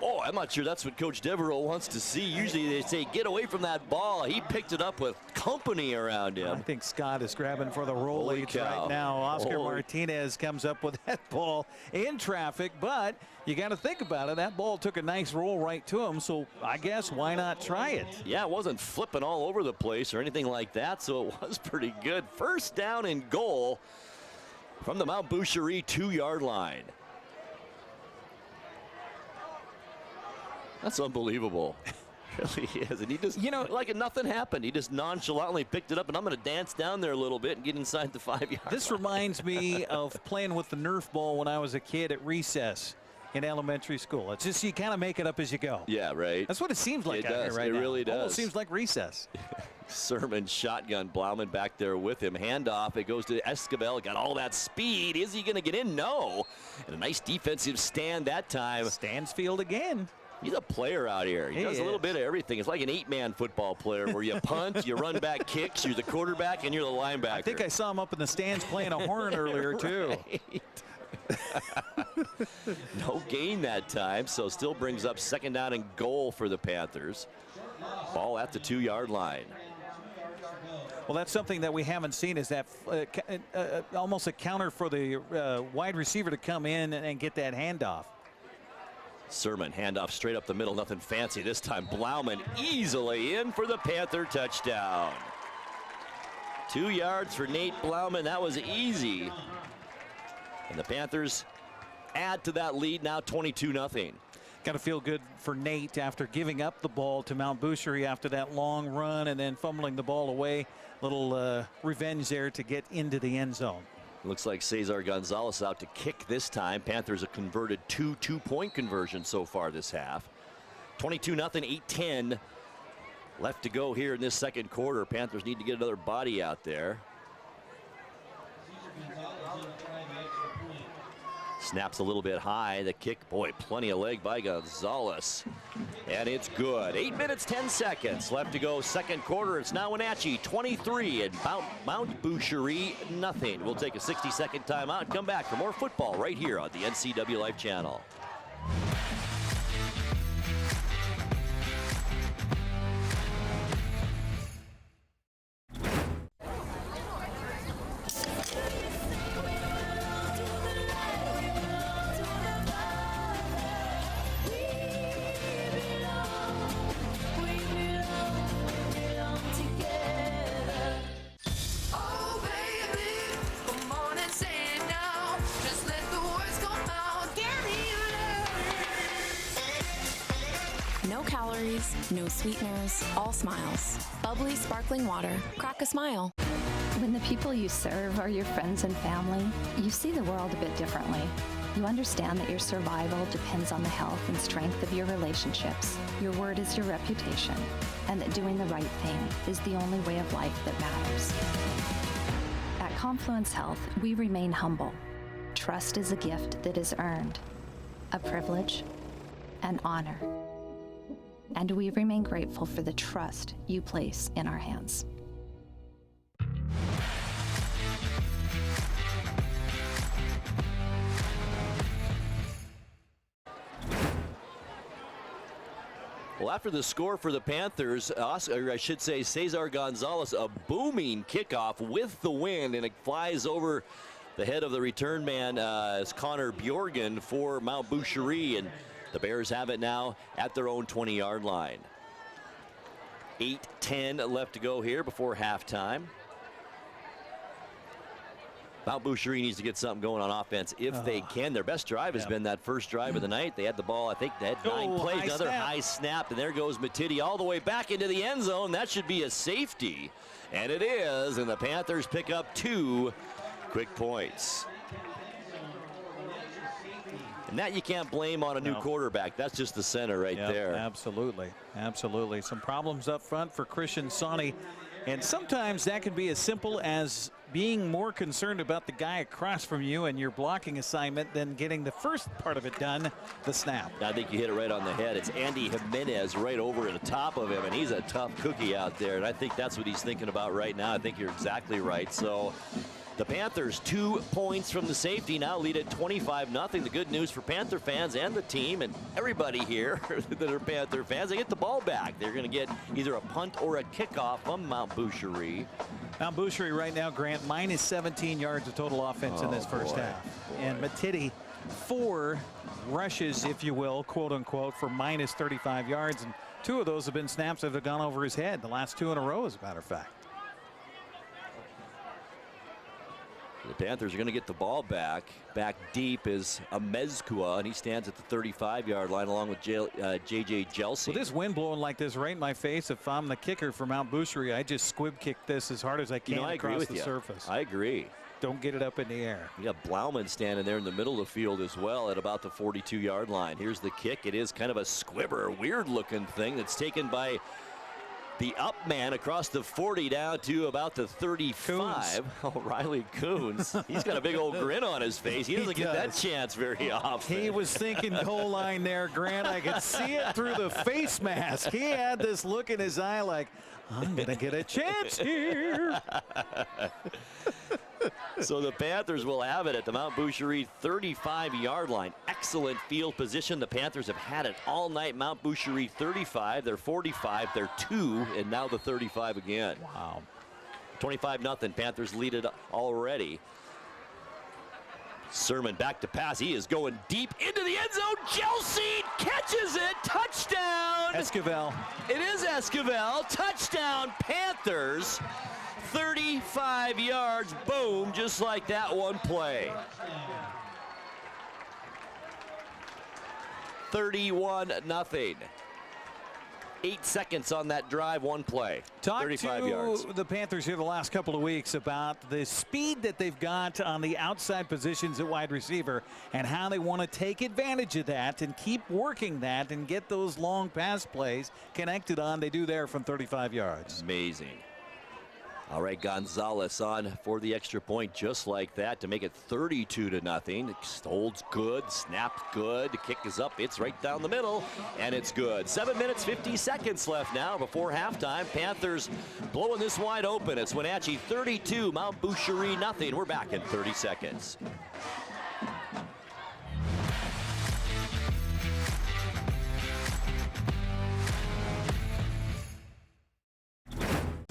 [SPEAKER 3] Oh, I'm not sure that's what Coach Devereaux wants to see. Usually they say, get away from that ball. He picked it up with company around him.
[SPEAKER 2] I think Scott is grabbing for the rollies right now. Oscar Martinez comes up with that ball in traffic, but you got to think about it. That ball took a nice roll right to him, so I guess why not try it?
[SPEAKER 3] Yeah, it wasn't flipping all over the place or anything like that, so it was pretty good. First down and goal from the Mount Butchheir 2-yard line. That's unbelievable. It really is. And he just, like nothing happened. He just nonchalantly picked it up, and I'm going to dance down there a little bit and get inside the 5-yard line.
[SPEAKER 2] This reminds me of playing with the Nerf ball when I was a kid at recess in elementary school. It's just you kind of make it up as you go.
[SPEAKER 3] Yeah, right.
[SPEAKER 2] That's what it seems like out here right now.
[SPEAKER 3] It really does.
[SPEAKER 2] Almost seems like recess.
[SPEAKER 3] Sermon shotgun, Blauman back there with him. Handoff, it goes to Esquivel. Got all that speed. Is he going to get in? No. And a nice defensive stand that time.
[SPEAKER 2] Stansfield again.
[SPEAKER 3] He's a player out here. He does a little bit of everything. It's like an 8-man football player where you punt, you run back kicks, you're the quarterback, and you're the linebacker.
[SPEAKER 2] I think I saw him up in the stands playing a horn earlier, too.
[SPEAKER 3] No gain that time, so still brings up second down and goal for the Panthers. Ball at the 2-yard line.
[SPEAKER 2] Well, that's something that we haven't seen, is that almost a counter for the wide receiver to come in and get that handoff.
[SPEAKER 3] Sermon, handoff straight up the middle, nothing fancy this time. Blauman easily in for the Panther touchdown. 2 yards for Nate Blauman. That was easy. And the Panthers add to that lead, now 22-0.
[SPEAKER 2] Got to feel good for Nate after giving up the ball to Mount Butchheir after that long run and then fumbling the ball away. Little revenge there to get into the end zone.
[SPEAKER 3] Looks like Cesar Gonzalez out to kick this time. Panthers have converted 2 two-point conversions so far this half. 22-0, 8-10 left to go here in this second quarter. Panthers need to get another body out there. Snaps a little bit high. The kick, boy, plenty of leg by Gonzalez. And it's good. 8 minutes, 10 seconds left to go. Second quarter. It's now Wenatchee 23 and Mount Butchheir nothing. We'll take a 60-second timeout and come back for more football right here on the NCW Life Channel.
[SPEAKER 4] No calories, no sweeteners, all smiles. Bubbly sparkling water. Crack a smile.
[SPEAKER 13] When the people you serve are your friends and family, you see the world a bit differently. You understand that your survival depends on the health and strength of your relationships. Your word is your reputation, and that doing the right thing is the only way of life that matters. At Confluence Health, we remain humble. Trust is a gift that is earned, a privilege, an honor. And we remain grateful for the trust you place in our hands.
[SPEAKER 3] Well, after the score for the Panthers, Cesar Gonzalez, a booming kickoff with the wind, and it flies over the head of the return man, is Connor Bjorgen for Mount Butchheir, and the Bears have it now at their own 20-yard line. 8:10 left to go here before halftime. Mount Butchheir needs to get something going on offense if they can. Their best drive has been that first drive of the night. They had the ball, I think they had 9 plays, another high snap, and there goes Matidi all the way back into the end zone. That should be a safety, and it is, and the Panthers pick up 2 quick points. And that you can't blame on a new quarterback. That's just the center right there.
[SPEAKER 2] Absolutely. Absolutely. Some problems up front for Christian Sawney. And sometimes that can be as simple as being more concerned about the guy across from you and your blocking assignment than getting the first part of it done, the snap.
[SPEAKER 3] I think you hit it right on the head. It's Andy Jimenez right over the top of him, and he's a tough cookie out there. And I think that's what he's thinking about right now. I think you're exactly right. So The Panthers 2 points from the safety, now lead at 25-0. The good news for Panther fans and the team and everybody here that are Panther fans, they get the ball back. They're going to get either a punt or a kickoff from Mount Butchheir.
[SPEAKER 2] Mount Butchheir right now, Grant, minus 17 yards of total offense in this first half. And Matiti, 4 rushes, if you will, quote unquote, for minus 35 yards. And 2 of those have been snaps that have gone over his head. The last 2 in a row, as a matter of fact.
[SPEAKER 3] The Panthers are going to get the ball back. Back deep is Amezcua, and he stands at the 35-yard line along with J.J. Jelsi.
[SPEAKER 2] With this wind blowing like this right in my face, if I'm the kicker for Mount Butchheir, I just squib kick this as hard as I can across the surface.
[SPEAKER 3] I agree.
[SPEAKER 2] Don't get it up in the air.
[SPEAKER 3] You got Blauman standing there in the middle of the field as well at about the 42-yard line. Here's the kick. It is kind of a squibber, weird-looking thing that's taken by the up man across the 40 down to about the 35. Oh, Riley Coons. He's got a big old grin on his face. He doesn't get that chance very often.
[SPEAKER 2] He was thinking goal line there, Grant. I could see it through the face mask. He had this look in his eye like, I'm going to get a chance here.
[SPEAKER 3] So the Panthers will have it at the Mount Butchheir 35-yard line. Excellent field position. The Panthers have had it all night. Mount Butchheir 35, they're 45, they're 2, and now the 35 again.
[SPEAKER 2] Wow.
[SPEAKER 3] 25-0. Panthers lead it already. Sermon back to pass. He is going deep into the end zone. Jelsi catches it. Touchdown.
[SPEAKER 2] Esquivel.
[SPEAKER 3] It is Esquivel. Touchdown, Panthers. 35 yards, boom, just like that one play. 31-0. 8 seconds on that drive, one play.
[SPEAKER 2] Talk
[SPEAKER 3] 35
[SPEAKER 2] to
[SPEAKER 3] yards.
[SPEAKER 2] The Panthers here the last couple of weeks about the speed that they've got on the outside positions at wide receiver and how they want to take advantage of that and keep working that and get those long pass plays connected on. They do there from 35 yards.
[SPEAKER 3] Amazing. All right, Gonzalez on for the extra point just like that to make it 32-0. It holds good, snaps good, the kick is up, it's right down the middle, and it's good. 7 minutes, 50 seconds left now before halftime. Panthers blowing this wide open. It's Wenatchee 32, Mount Butchheir 0. We're back in 30 seconds.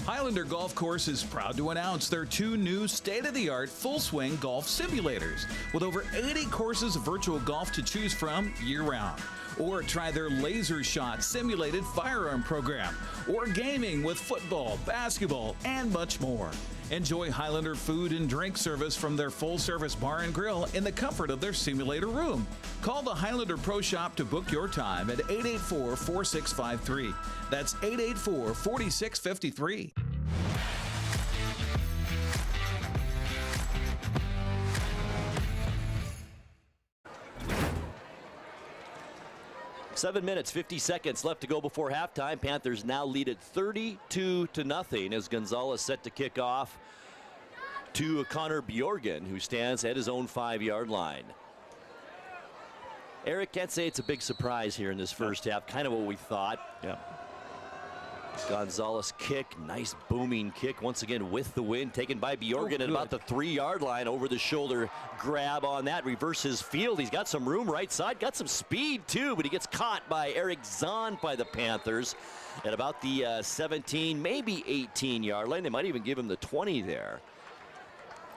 [SPEAKER 2] Highlander Golf Course is proud to announce their 2 new state-of-the-art full-swing golf simulators with over 80 courses of virtual golf to choose from year-round. Or try their Laser Shot simulated firearm program, or gaming with football, basketball, and much more. Enjoy Highlander food and drink service from their full-service bar and grill in the comfort of their simulator room. Call the Highlander Pro Shop to book your time at 884-4653. That's 884-4653.
[SPEAKER 3] Seven minutes, 50 seconds left to go before halftime. Panthers now lead it 32-0 as Gonzalez set to kick off to Connor Bjorgen, who stands at his own 5-yard line. Eric, can't say it's a big surprise here in this first half. Kind of what we thought.
[SPEAKER 2] Yeah.
[SPEAKER 3] Gonzalez kick, nice booming kick once again with the wind, taken by Bjorgen at about the 3-yard line. Over the shoulder grab on that, reverses field. He's got some room right side, got some speed too, but he gets caught by Eric Zahn by the Panthers at about the 17, maybe 18-yard line. They might even give him the 20 there.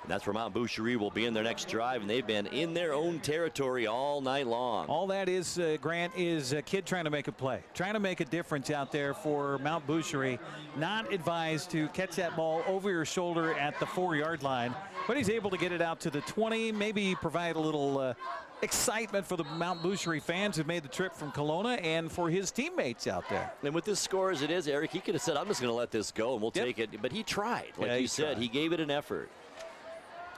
[SPEAKER 3] And that's where Mount Butchheir will be in their next drive, and they've been in their own territory all night long.
[SPEAKER 2] All that is, Grant, is a kid trying to make a play, trying to make a difference out there for Mount Butchheir. Not advised to catch that ball over your shoulder at the 4-yard line, but he's able to get it out to the 20, maybe provide a little excitement for the Mount Butchheir fans who made the trip from Kelowna and for his teammates out there.
[SPEAKER 3] And with this score as it is, Eric, he could have said, I'm just going to let this go and we'll take it. But he tried, like you said. He gave it an effort.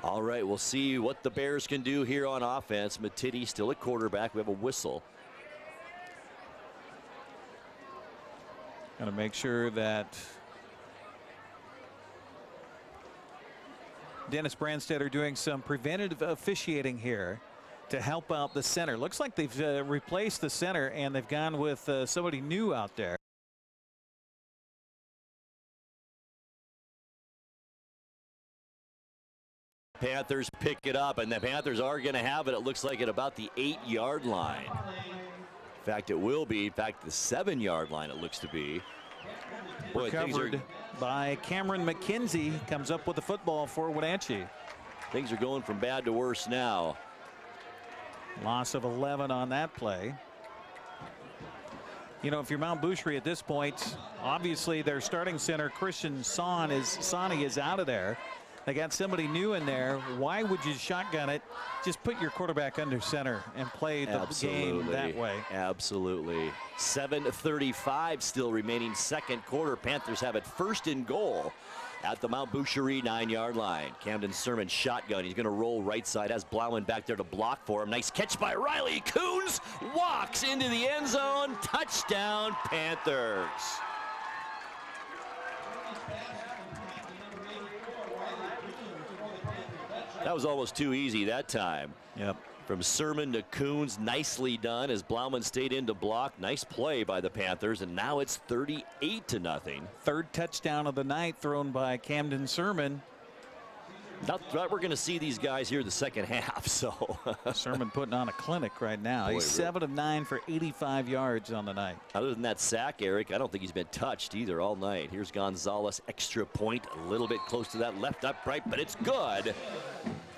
[SPEAKER 3] All right, we'll see what the Bears can do here on offense. Matiti still at quarterback. We have a whistle.
[SPEAKER 2] Got to make sure that Dennis Brandstetter doing some preventative officiating here to help out the center. Looks like they've replaced the center and they've gone with somebody new out there.
[SPEAKER 3] Panthers pick it up, and the Panthers are going to have it. It looks like at about the 8-yard line. In fact, it will be. In fact, the 7-yard line it looks to be. Boy,
[SPEAKER 2] recovered by Cameron McKenzie, comes up with the football for Wenatchee.
[SPEAKER 3] Things are going from bad to worse now.
[SPEAKER 2] Loss of 11 on that play. You know, if you're Mount Butchheir at this point, obviously their starting center, Christian Sani is out of there. They got somebody new in there. Why would you shotgun it? Just put your quarterback under center and play the game that way.
[SPEAKER 3] Absolutely. 7:35 still remaining second quarter. Panthers have it first and goal at the Mount Butchheir 9-yard line. Camden Sermon shotgun. He's going to roll right side. Has Blauman back there to block for him. Nice catch by Riley. Coons walks into the end zone. Touchdown, Panthers. That was almost too easy that time.
[SPEAKER 2] Yep.
[SPEAKER 3] From Sermon to Coons, nicely done as Blauman stayed in to block. Nice play by the Panthers, and now it's 38-0.
[SPEAKER 2] Third touchdown of the night thrown by Camden Sermon.
[SPEAKER 3] Not we're going to see these guys here the second half. So
[SPEAKER 2] Sermon putting on a clinic right now. He's 7 of 9 for 85 yards on the night.
[SPEAKER 3] Other than that sack, Eric, I don't think he's been touched either all night. Here's Gonzalez, extra point, a little bit close to that left upright, but it's good.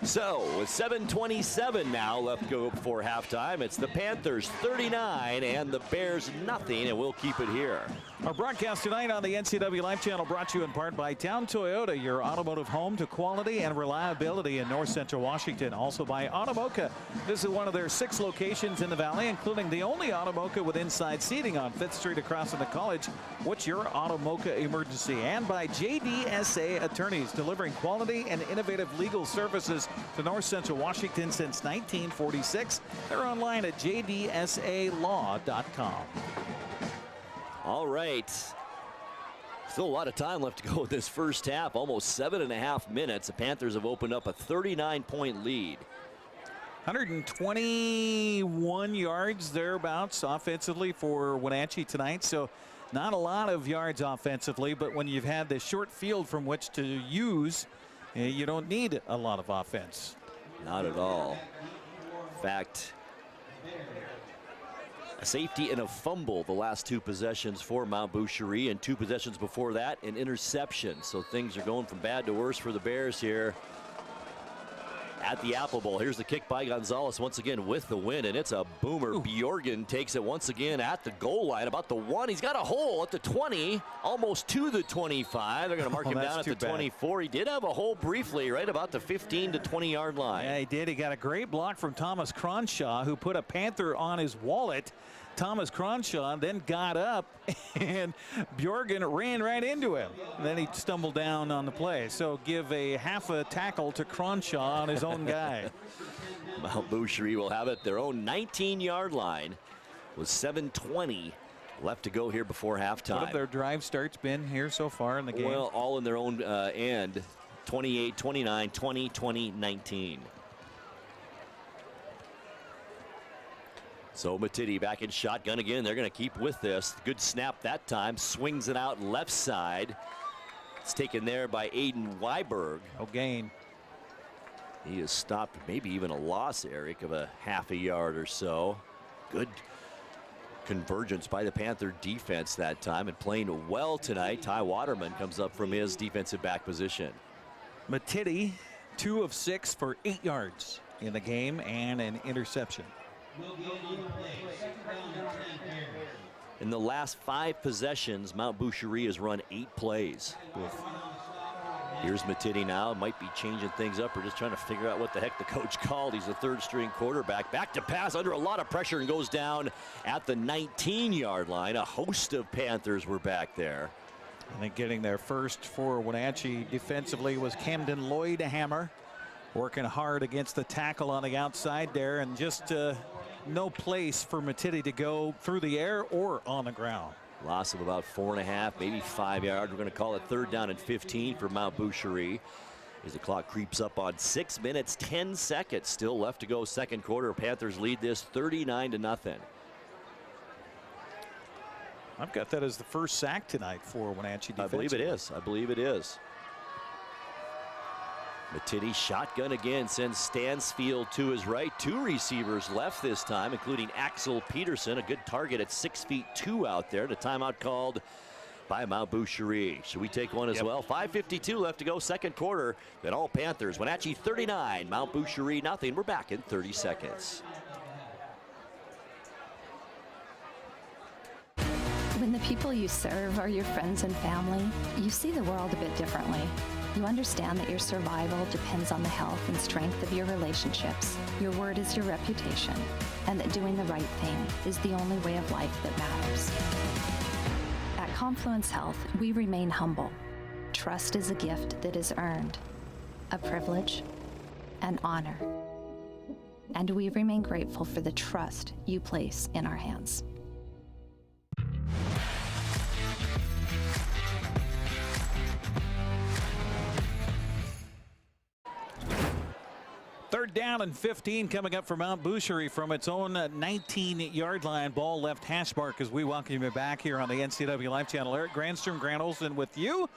[SPEAKER 3] So with 7:27 now left to go before halftime, it's the Panthers 39 and the Bears nothing, and we'll keep it here.
[SPEAKER 2] Our broadcast tonight on the NCW Live Channel brought to you in part by Town Toyota, your automotive home to quality and reliability in North Central Washington. Also by Automoka. Visit one of their 6 locations in the valley, including the only Automoka with inside seating on 5th Street across from the college. What's your Automoka emergency? And by JDSA Attorneys, delivering quality and innovative legal services to North Central Washington since 1946. They're online at jdsalaw.com.
[SPEAKER 3] All right. Still a lot of time left to go in this first half. Almost 7.5 minutes. The Panthers have opened up a 39-point lead.
[SPEAKER 2] 121 yards thereabouts offensively for Wenatchee tonight. So not a lot of yards offensively, but when you've had this short field from which to use, you don't need a lot of offense.
[SPEAKER 3] Not at all. In fact, a safety and a fumble the last 2 possessions for Mount Butchheir, and 2 possessions before that an interception. So things are going from bad to worse for the Bears here at the Apple Bowl. Here's the kick by Gonzalez once again with the win, and it's a boomer. Bjorgen takes it once again at the goal line, about the 1. He's got a hole at the 20, almost to the 25. They're going to mark him down at the 24. He did have a hole briefly right about the 15 to 20 yard line.
[SPEAKER 2] Yeah, he did. He got a great block from Thomas Cronshaw, who put a Panther on his wallet. Thomas Cronshaw then got up, and Bjorgen ran right into him. And then he stumbled down on the play. So give a half a tackle to Cronshaw on his own guy.
[SPEAKER 3] Mount Butchheir will have it their own 19-yard line with 7:20 left to go here before halftime.
[SPEAKER 2] What have their drive starts been here so far in the game?
[SPEAKER 3] Well, all in their own end. 28, 29, 20, 20, 19. So Matidi back in shotgun again. They're going to keep with this. Good snap that time. Swings it out left side. It's taken there by Aiden Weiberg.
[SPEAKER 2] No gain.
[SPEAKER 3] He has stopped, maybe even a loss, Eric, of a half a yard or so. Good convergence by the Panther defense that time, and playing well tonight. Ty Waterman comes up from his defensive back position.
[SPEAKER 2] Matidi, 2 of 6 for 8 yards in the game and an interception.
[SPEAKER 3] In the last 5 possessions, Mount Butchheir has run 8 plays. Here's Matidi now. Might be changing things up or just trying to figure out what the heck the coach called. He's a 3rd-string quarterback. Back to pass under a lot of pressure and goes down at the 19-yard line. A host of Panthers were back there.
[SPEAKER 2] I think getting there first for Wenatchee defensively was Camden Lloydhammer, working hard against the tackle on the outside there, and just no place for Matidi to go through the air or on the ground.
[SPEAKER 3] Loss of about 4.5, maybe 5 yards. We're going to call it 3rd down and 15 for Mount Butchheir as the clock creeps up on 6 minutes, 10 seconds still left to go second quarter. Panthers lead this 39-0.
[SPEAKER 2] I've got that as the first sack tonight for Wenatchee defense.
[SPEAKER 3] I believe it is. I believe it is.
[SPEAKER 15] Matiti shotgun again, sends Stansfield to his right. 2 receivers left this time, including Axel Peterson, a good target at 6'2" out there. The timeout called by Mount Butchheir. Should we take one as well? 5:52 left to go, second quarter. Then all Panthers. Wenatchee 39, Mount Butchheir nothing. We're back in 30 seconds.
[SPEAKER 13] When the people you serve are your friends and family, you see the world a bit differently. You understand that your survival depends on the health and strength of your relationships. Your word is your reputation, and that doing the right thing is the only way of life that matters. At Confluence Health, we remain humble. Trust is a gift that is earned, a privilege, an honor. And we remain grateful for the trust you place in our hands.
[SPEAKER 2] Third down and 15 coming up for Mount Butchheir from its own 19-yard line. Ball left hash mark as we welcome you back here on the NCW Live Channel. Eric Grandstrom, Grant Olson with you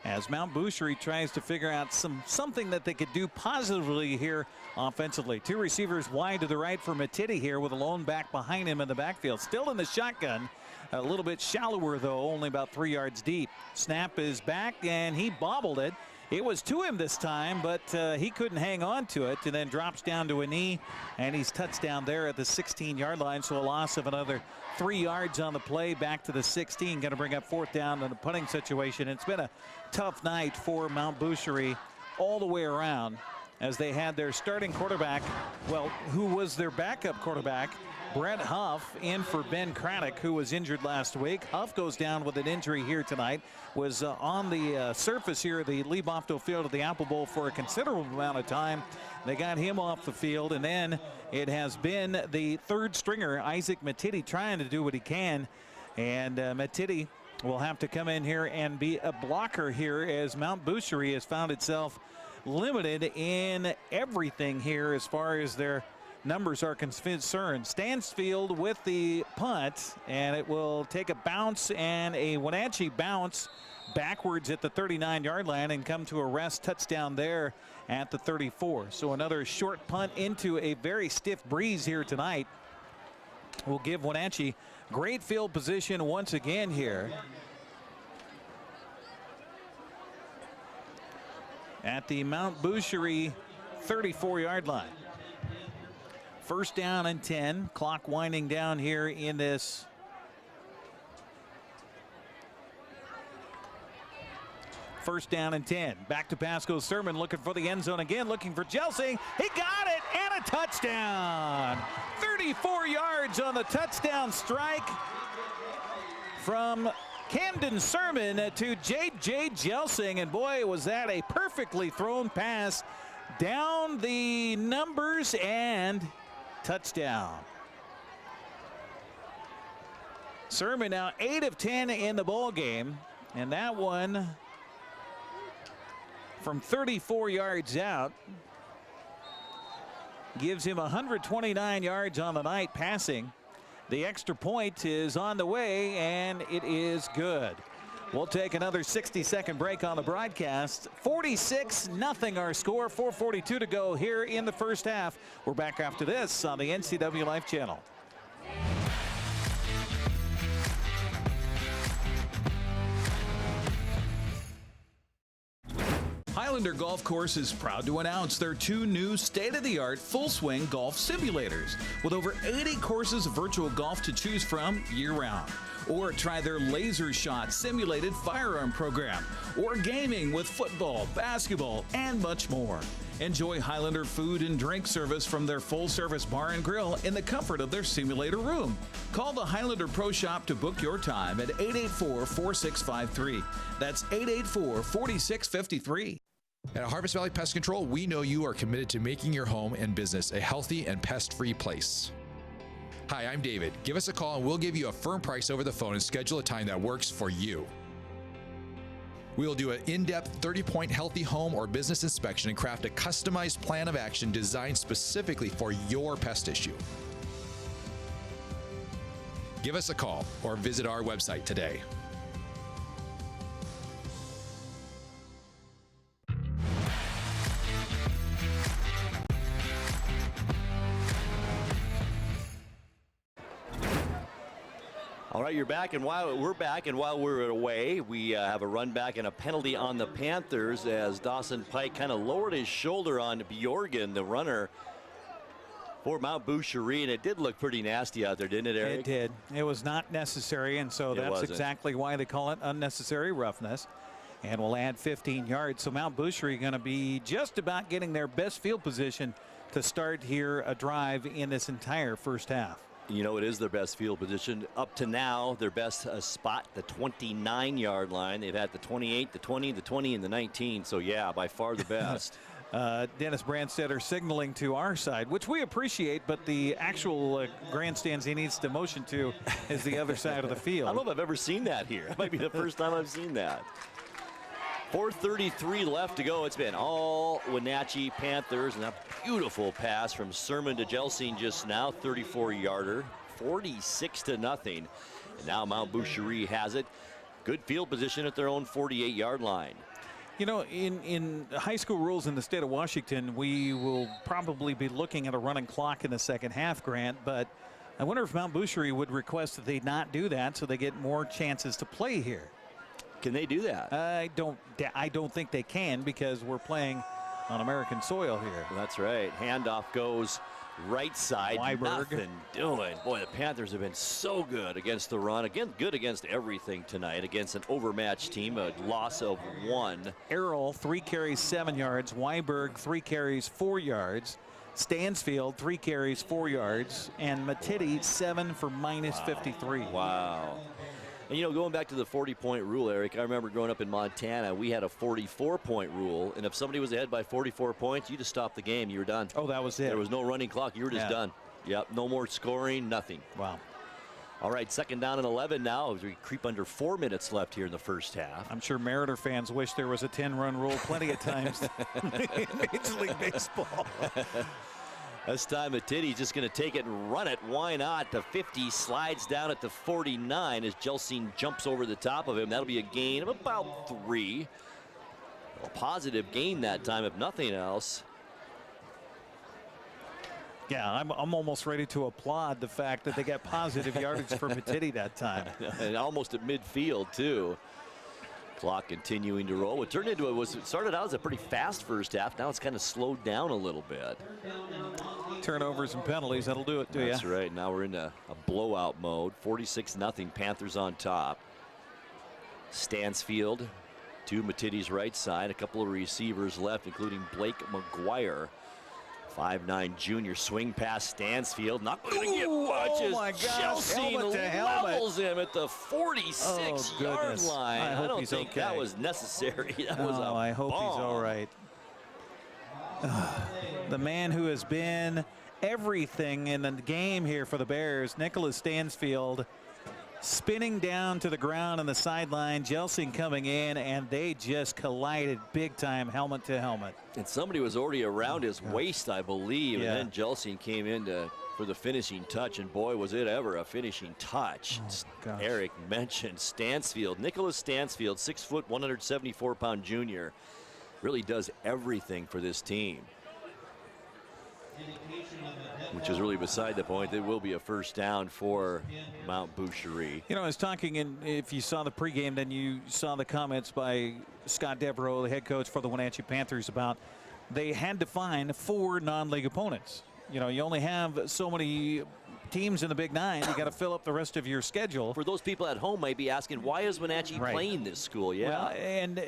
[SPEAKER 2] as Mount Butchheir tries to figure out something that they could do positively here offensively. 2 receivers wide to the right for Matiti here with a lone back behind him in the backfield. Still in the shotgun. A little bit shallower, though, only about 3 yards deep. Snap is back, and he bobbled it. It was to him this time, but he couldn't hang on to it, and then drops down to a knee, and he's touchdown there at the 16-yard line, so a loss of another 3 yards on the play back to the 16. Going to bring up 4th down in the punting situation. It's been a tough night for Mount Butchheir all the way around as they had their starting quarterback, well, who was their backup quarterback, Brent Huff, in for Ben Craddock, who was injured last week. Huff goes down with an injury here tonight. Was on the surface here at the Lee Bofto field at the Apple Bowl for a considerable amount of time. They got him off the field, and then it has been the third stringer, Isaac Matiti, trying to do what he can. And Matiti will have to come in here and be a blocker here as Mount Butchheir has found itself limited in everything here as far as their numbers are concerned. Stansfield with the punt, and it will take a bounce and a Wenatchee bounce backwards at the 39-yard line and come to a rest touchdown there at the 34. So another short punt into a very stiff breeze here tonight will give Wenatchee great field position once again here at the Mount Butchheir 34-yard line. First down and 10. Clock winding down here in this first down and 10. Back to Pasco Sermon looking for the end zone again, looking for Jelsing. He got it, and a touchdown. 34 yards on the touchdown strike from Camden Sermon to J.J. Jelsing. And boy, was that a perfectly thrown pass down the numbers and touchdown. Sermon now 8 of 10 in the ball game, and that one from 34 yards out gives him 129 yards on the night passing. The extra point is on the way, and it is good. We'll take another 60-second break on the broadcast. 46-0 our score, 4:42 to go here in the first half. We're back after this on the NCW Live Channel. Highlander Golf Course is proud to announce their 2 new state-of-the-art full-swing golf simulators with over 80 courses of virtual golf to choose from year-round. Or try their Laser Shot simulated firearm program, or gaming with football, basketball, and much more. Enjoy Highlander food and drink service from their full-service bar and grill in the comfort of their simulator room. Call the Highlander Pro Shop to book your time at 884-4653. That's 884-4653.
[SPEAKER 14] At Harvest Valley Pest Control, we know you are committed to making your home and business a healthy and pest-free place. Hi, I'm David. Give us a call and we'll give you a firm price over the phone and schedule a time that works for you. We will do an in-depth 30-point healthy home or business inspection and craft a customized plan of action designed specifically for your pest issue. Give us a call or visit our website today.
[SPEAKER 15] All right, you're back, and while we're away, we have a run back and a penalty on the Panthers as Dawson Pike kind of lowered his shoulder on Bjorgen, the runner for Mount Boucherie, and it did look pretty nasty out there, didn't it, Eric?
[SPEAKER 2] It did. It was not necessary, and so that's exactly why they call it unnecessary roughness. And we'll add 15 yards. So Mount Boucherie going to be just about getting their best field position to start here a drive in this entire first half.
[SPEAKER 15] You know, it is their best field position. Up to now, their best spot, the 29-yard line. They've had the 28, the 20, the 20, and the 19. So, yeah, by far the best.
[SPEAKER 2] Dennis Brandstetter signaling to our side, which we appreciate, but the actual grandstands he needs to motion to is the other side of the field.
[SPEAKER 15] I don't know if I've ever seen that here. It might be the first time I've seen that. 4:33 left to go. It's been all Wenatchee Panthers, and a beautiful pass from Sermon to Jelsing just now, 34-yarder, 46-0. And now Mount Boucherie has it. Good field position at their own 48-yard line.
[SPEAKER 2] You know, in high school rules in the state of Washington, we will probably be looking at a running clock in the second half, Grant, but I wonder if Mount Boucherie would request that they not do that so they get more chances to play here.
[SPEAKER 15] Can they do that?
[SPEAKER 2] I don't think they can, because we're playing on American soil here.
[SPEAKER 15] That's right. Handoff goes right side.
[SPEAKER 2] Weiberg.
[SPEAKER 15] Nothing doing. Boy, the Panthers have been so good against the run. Again, good against everything tonight against an overmatched team. A loss of 1.
[SPEAKER 2] Errol, 3 carries, 7 yards. Weiberg, 3 carries, 4 yards. Stansfield, 3 carries, 4 yards. And Matiti, 7 for minus 53.
[SPEAKER 15] Wow. And, you know, going back to the 40-point rule, Eric, I remember growing up in Montana, we had a 44-point rule. And if somebody was ahead by 44 points, you just stopped the game. You were done.
[SPEAKER 2] Oh, that was it.
[SPEAKER 15] There was no running clock. You were just done. Yep, no more scoring, nothing.
[SPEAKER 2] Wow.
[SPEAKER 15] All right, 2nd down and 11 now as we creep under 4 minutes left here in the first half.
[SPEAKER 2] I'm sure Mariner fans wish there was a 10-run rule plenty of times in Major League Baseball.
[SPEAKER 15] This time Matiti's just going to take it and run it. Why not? The 50 slides down at the 49 as Jelsing jumps over the top of him. That'll be a gain of about 3. A positive gain that time, if nothing else.
[SPEAKER 2] Yeah, I'm almost ready to applaud the fact that they got positive yardage for Matiti that time.
[SPEAKER 15] And almost at midfield, too. Clock continuing to roll. It turned into it started out as a pretty fast first half. Now it's kind of slowed down a little bit.
[SPEAKER 2] Turnovers and penalties, that'll do it to you.
[SPEAKER 15] That's right. Now we're in a blowout mode. 46-0. Panthers on top. Stansfield to Matiti's right side. A couple of receivers left, including Blake McGuire. 5'9" junior, swing past Stansfield. Not going to get much.
[SPEAKER 2] Oh my gosh, helmet to helmet.
[SPEAKER 15] Levels him at the 46-yard line. I don't think that was necessary. That was a
[SPEAKER 2] I hope
[SPEAKER 15] bomb.
[SPEAKER 2] He's all right. The man who has been everything in the game here for the Bears, Nicholas Stansfield, spinning down to the ground on the sideline. Jelsing coming in, and they just collided big time, helmet to helmet.
[SPEAKER 15] And somebody was already around his waist, I believe.
[SPEAKER 2] Yeah.
[SPEAKER 15] And then Jelsing came in for the finishing touch, and boy, was it ever a finishing touch. Eric mentioned Stansfield. Nicholas Stansfield, 6 foot, 174-pound junior, really does everything for this team. Which is really beside the point. It will be a first down for Mount Boucherie.
[SPEAKER 2] You know, I was talking, and if you saw the pregame, then you saw the comments by Scott Devereaux, the head coach for the Wenatchee Panthers, about they had to find 4 non-league opponents. You know, you only have so many teams in the Big Nine. You got to fill up the rest of your schedule.
[SPEAKER 15] For those people at home might be asking, why is Wenatchee playing this school? Yeah.
[SPEAKER 2] Well, and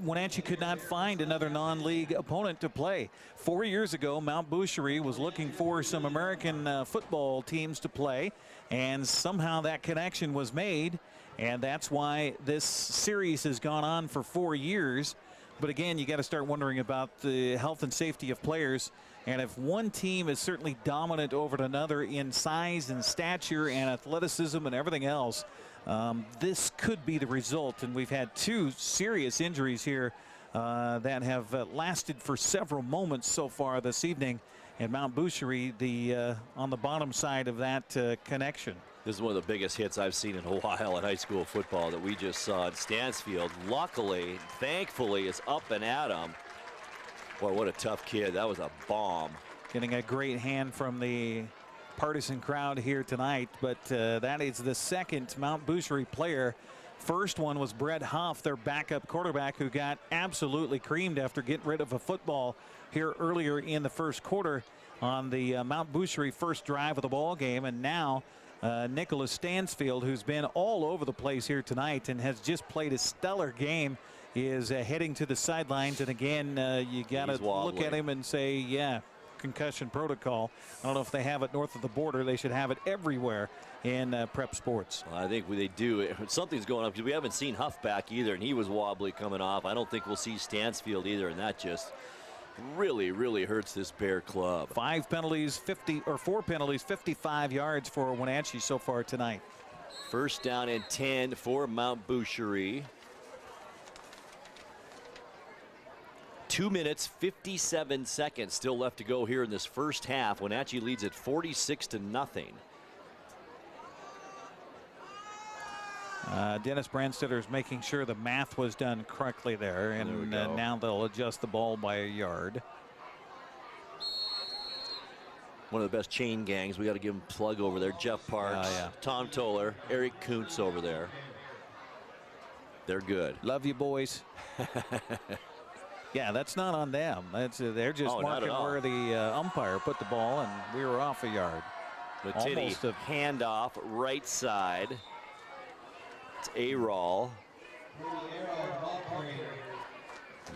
[SPEAKER 2] Wenatchee could not find another non-league opponent to play. 4 years ago, Mount Boucherie was looking for some American football teams to play, and somehow that connection was made, and that's why this series has gone on for 4 years. But again, you got to start wondering about the health and safety of players. And if one team is certainly dominant over another in size and stature and athleticism and everything else, this could be the result. And we've had 2 serious injuries here that have lasted for several moments so far this evening. And Mount Boucherie, on the bottom side of that connection.
[SPEAKER 15] This is one of the biggest hits I've seen in a while in high school football that we just saw at Stansfield. Luckily, thankfully, it's up and at him. Boy, what a tough kid. That was a bomb.
[SPEAKER 2] Getting a great hand from the partisan crowd here tonight, but that is the second Mount Boucherie player. First one was Brett Huff, their backup quarterback, who got absolutely creamed after getting rid of a football here earlier in the first quarter on the Mount Boucherie first drive of the ball game. And now Nicholas Stansfield, who's been all over the place here tonight and has just played a stellar game, is heading to the sidelines. And again, you got to look at him and say, yeah, concussion protocol. I don't know if they have it north of the border. They should have it everywhere in prep sports.
[SPEAKER 15] Well, I think they do. Something's going on because we haven't seen Huff back either, and he was wobbly coming off. I don't think we'll see Stansfield either, and that just really, really hurts this Bear club.
[SPEAKER 2] 4 penalties, 55 yards for Wenatchee so far tonight.
[SPEAKER 15] First down and 10 for Mount Boucherie. 2 minutes, 57 seconds still left to go here in this first half. Wenatchee leads at 46-0.
[SPEAKER 2] Dennis Brandstetter is making sure the math was done correctly there, and now they'll adjust the ball by a yard.
[SPEAKER 15] One of the best chain gangs. We got to give him a plug over there. Jeff Parks, Tom Toller, Eric Kuntz over there. They're good.
[SPEAKER 2] Love you, boys. Yeah, that's not on them. They're just marking where the umpire put the ball, and we were off a yard.
[SPEAKER 15] Matini, handoff, right side. It's A-Roll.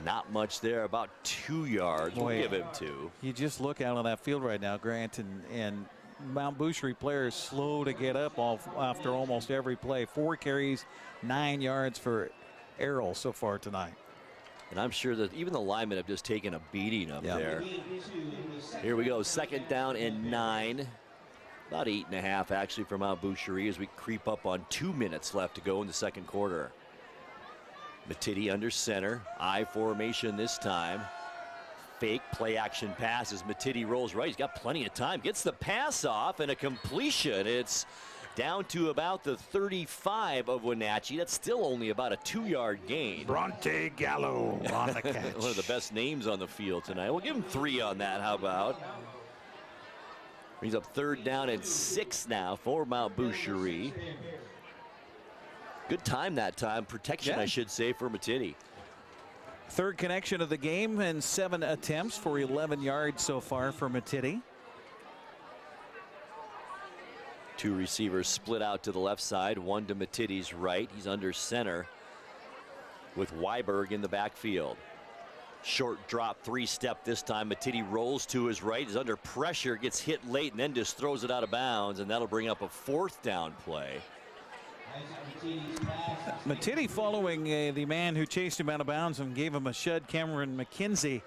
[SPEAKER 15] Not much there, about 2 yards. We'll give him 2.
[SPEAKER 2] You just look out on that field right now, Grant, and Mount Boucherie players slow to get up after almost every play. 4 carries, 9 yards for Errol so far tonight.
[SPEAKER 15] And I'm sure that even the linemen have just taken a beating up there. Here we go, second down and 9. About 8.5 actually for Mount Boucherie as we creep up on 2 minutes left to go in the second quarter. Matiti under center, I formation this time. Fake play action pass as Matiti rolls right. He's got plenty of time, gets the pass off and a completion. It's down to about the 35 of Wenatchee. That's still only about a 2-yard gain.
[SPEAKER 2] Bronte Gallo on the catch.
[SPEAKER 15] One of the best names on the field tonight. We'll give him 3 on that. How about? He's up third down and 6 now for Mount Boucherie. Good time that time. Protection, I should say, for Matiti.
[SPEAKER 2] Third connection of the game and 7 attempts for 11 yards so far for Matiti.
[SPEAKER 15] 2 receivers split out to the left side, 1 to Matiti's right. He's under center with Weiberg in the backfield. Short drop, 3-step this time. Matiti rolls to his right, is under pressure, gets hit late, and then just throws it out of bounds, and that'll bring up a 4th down play.
[SPEAKER 2] Matiti following the man who chased him out of bounds and gave him a shud, Cameron McKenzie.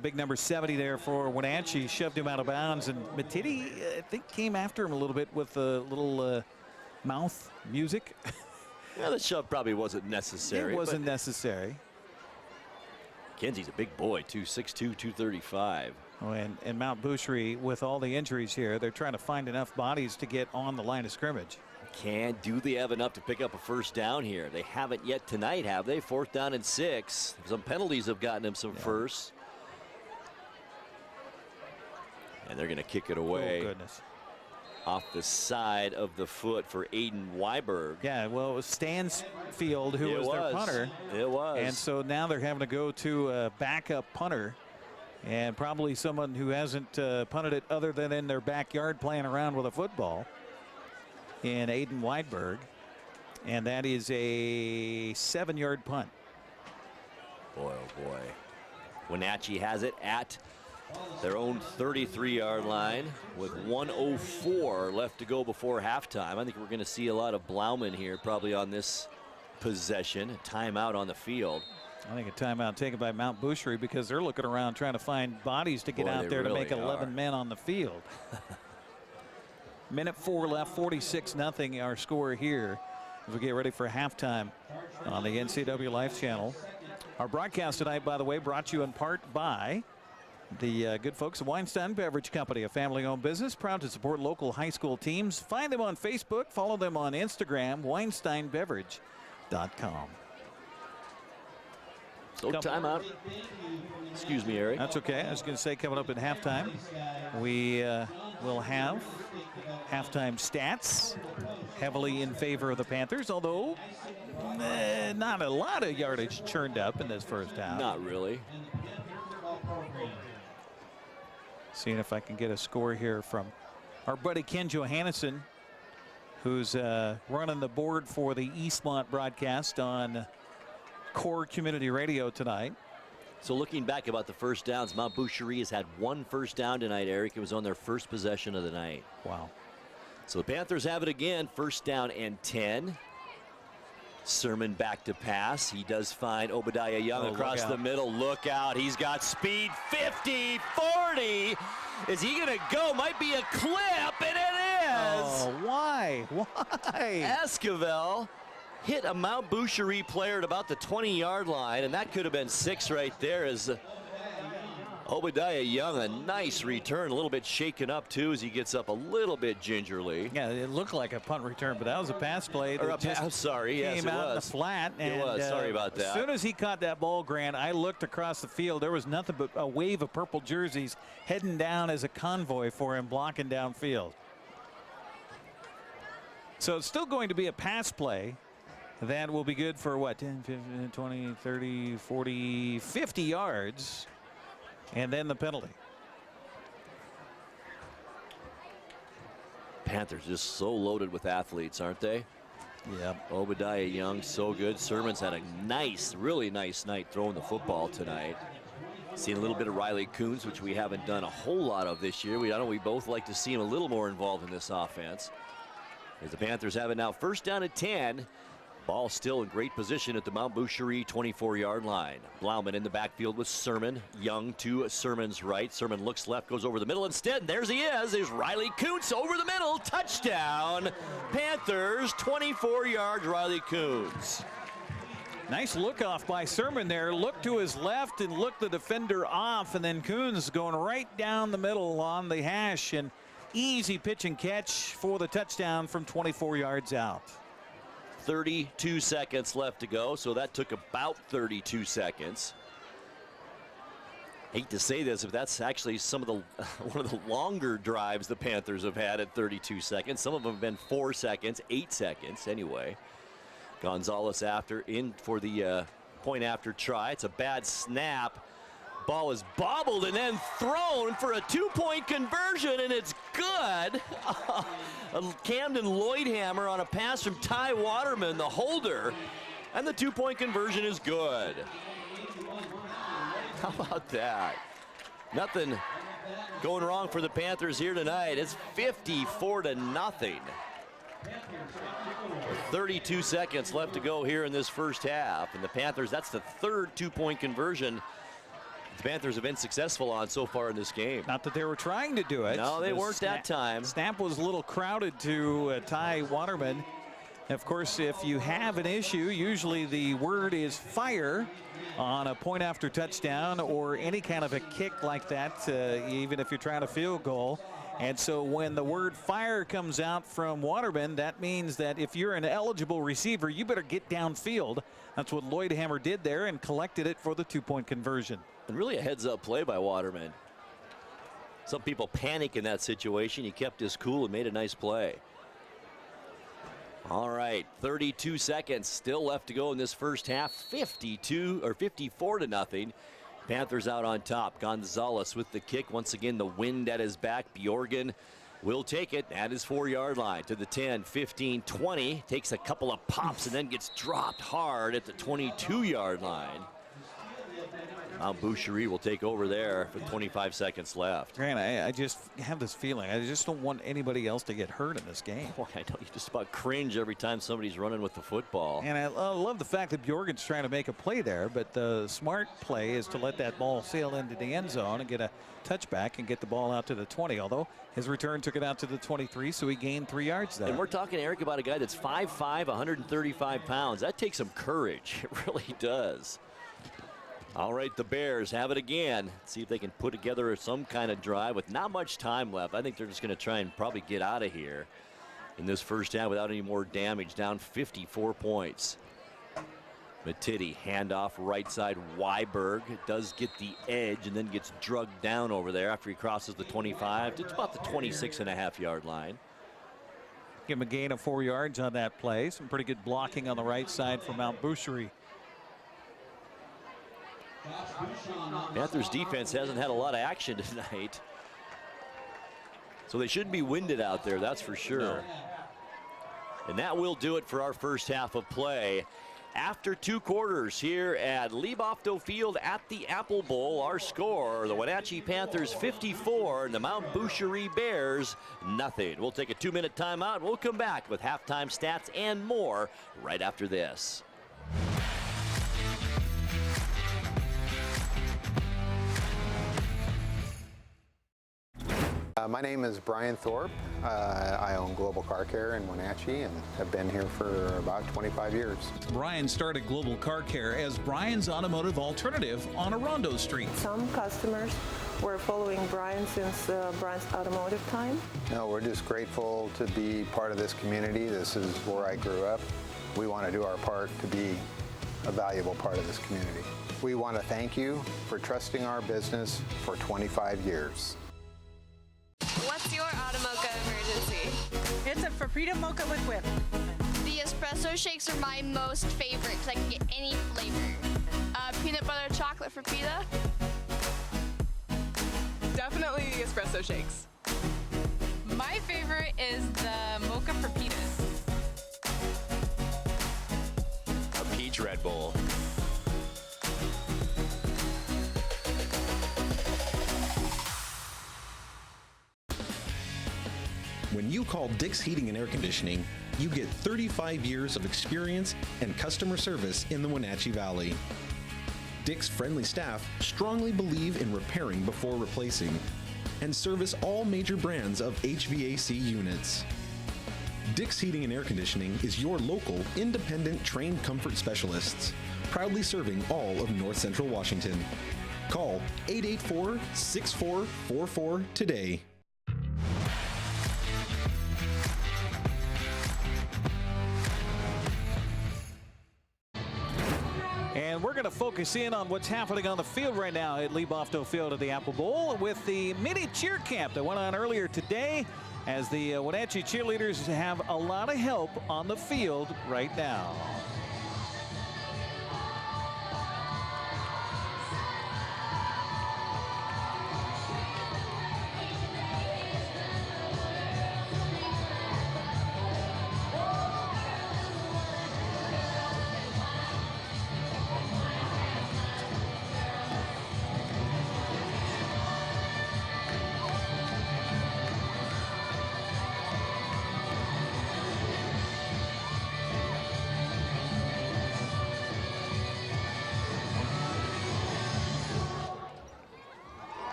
[SPEAKER 2] Big number 70 there for Wenatchee, shoved him out of bounds, and Matiti, I think, came after him a little bit with a little mouth music.
[SPEAKER 15] Yeah, the shove probably wasn't necessary.
[SPEAKER 2] It wasn't necessary.
[SPEAKER 15] Kenzie's a big boy, 262, 235.
[SPEAKER 2] Oh, and Mount Boucherie, with all the injuries here, they're trying to find enough bodies to get on the line of scrimmage.
[SPEAKER 15] Do they have enough to pick up a first down here? They haven't yet tonight, have they? 4th down and 6. Some penalties have gotten them some firsts. And they're going to kick it away.
[SPEAKER 2] Oh, goodness.
[SPEAKER 15] Off the side of the foot for Aiden Weiberg.
[SPEAKER 2] Yeah, well, it was Stansfield who was their punter.
[SPEAKER 15] It was.
[SPEAKER 2] And so now they're having to go to a backup punter, and probably someone who hasn't punted it other than in their backyard playing around with a football, in Aiden Weiberg. And that is a 7-yard punt.
[SPEAKER 15] Boy, oh boy. Wenatchee has it at their own 33-yard line with 1:04 left to go before halftime. I think we're going to see a lot of Blauman here probably on this possession. A timeout on the field.
[SPEAKER 2] I think a timeout taken by Mount Boucherie because they're looking around trying to find bodies to get out there to make 11 men on the field. Minute 4 left, 46-0 our score here as we get ready for halftime on the NCW Life Channel. Our broadcast tonight, by the way, brought to you in part by the good folks at Weinstein Beverage Company, a family-owned business proud to support local high school teams. Find them on Facebook, follow them on Instagram, WeinsteinBeverage.com.
[SPEAKER 15] So timeout. Excuse me, Eric.
[SPEAKER 2] That's okay. I was going to say coming up at halftime, we will have halftime stats heavily in favor of the Panthers, although not a lot of yardage churned up in this first half.
[SPEAKER 15] Not really.
[SPEAKER 2] Seeing if I can get a score here from our buddy Ken Johannesson, who's running the board for the Eastmont broadcast on Core Community Radio tonight.
[SPEAKER 15] So looking back about the first downs, Mount Boucherie has had one first down tonight, Eric. It was on their first possession of the night.
[SPEAKER 2] Wow.
[SPEAKER 15] So the Panthers have it again, first down and 10. Sermon back to pass. He does find Obadiah Young across the middle. Look out. He's got speed. 50, 40. Is he going to go? Might be a clip, and it is.
[SPEAKER 2] Oh, why? Why?
[SPEAKER 15] Esquivel hit a Mount Boucherie player at about the 20-yard line, and that could have been 6 right there as Obadiah Young, a nice return, a little bit shaken up too as he gets up a little bit gingerly.
[SPEAKER 2] Yeah, it looked like a punt return, but that was a pass play that
[SPEAKER 15] I'm sorry, yes,
[SPEAKER 2] came out in the flat.
[SPEAKER 15] It was, sorry about that.
[SPEAKER 2] As soon as he caught that ball, Grant, I looked across the field. There was nothing but a wave of purple jerseys heading down as a convoy for him, blocking downfield. So it's still going to be a pass play. That will be good for what, 10, 15, 20, 30, 40, 50 yards. And then the penalty.
[SPEAKER 15] Panthers just so loaded with athletes, aren't they?
[SPEAKER 2] Yeah.
[SPEAKER 15] Obadiah Young, so good. Sermon's had a nice, really nice night throwing the football tonight. Seen a little bit of Riley Coons, which we haven't done a whole lot of this year. I know we both like to see him a little more involved in this offense. As the Panthers have it now first down at 10. Ball still in great position at the Mount Boucherie 24-yard line. Blauman in the backfield with Sermon. Young to Sermon's right. Sermon looks left, goes over the middle instead. And there's he is. There's Riley Kuntz over the middle. Touchdown. Panthers, 24 yards, Riley Kuntz.
[SPEAKER 2] Nice look off by Sermon there. Look to his left and look the defender off. And then Kuntz going right down the middle on the hash. And easy pitch and catch for the touchdown from 24 yards out.
[SPEAKER 15] 32 seconds left to go, so that took about 32 seconds. Hate to say this, but that's actually some of the one of the longer drives the Panthers have had at 32 seconds. Some of them have been 4 seconds, 8 seconds anyway. Gonzalez in for the point after try. It's a bad snap. Ball is bobbled and then thrown for a 2-point conversion, and it's good. Camden Lloydhammer on a pass from Ty Waterman, the holder, and the 2-point conversion is good. How about that? Nothing going wrong for the Panthers here tonight. It's 54-0. 32 seconds left to go here in this first half, and the Panthers, that's the third 2-point conversion the Panthers have been successful on so far in this game.
[SPEAKER 2] Not that they were trying to do it.
[SPEAKER 15] No, they weren't that time.
[SPEAKER 2] Snap was a little crowded to Ty Waterman. Of course, if you have an issue, usually the word is fire on a point after touchdown or any kind of a kick like that, even if you're trying a field goal. And so when the word fire comes out from Waterman, that means that if you're an eligible receiver, you better get downfield. That's what Lloydhammer did there and collected it for the 2-point conversion.
[SPEAKER 15] And really a heads-up play by Waterman. Some people panic in that situation. He kept his cool and made a nice play. All right, 32 seconds still left to go in this first half. 54-0. Panthers out on top. Gonzalez with the kick. Once again, the wind at his back. Bjorgen will take it at his 4-yard line to the 10, 15, 20. Takes a couple of pops and then gets dropped hard at the 22-yard line. Mount Boucherie will take over there with 25 seconds left.
[SPEAKER 2] Grant, I just have this feeling. I just don't want anybody else to get hurt in this game.
[SPEAKER 15] Boy, I know you just about cringe every time somebody's running with the football.
[SPEAKER 2] And I love the fact that Bjorgen's trying to make a play there, but the smart play is to let that ball sail into the end zone and get a touchback and get the ball out to the 20, although his return took it out to the 23, so he gained 3 yards there.
[SPEAKER 15] And we're talking, Eric, about a guy that's 5'5", 135 pounds. That takes some courage. It really does. All right, the Bears have it again. See if they can put together some kind of drive with not much time left. I think they're just going to try and probably get out of here in this first half without any more damage. Down 54 points. Matiti, handoff right side. Weiberg does get the edge and then gets drugged down over there after he crosses the 25 to about the 26.5-yard line.
[SPEAKER 2] Give him a gain of 4 yards on that play. Some pretty good blocking on the right side from Mount Boucherie.
[SPEAKER 15] Panthers defense hasn't had a lot of action tonight, so they shouldn't be winded out there, that's for sure. No. And that will do it for our first half of play. After 2 quarters here at Liebofto Field at the Apple Bowl, our score, the Wenatchee Panthers 54 and the Mount Boucherie Bears nothing. We'll take a 2-minute timeout. We'll come back with halftime stats and more right after this.
[SPEAKER 16] My name is Brian Thorpe. I own Global Car Care in Wenatchee and have been here for about 25 years.
[SPEAKER 2] Brian started Global Car Care as Brian's automotive alternative on Orondo Street.
[SPEAKER 17] Some customers were following Brian since Brian's automotive time.
[SPEAKER 16] No, we're just grateful to be part of this community. This is where I grew up. We want to do our part to be a valuable part of this community. We want to thank you for trusting our business for 25 years.
[SPEAKER 8] What's your Automocha emergency?
[SPEAKER 9] It's a Frapita mocha with whip.
[SPEAKER 8] The espresso shakes are my most favorite because I can get any flavor. Peanut butter chocolate Frapita.
[SPEAKER 10] Definitely espresso shakes.
[SPEAKER 11] My favorite is the mocha Frapitas.
[SPEAKER 3] A peach Red Bull.
[SPEAKER 18] When you call Dick's Heating and Air Conditioning, you get 35 years of experience and customer service in the Wenatchee Valley. Dick's friendly staff strongly believe in repairing before replacing and service all major brands of HVAC units. Dick's Heating and Air Conditioning is your local, independent, trained comfort specialists, proudly serving all of North Central Washington. Call 884-6444 today.
[SPEAKER 2] And we're going to focus in on what's happening on the field right now at Liebofto Field at the Apple Bowl with the mini cheer camp that went on earlier today, as the Wenatchee cheerleaders have a lot of help on the field right now.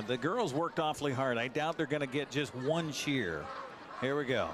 [SPEAKER 2] The girls worked awfully hard. I doubt they're going to get just one cheer. Here we go.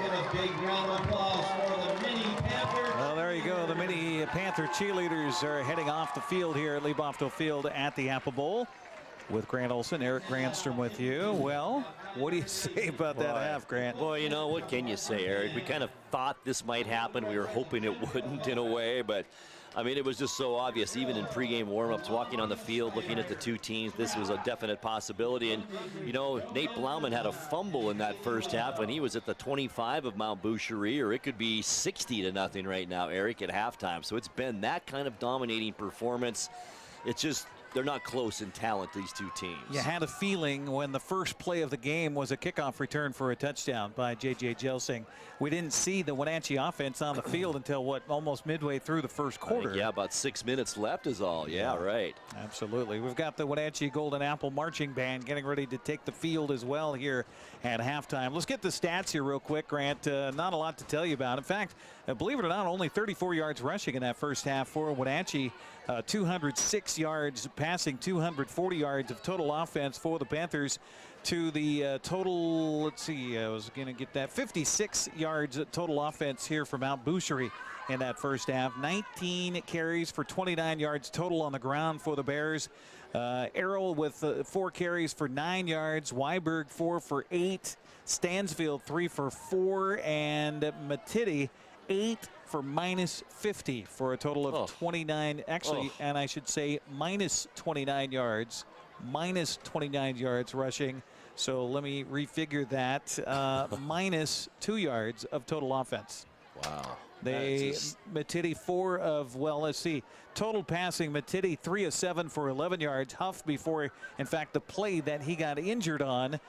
[SPEAKER 19] A big round of applause for the mini Panthers.
[SPEAKER 2] Well, there you go. The mini Panther cheerleaders are heading off the field here at Liebofto Field at the Apple Bowl. With Grant Olson, Eric Grandstrom with you. Well, what do you say about that half, Grant?
[SPEAKER 15] Well, you know, what can you say, Eric? We kind of thought this might happen. We were hoping it wouldn't in a way, but I mean, it was just so obvious, even in pregame warmups, walking on the field, looking at the two teams, this was a definite possibility. And, you know, Nate Blauman had a fumble in that first half when he was at the 25 of Mount Boucherie, or it could be 60-0 right now, Eric, at halftime. So it's been that kind of dominating performance. It's just, they're not close in talent, these two teams.
[SPEAKER 2] You had a feeling when the first play of the game was a kickoff return for a touchdown by J.J. Jelsing. We didn't see the Wenatchee offense on the field until, what, almost midway through the first quarter.
[SPEAKER 15] Yeah, about 6 minutes left is all. Yeah, right.
[SPEAKER 2] Absolutely. We've got the Wenatchee Golden Apple Marching Band getting ready to take the field as well here at halftime. Let's get the stats here real quick, Grant. Not a lot to tell you about. In fact, believe it or not, only 34 yards rushing in that first half for Wenatchee. 206 yards passing, 240 yards of total offense for the Panthers, to the total, let's see, I was going to get that, 56 yards total offense here for Mount Boucherie in that first half. 19 carries for 29 yards total on the ground for the Bears. Errol with 4 carries for 9 yards. Weiberg 4 for 8. Stansfield 3 for 4. And Matidi 8 for minus 50 for a total of 29, actually, and I should say minus 29 yards. Minus 29 yards rushing. So let me refigure that. Minus 2 yards of total offense.
[SPEAKER 15] Wow.
[SPEAKER 2] Matidi 4 of, well, let's see, total passing, Matidi 3 of 7 for 11 yards. Huff, before, in fact, the play that he got injured on,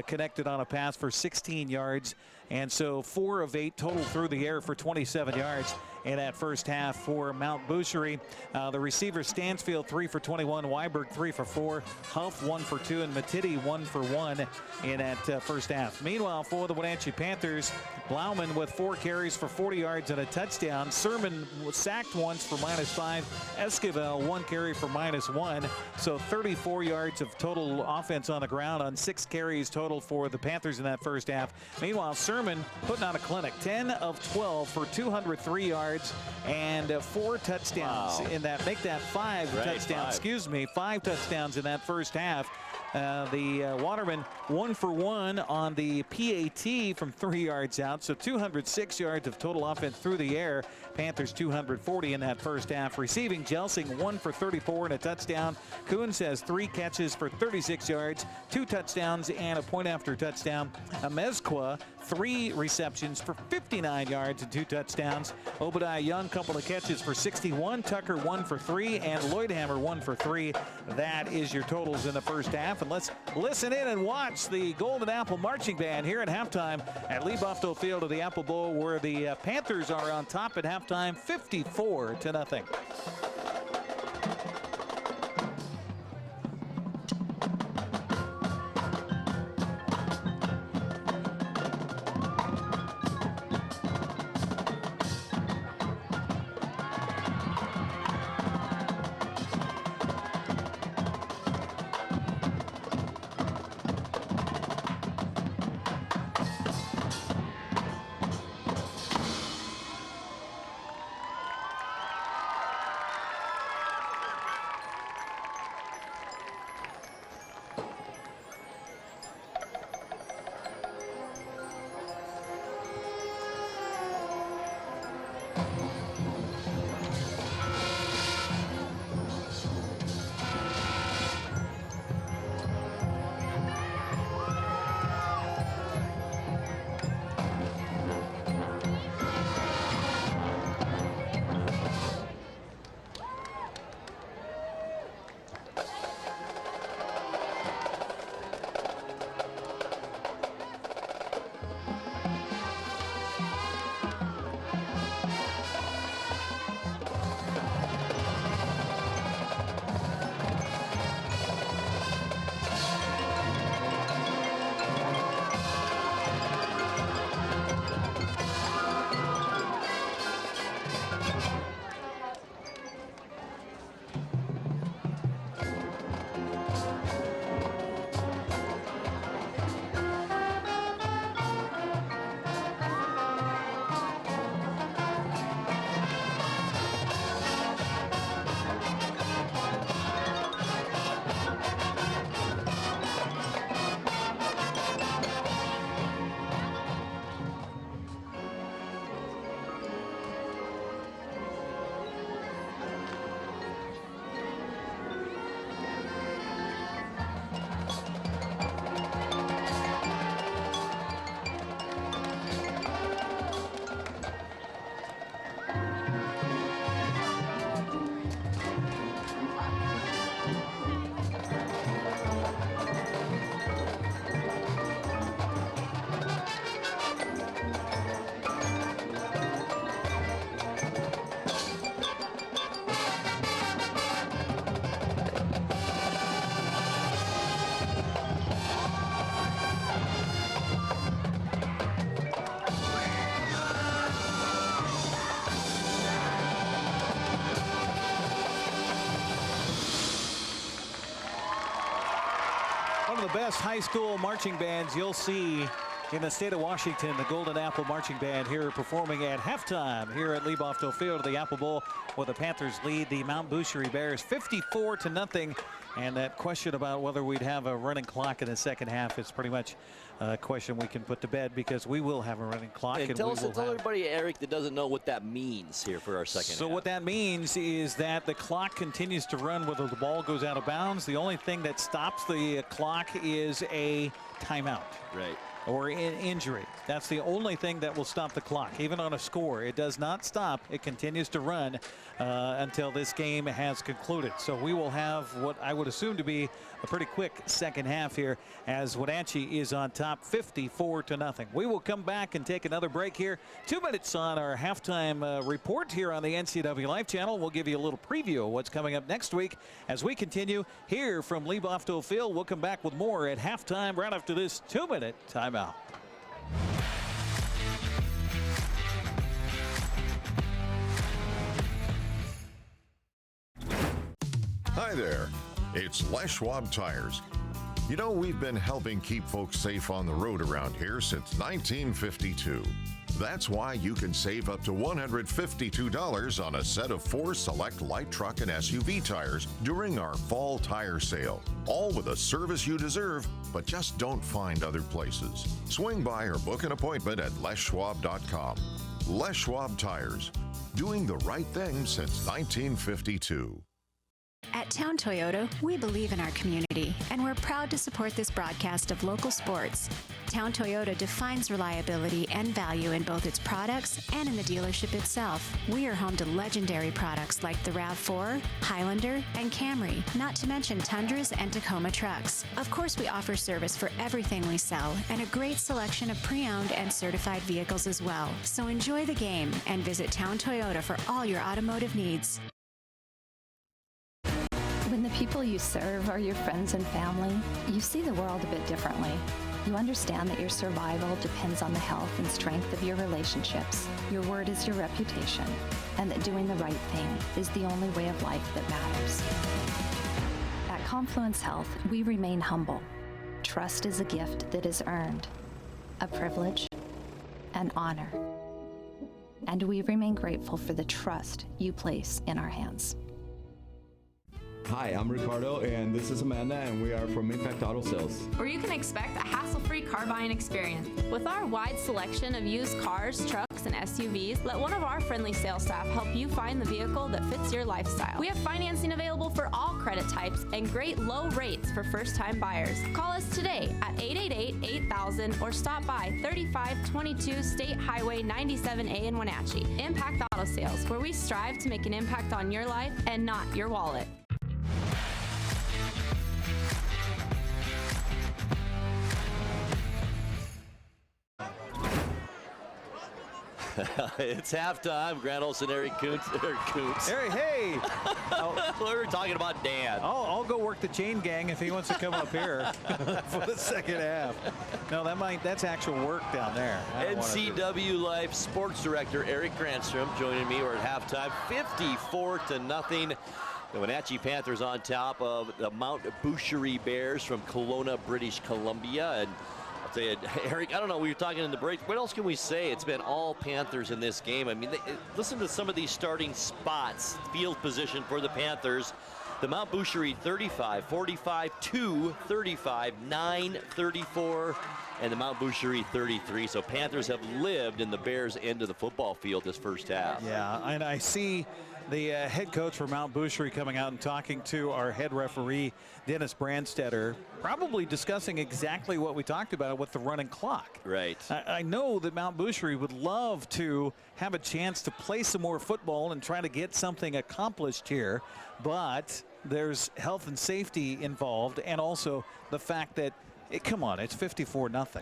[SPEAKER 2] connected on a pass for 16 yards. And so 4 of 8 total through the air for 27 yards in that first half for Mount Boucherie. The receiver Stansfield 3 for 21, Weiberg 3 for 4, Huff 1 for 2, and Matidi 1 for 1 in that first half. Meanwhile, for the Wenatchee Panthers, Blauman with 4 carries for 40 yards and a touchdown. Sermon was sacked once for minus 5. Esquivel 1 carry for minus 1. So 34 yards of total offense on the ground on 6 carries total for the Panthers in that first half. Meanwhile, Sermon putting on a clinic, 10 of 12 for 203 yards and 4 touchdowns in that. Make that 5 touchdowns. Excuse me, 5 touchdowns in that first half. The Waterman 1 for 1 on the PAT from 3 yards out. So 206 yards of total offense through the air. Panthers 240 in that first half. Receiving, Jelsing 1 for 34 and a touchdown. Coons has 3 catches for 36 yards, 2 touchdowns and a point after touchdown. Amezcua 3 receptions for 59 yards and 2 touchdowns. Obadiah Young, couple of catches for 61. Tucker 1 for 3 and Lloydhammer 1 for 3. That is your totals in the first half. And let's listen in and watch the Golden Apple Marching Band here at halftime at Lee Buffalo Field of the Apple Bowl, where the Panthers are on top at halftime, 54-0. best high school marching bands you'll see in the state of Washington. The Golden Apple Marching Band here performing at halftime here at Liebofto Field of the Apple Bowl, where the Panthers lead the Mount Boucherie Bears 54-0. And that question about whether we'd have a running clock in the second half is pretty much a question we can put to bed, because we will have a running clock.
[SPEAKER 15] And tell everybody, Eric, that doesn't know what that means here for our second half.
[SPEAKER 2] What that means is that the clock continues to run whether the ball goes out of bounds. The only thing that stops the clock is a timeout.
[SPEAKER 15] Right.
[SPEAKER 2] Or an injury. That's the only thing that will stop the clock. Even on a score, it does not stop. It continues to run until this game has concluded. So we will have what I would assume to be a pretty quick second half here, as Wenatchee is on top 54-0. We will come back and take another break here. 2 minutes on our halftime report here on the NCW Life Channel. We'll give you a little preview of what's coming up next week as we continue here from Liebofto Field. We'll come back with more at halftime right after this 2-minute timeout.
[SPEAKER 20] Hi there, it's Les Schwab Tires. You know, we've been helping keep folks safe on the road around here since 1952. That's why you can save up to $152 on a set of 4 select light truck and SUV tires during our fall tire sale. All with a service you deserve, but just don't find other places. Swing by or book an appointment at leschwab.com. Les Schwab Tires, doing the right thing since 1952.
[SPEAKER 21] At Town Toyota, we believe in our community, and we're proud to support this broadcast of local sports. Town Toyota defines reliability and value in both its products and in the dealership itself. We are home to legendary products like the RAV4, Highlander, and Camry, not to mention Tundras and Tacoma trucks. Of course, we offer service for everything we sell, and a great selection of pre-owned and certified vehicles as well. So enjoy the game and visit Town Toyota for all your automotive needs.
[SPEAKER 13] When the people you serve are your friends and family, you see the world a bit differently. You understand that your survival depends on the health and strength of your relationships. Your word is your reputation, and that doing the right thing is the only way of life that matters. At Confluence Health, we remain humble. Trust is a gift that is earned, a privilege, an honor. And we remain grateful for the trust you place in our hands.
[SPEAKER 5] Hi, I'm Ricardo, and this is Amanda, and we are from Impact Auto Sales,
[SPEAKER 6] where you can expect a hassle-free car buying experience. With our wide selection of used cars, trucks, and SUVs, let one of our friendly sales staff help you find the vehicle that fits your lifestyle. We have financing available for all credit types and great low rates for first-time buyers. Call us today at 888-8000 or stop by 3522 State Highway 97A in Wenatchee. Impact Auto Sales, where we strive to make an impact on your life and not your wallet.
[SPEAKER 15] It's halftime. Grant Olson, Eric Kuntz.
[SPEAKER 2] Hey!
[SPEAKER 15] We were talking about Dan.
[SPEAKER 2] I'll go work the chain gang if he wants to come up here for the second half. No, that's actual work down there.
[SPEAKER 15] NCW Life Sports Director Eric Granstrom joining me. We're at halftime, 54-0. The Wenatchee Panthers on top of the Mount Boucherie Bears from Kelowna, British Columbia. And I'll tell you, Eric, I don't know, we were talking in the break. What else can we say? It's been all Panthers in this game. I mean, listen to some of these starting spots, field position for the Panthers. The Mount Boucherie 35, 45, 2, 35, 9, 34, and the Mount Boucherie 33. So Panthers have lived in the Bears' end of the football field this first half.
[SPEAKER 2] Yeah, and I see the head coach for Mount Boucherie coming out and talking to our head referee, Dennis Brandstetter, probably discussing exactly what we talked about with the running clock.
[SPEAKER 15] Right.
[SPEAKER 2] I know that Mount Boucherie would love to have a chance to play some more football and try to get something accomplished here, but there's health and safety involved, and also the fact that, come on, it's 54-0.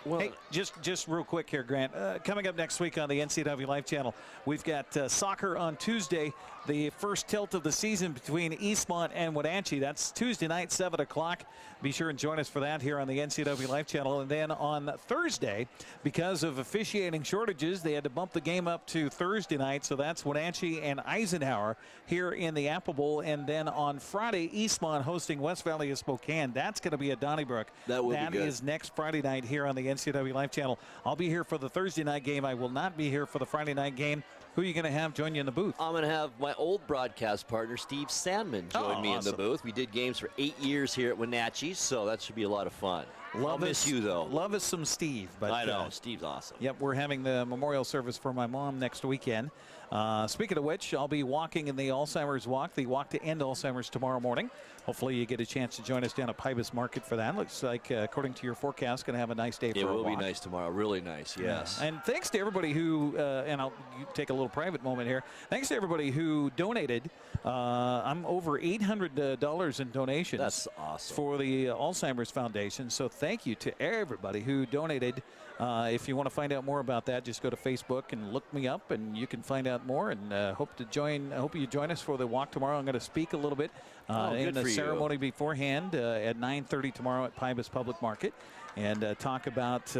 [SPEAKER 2] Well, hey, just real quick here, Grant. Coming up next week on the NCW Life Channel, we've got soccer on Tuesday, the first tilt of the season between Eastmont and Wenatchee. That's Tuesday night, 7 o'clock. Be sure and join us for that here on the NCW Life Channel. And then on Thursday, because of officiating shortages, they had to bump the game up to Thursday night. So that's Wenatchee and Eisenhower here in the Apple Bowl. And then on Friday, Eastmont hosting West Valley of Spokane. That's going to be at Donnybrook.
[SPEAKER 15] That will be good.
[SPEAKER 2] That is next Friday night here on the NCW Life Channel. I'll be here for the Thursday night game. I will not be here for the Friday night game. Who are you going to have join you in the booth?
[SPEAKER 15] I'm going to have my old broadcast partner, Steve Sandman, join me in the booth. We did games for 8 years here at Wenatchee, so that should be a lot of fun. I'll miss you, though.
[SPEAKER 2] Love us some Steve. But,
[SPEAKER 15] I know. Steve's awesome.
[SPEAKER 2] Yep, we're having the memorial service for my mom next weekend. Speaking of which, I'll be walking in the Alzheimer's Walk, the Walk to End Alzheimer's tomorrow morning. Hopefully you get a chance to join us down at Pybus Market for that. Looks like, according to your forecast, going to have a nice day for a walk.
[SPEAKER 15] It will be nice tomorrow. Really nice, yes.
[SPEAKER 2] Yeah. And thanks to everybody who, and I'll take a little private moment here. Thanks to everybody who donated. I'm over $800 in donations.
[SPEAKER 15] That's awesome.
[SPEAKER 2] For the Alzheimer's Foundation. So thank you to everybody who donated. If you want to find out more about that, just go to Facebook and look me up, and you can find out more. And hope you join us for the walk tomorrow. I'm going to speak a little bit in the ceremony beforehand at 9:30 tomorrow at Pybus Public Market, and talk about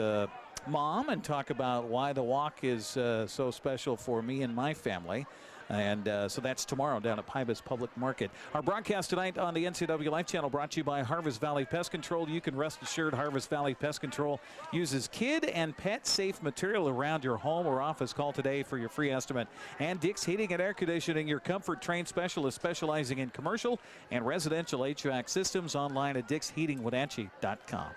[SPEAKER 2] Mom and talk about why the walk is so special for me and my family. And so that's tomorrow down at Pybus Public Market. Our broadcast tonight on the NCW Life Channel brought to you by Harvest Valley Pest Control. You can rest assured Harvest Valley Pest Control uses kid and pet safe material around your home or office. Call today for your free estimate. And Dick's Heating and Air Conditioning, your comfort trained specialist specializing in commercial and residential HVAC systems, online at dicksheatingwenatchee.com.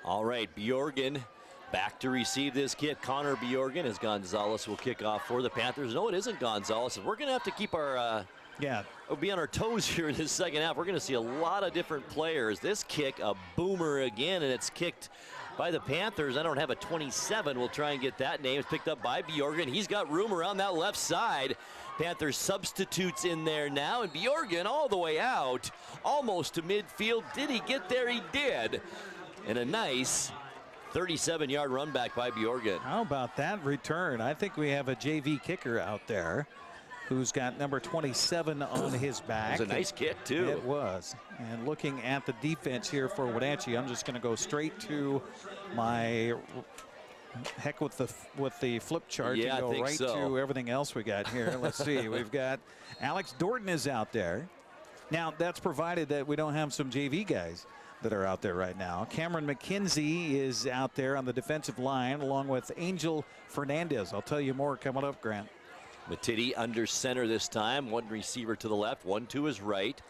[SPEAKER 15] All right, Bjorgen back to receive this kick. Connor Bjorgen, as Gonzalez will kick off for the Panthers. No, it isn't Gonzalez. We're going to have to keep our be on our toes here in this second half. We're going to see a lot of different players. This kick, a boomer again, and it's kicked by the Panthers. I don't have a 27. We'll try and get that name. It's picked up by Bjorgen. He's got room around that left side. Panthers substitutes in there now, and Bjorgen all the way out, almost to midfield. Did he get there? He did. And a nice 37-yard run back by Bjorgen.
[SPEAKER 2] How about that return? I think we have a JV kicker out there who's got number 27 on his back.
[SPEAKER 15] It was a nice kick, too.
[SPEAKER 2] It was. And looking at the defense here for Wenatchee, I'm just going to go straight to my heck with the flip chart and go right to everything else we got here. Let's see. We've got Alex Dorton is out there. Now, that's provided that we don't have some JV guys that are out there right now. Cameron McKenzie is out there on the defensive line along with Angel Fernandez. I'll tell you more coming up, Grant.
[SPEAKER 15] Matiti under center this time. One receiver to the left, one to his right.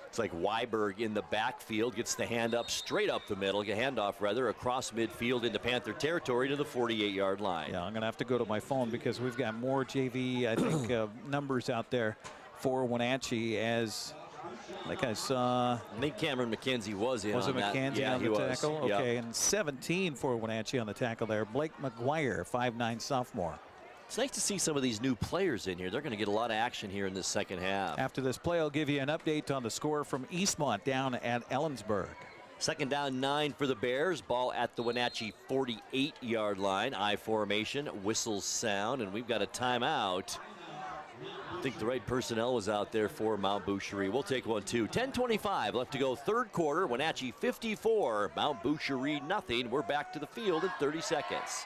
[SPEAKER 15] It's like Weiberg in the backfield gets the hand up straight up the middle, handoff rather, across midfield into Panther territory to the 48-yard line.
[SPEAKER 2] Yeah, I'm going to have to go to my phone because we've got more JV, I think, numbers out there for Wenatchee as like I saw.
[SPEAKER 15] I think Cameron McKenzie was in.
[SPEAKER 2] Was it McKenzie on the tackle?
[SPEAKER 15] Yep.
[SPEAKER 2] Okay, and 17 for Wenatchee on the tackle there. Blake McGuire, 5'9" sophomore.
[SPEAKER 15] It's nice to see some of these new players in here. They're going to get a lot of action here in this second half.
[SPEAKER 2] After this play, I'll give you an update on the score from Eastmont down at Ellensburg.
[SPEAKER 15] Second down, 9 for the Bears. Ball at the Wenatchee 48-yard line. I formation, whistles sound, and we've got a timeout. I think the right personnel was out there for Mount Boucherie. We'll take one, too. 10:25 left to go, third quarter. Wenatchee 54, Mount Boucherie nothing. We're back to the field in 30 seconds.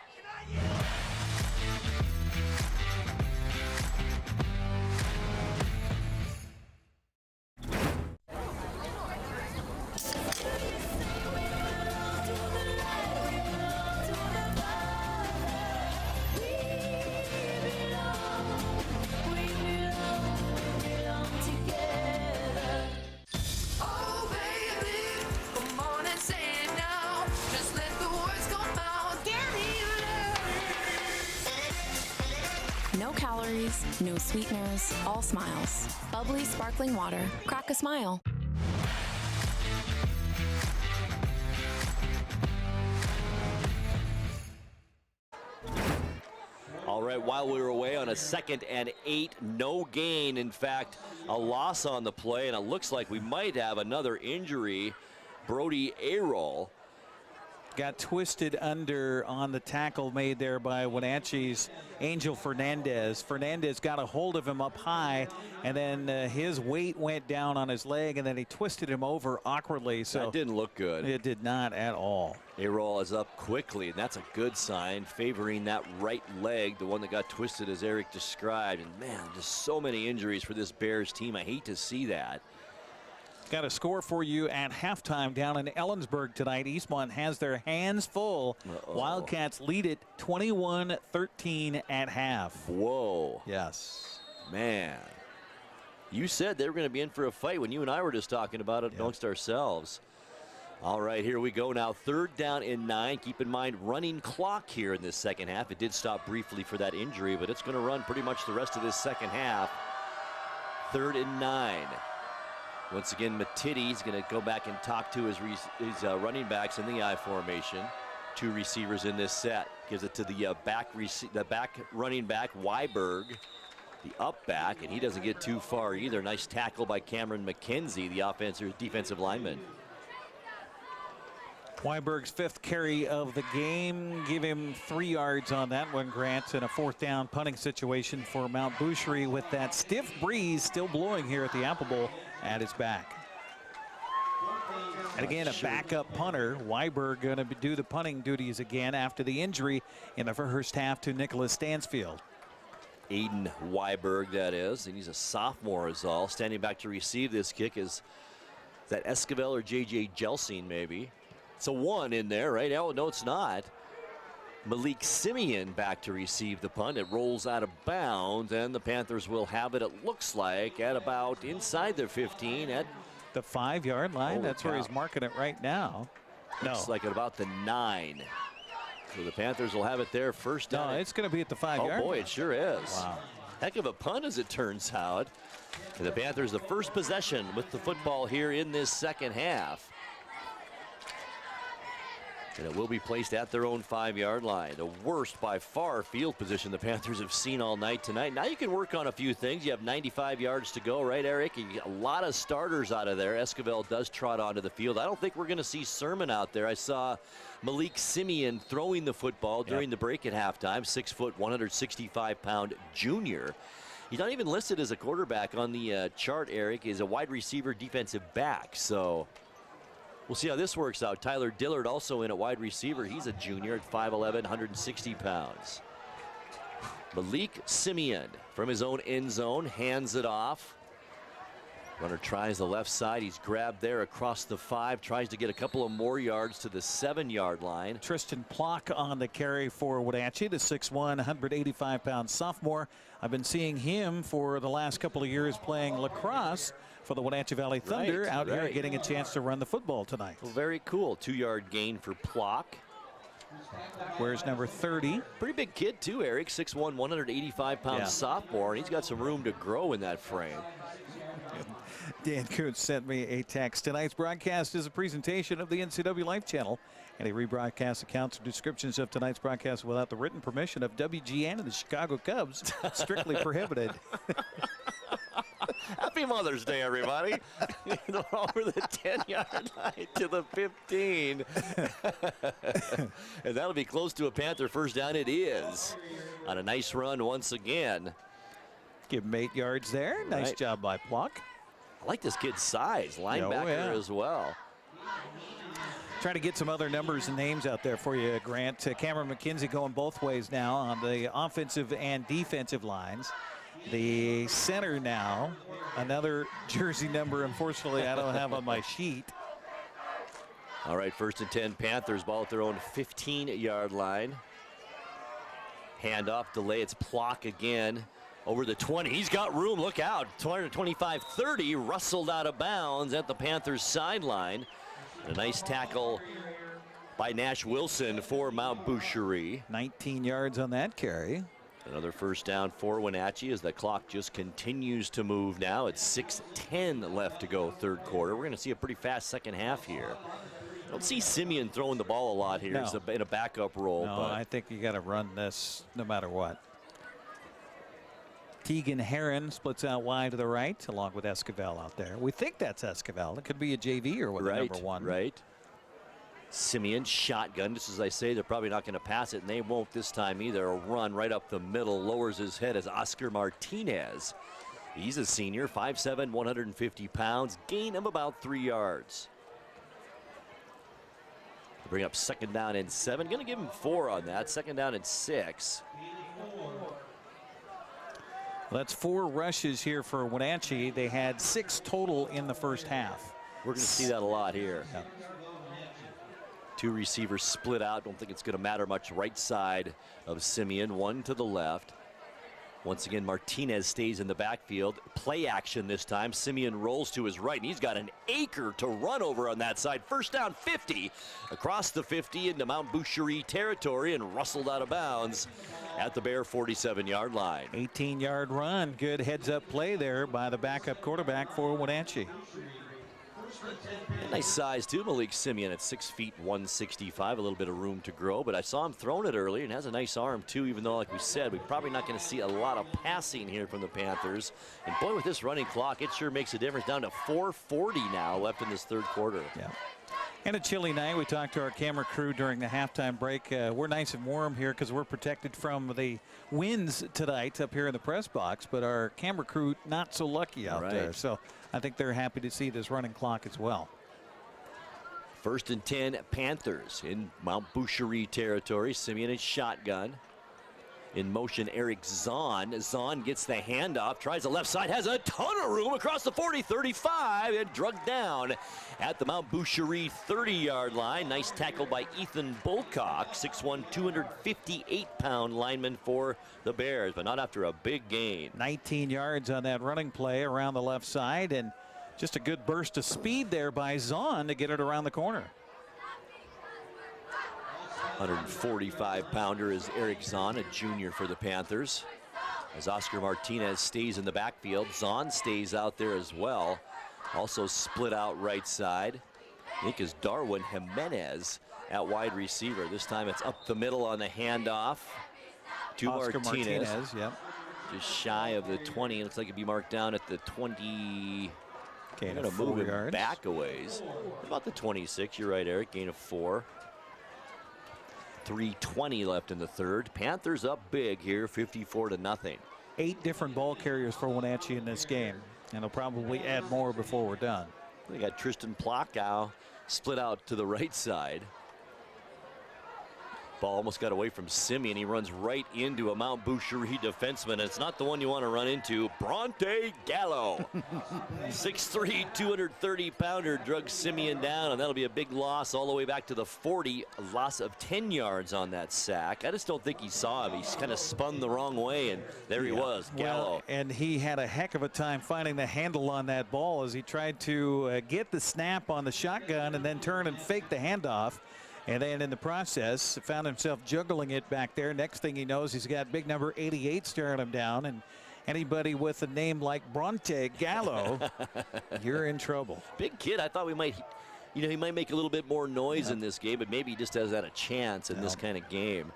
[SPEAKER 4] No calories, no sweeteners, all smiles. Bubbly sparkling water. Crack a smile.
[SPEAKER 15] All right, while we were away on a 2nd and 8, no gain. In fact, a loss on the play, and it looks like we might have another injury. Brody Arol
[SPEAKER 2] got twisted under on the tackle made there by Wenatchee's Angel Fernandez. Fernandez got a hold of him up high, and then his weight went down on his leg, and then he twisted him over awkwardly. So
[SPEAKER 15] that didn't look good.
[SPEAKER 2] It did not at all.
[SPEAKER 15] A-Roll is up quickly, and that's a good sign, favoring that right leg, the one that got twisted as Eric described. And man, just so many injuries for this Bears team. I hate to see that.
[SPEAKER 2] Got a score for you at halftime down in Ellensburg tonight. Eastmont has their hands full. Wildcats lead it 21-13 at half.
[SPEAKER 15] Whoa.
[SPEAKER 2] Yes.
[SPEAKER 15] Man. You said they were going to be in for a fight when you and I were just talking about it amongst ourselves. All right, here we go now. 3rd down and 9. Keep in mind, running clock here in this second half. It did stop briefly for that injury, but it's going to run pretty much the rest of this second half. 3rd and 9. Once again, Matitti's going to go back and talk to his running backs in the I formation. 2 receivers in this set. Gives it to the back running back, Weiberg, the up back, and he doesn't get too far either. Nice tackle by Cameron McKenzie, the defensive lineman.
[SPEAKER 2] Weiberg's 5th carry of the game. Give him 3 yards on that one, Grant, in a 4th down punting situation for Mount Boucherie with that stiff breeze still blowing here at the Apple Bowl at his back. And again, a backup punter. Weiberg going to do the punting duties again after the injury in the first half to Nicholas Stansfield.
[SPEAKER 15] Aiden Weiberg, that is, and he's a sophomore is all. Standing back to receive this kick is that Esquivel or J.J. Jelsing, maybe. It's a 1 in there, right? Oh, no, it's not. Malik Simeon back to receive the punt. It rolls out of bounds, and the Panthers will have it, it looks like, at about inside their 15 at
[SPEAKER 2] the 5-yard line. That's where he's marking it right now.
[SPEAKER 15] Looks like at about the 9. So the Panthers will have it there first down.
[SPEAKER 2] No, it's going to be at the 5-yard
[SPEAKER 15] Oh, boy,
[SPEAKER 2] line.
[SPEAKER 15] it sure is.
[SPEAKER 2] Wow.
[SPEAKER 15] Heck of a punt, as it turns out. And the Panthers, the first possession with the football here in this second half. And it will be placed at their own 5-yard line. The worst by far field position the Panthers have seen all night tonight. Now you can work on a few things. You have 95 yards to go, right, Eric? You get a lot of starters out of there. Esquivel does trot onto the field. I don't think we're going to see Sermon out there. I saw Malik Simeon throwing the football during the break at halftime. 6 foot, 165-pound junior. He's not even listed as a quarterback on the chart, Eric. He's a wide receiver defensive back. So we'll see how this works out. Tyler Dillard also in at wide receiver. He's a junior at 5'11", 160 pounds. Malik Simeon from his own end zone hands it off. Runner tries the left side. He's grabbed there across the 5. Tries to get a couple of more yards to the 7-yard line.
[SPEAKER 2] Tristan Plock on the carry for Wenatchee, the 6'1", 185-pound sophomore. I've been seeing him for the last couple of years playing lacrosse for the Wenatchee Valley Thunder, out here getting a chance to run the football tonight.
[SPEAKER 15] Well, very cool. 2-yard gain for Plock.
[SPEAKER 2] Where's number 30?
[SPEAKER 15] Pretty big kid too, Eric. 6'1", 185-pound sophomore, and he's got some room to grow in that frame.
[SPEAKER 2] Dan Kuntz sent me a text. Tonight's broadcast is a presentation of the NCW Life Channel. Any rebroadcast accounts or descriptions of tonight's broadcast without the written permission of WGN and the Chicago Cubs strictly prohibited.
[SPEAKER 15] Happy Mother's Day, everybody. Over the 10-yard line to the 15. And that'll be close to a Panther first down. It is. On a nice run once again.
[SPEAKER 2] Give him 8 yards there. Nice job by Plock.
[SPEAKER 15] I like this kid's size. Linebacker as well.
[SPEAKER 2] Trying to get some other numbers and names out there for you, Grant. Cameron McKenzie going both ways now on the offensive and defensive lines. The center now, another jersey number, unfortunately, I don't have on my sheet.
[SPEAKER 15] All right, 1st and 10 Panthers, ball at their own 15-yard line. Handoff delay, it's Plock again. Over the 20, he's got room, look out. 25-30, rustled out of bounds at the Panthers sideline. A nice tackle by Nash Wilson for Mount Boucherie.
[SPEAKER 2] 19 yards on that carry.
[SPEAKER 15] Another first down for Wenatchee as the clock just continues to move now. It's 6:10 left to go, 3rd quarter. We're going to see a pretty fast second half here. Don't see Simeon throwing the ball a lot here in a backup role.
[SPEAKER 2] No,
[SPEAKER 15] but
[SPEAKER 2] I think you got to run this no matter what. Tegan Heron splits out wide to the right, along with Esquivel out there. We think that's Esquivel. It could be a JV or what, number 1.
[SPEAKER 15] Right. Simeon shotgun, just as I say, they're probably not going to pass it, and they won't this time either. A run right up the middle, lowers his head as Oscar Martinez. He's a senior, 5'7", 150 pounds, gain of about 3 yards. Bring up 2nd down and 7. Going to give him 4 on that. 2nd down and 6.
[SPEAKER 2] Well, that's 4 rushes here for Wenatchee. They had 6 total in the first half.
[SPEAKER 15] We're going to see that a lot here. Yeah. 2 receivers split out. Don't think it's going to matter much. Right side of Simeon, 1 to the left. Once again, Martinez stays in the backfield. Play action this time. Simeon rolls to his right, and he's got an acre to run over on that side. 1st down 50, across the 50 into Mount Butchheir territory, and rustled out of bounds at the Bear 47-yard line.
[SPEAKER 2] 18-yard run. Good heads-up play there by the backup quarterback for Wenatchee.
[SPEAKER 15] Nice size too, Malik Simeon at 6 feet 165, a little bit of room to grow, but I saw him throwing it earlier and has a nice arm too, even though, like we said, we're probably not going to see a lot of passing here from the Panthers. And boy, with this running clock, it sure makes a difference. Down to 4:40 now left in this 3rd quarter.
[SPEAKER 2] Yeah. And a chilly night. We talked to our camera crew during the halftime break. We're nice and warm here because we're protected from the winds tonight up here in the press box, but our camera crew not so lucky out there. So I think they're happy to see this running clock as well.
[SPEAKER 15] 1st and 10, Panthers in Mount Butchheir territory. Simeon is shotgun. In motion, Eric Zahn. Zahn gets the handoff, tries the left side, has a ton of room across the 40, 35, and drugged down at the Mount Butchheir 30-yard line. Nice tackle by Ethan Bulcock, 6'1", 258-pound lineman for the Bears, but not after a big gain.
[SPEAKER 2] 19 yards on that running play around the left side, and just a good burst of speed there by Zahn to get it around the corner.
[SPEAKER 15] 145-pounder is Eric Zahn, a junior for the Panthers. As Oscar Martinez stays in the backfield, Zahn stays out there as well. Also split out right side. I think is Darwin Jimenez at wide receiver. This time it's up the middle on the handoff to
[SPEAKER 2] Oscar Martinez. Yep.
[SPEAKER 15] Just shy of the 20. Looks like it'd be marked down at the 20.
[SPEAKER 2] Gain
[SPEAKER 15] of 4 move yards. Back a ways. About the 26. You're right, Eric. Gain of 4. 3:20 left in the 3rd. Panthers up big here, 54-0.
[SPEAKER 2] 8 different ball carriers for Wenatchee in this game, and they'll probably add more before we're done.
[SPEAKER 15] They got Tristan Plockow split out to the right side. Ball almost got away from Simeon. He runs right into a Mount Butchheir defenseman. It's not the one you want to run into. Bronte Gallo. 6'3", 230-pounder drugs Simeon down, and that'll be a big loss all the way back to the 40. A loss of 10 yards on that sack. I just don't think he saw him. He's kind of spun the wrong way, and there he was, Gallo.
[SPEAKER 2] Well, and he had a heck of a time finding the handle on that ball as he tried to get the snap on the shotgun and then turn and fake the handoff. And then in the process, found himself juggling it back there. Next thing he knows, he's got big number 88 staring him down. And anybody with a name like Bronte Gallo, you're in trouble.
[SPEAKER 15] Big kid. I thought we might, he might make a little bit more noise in this game, but maybe he just hasn't had a chance in this kind of game.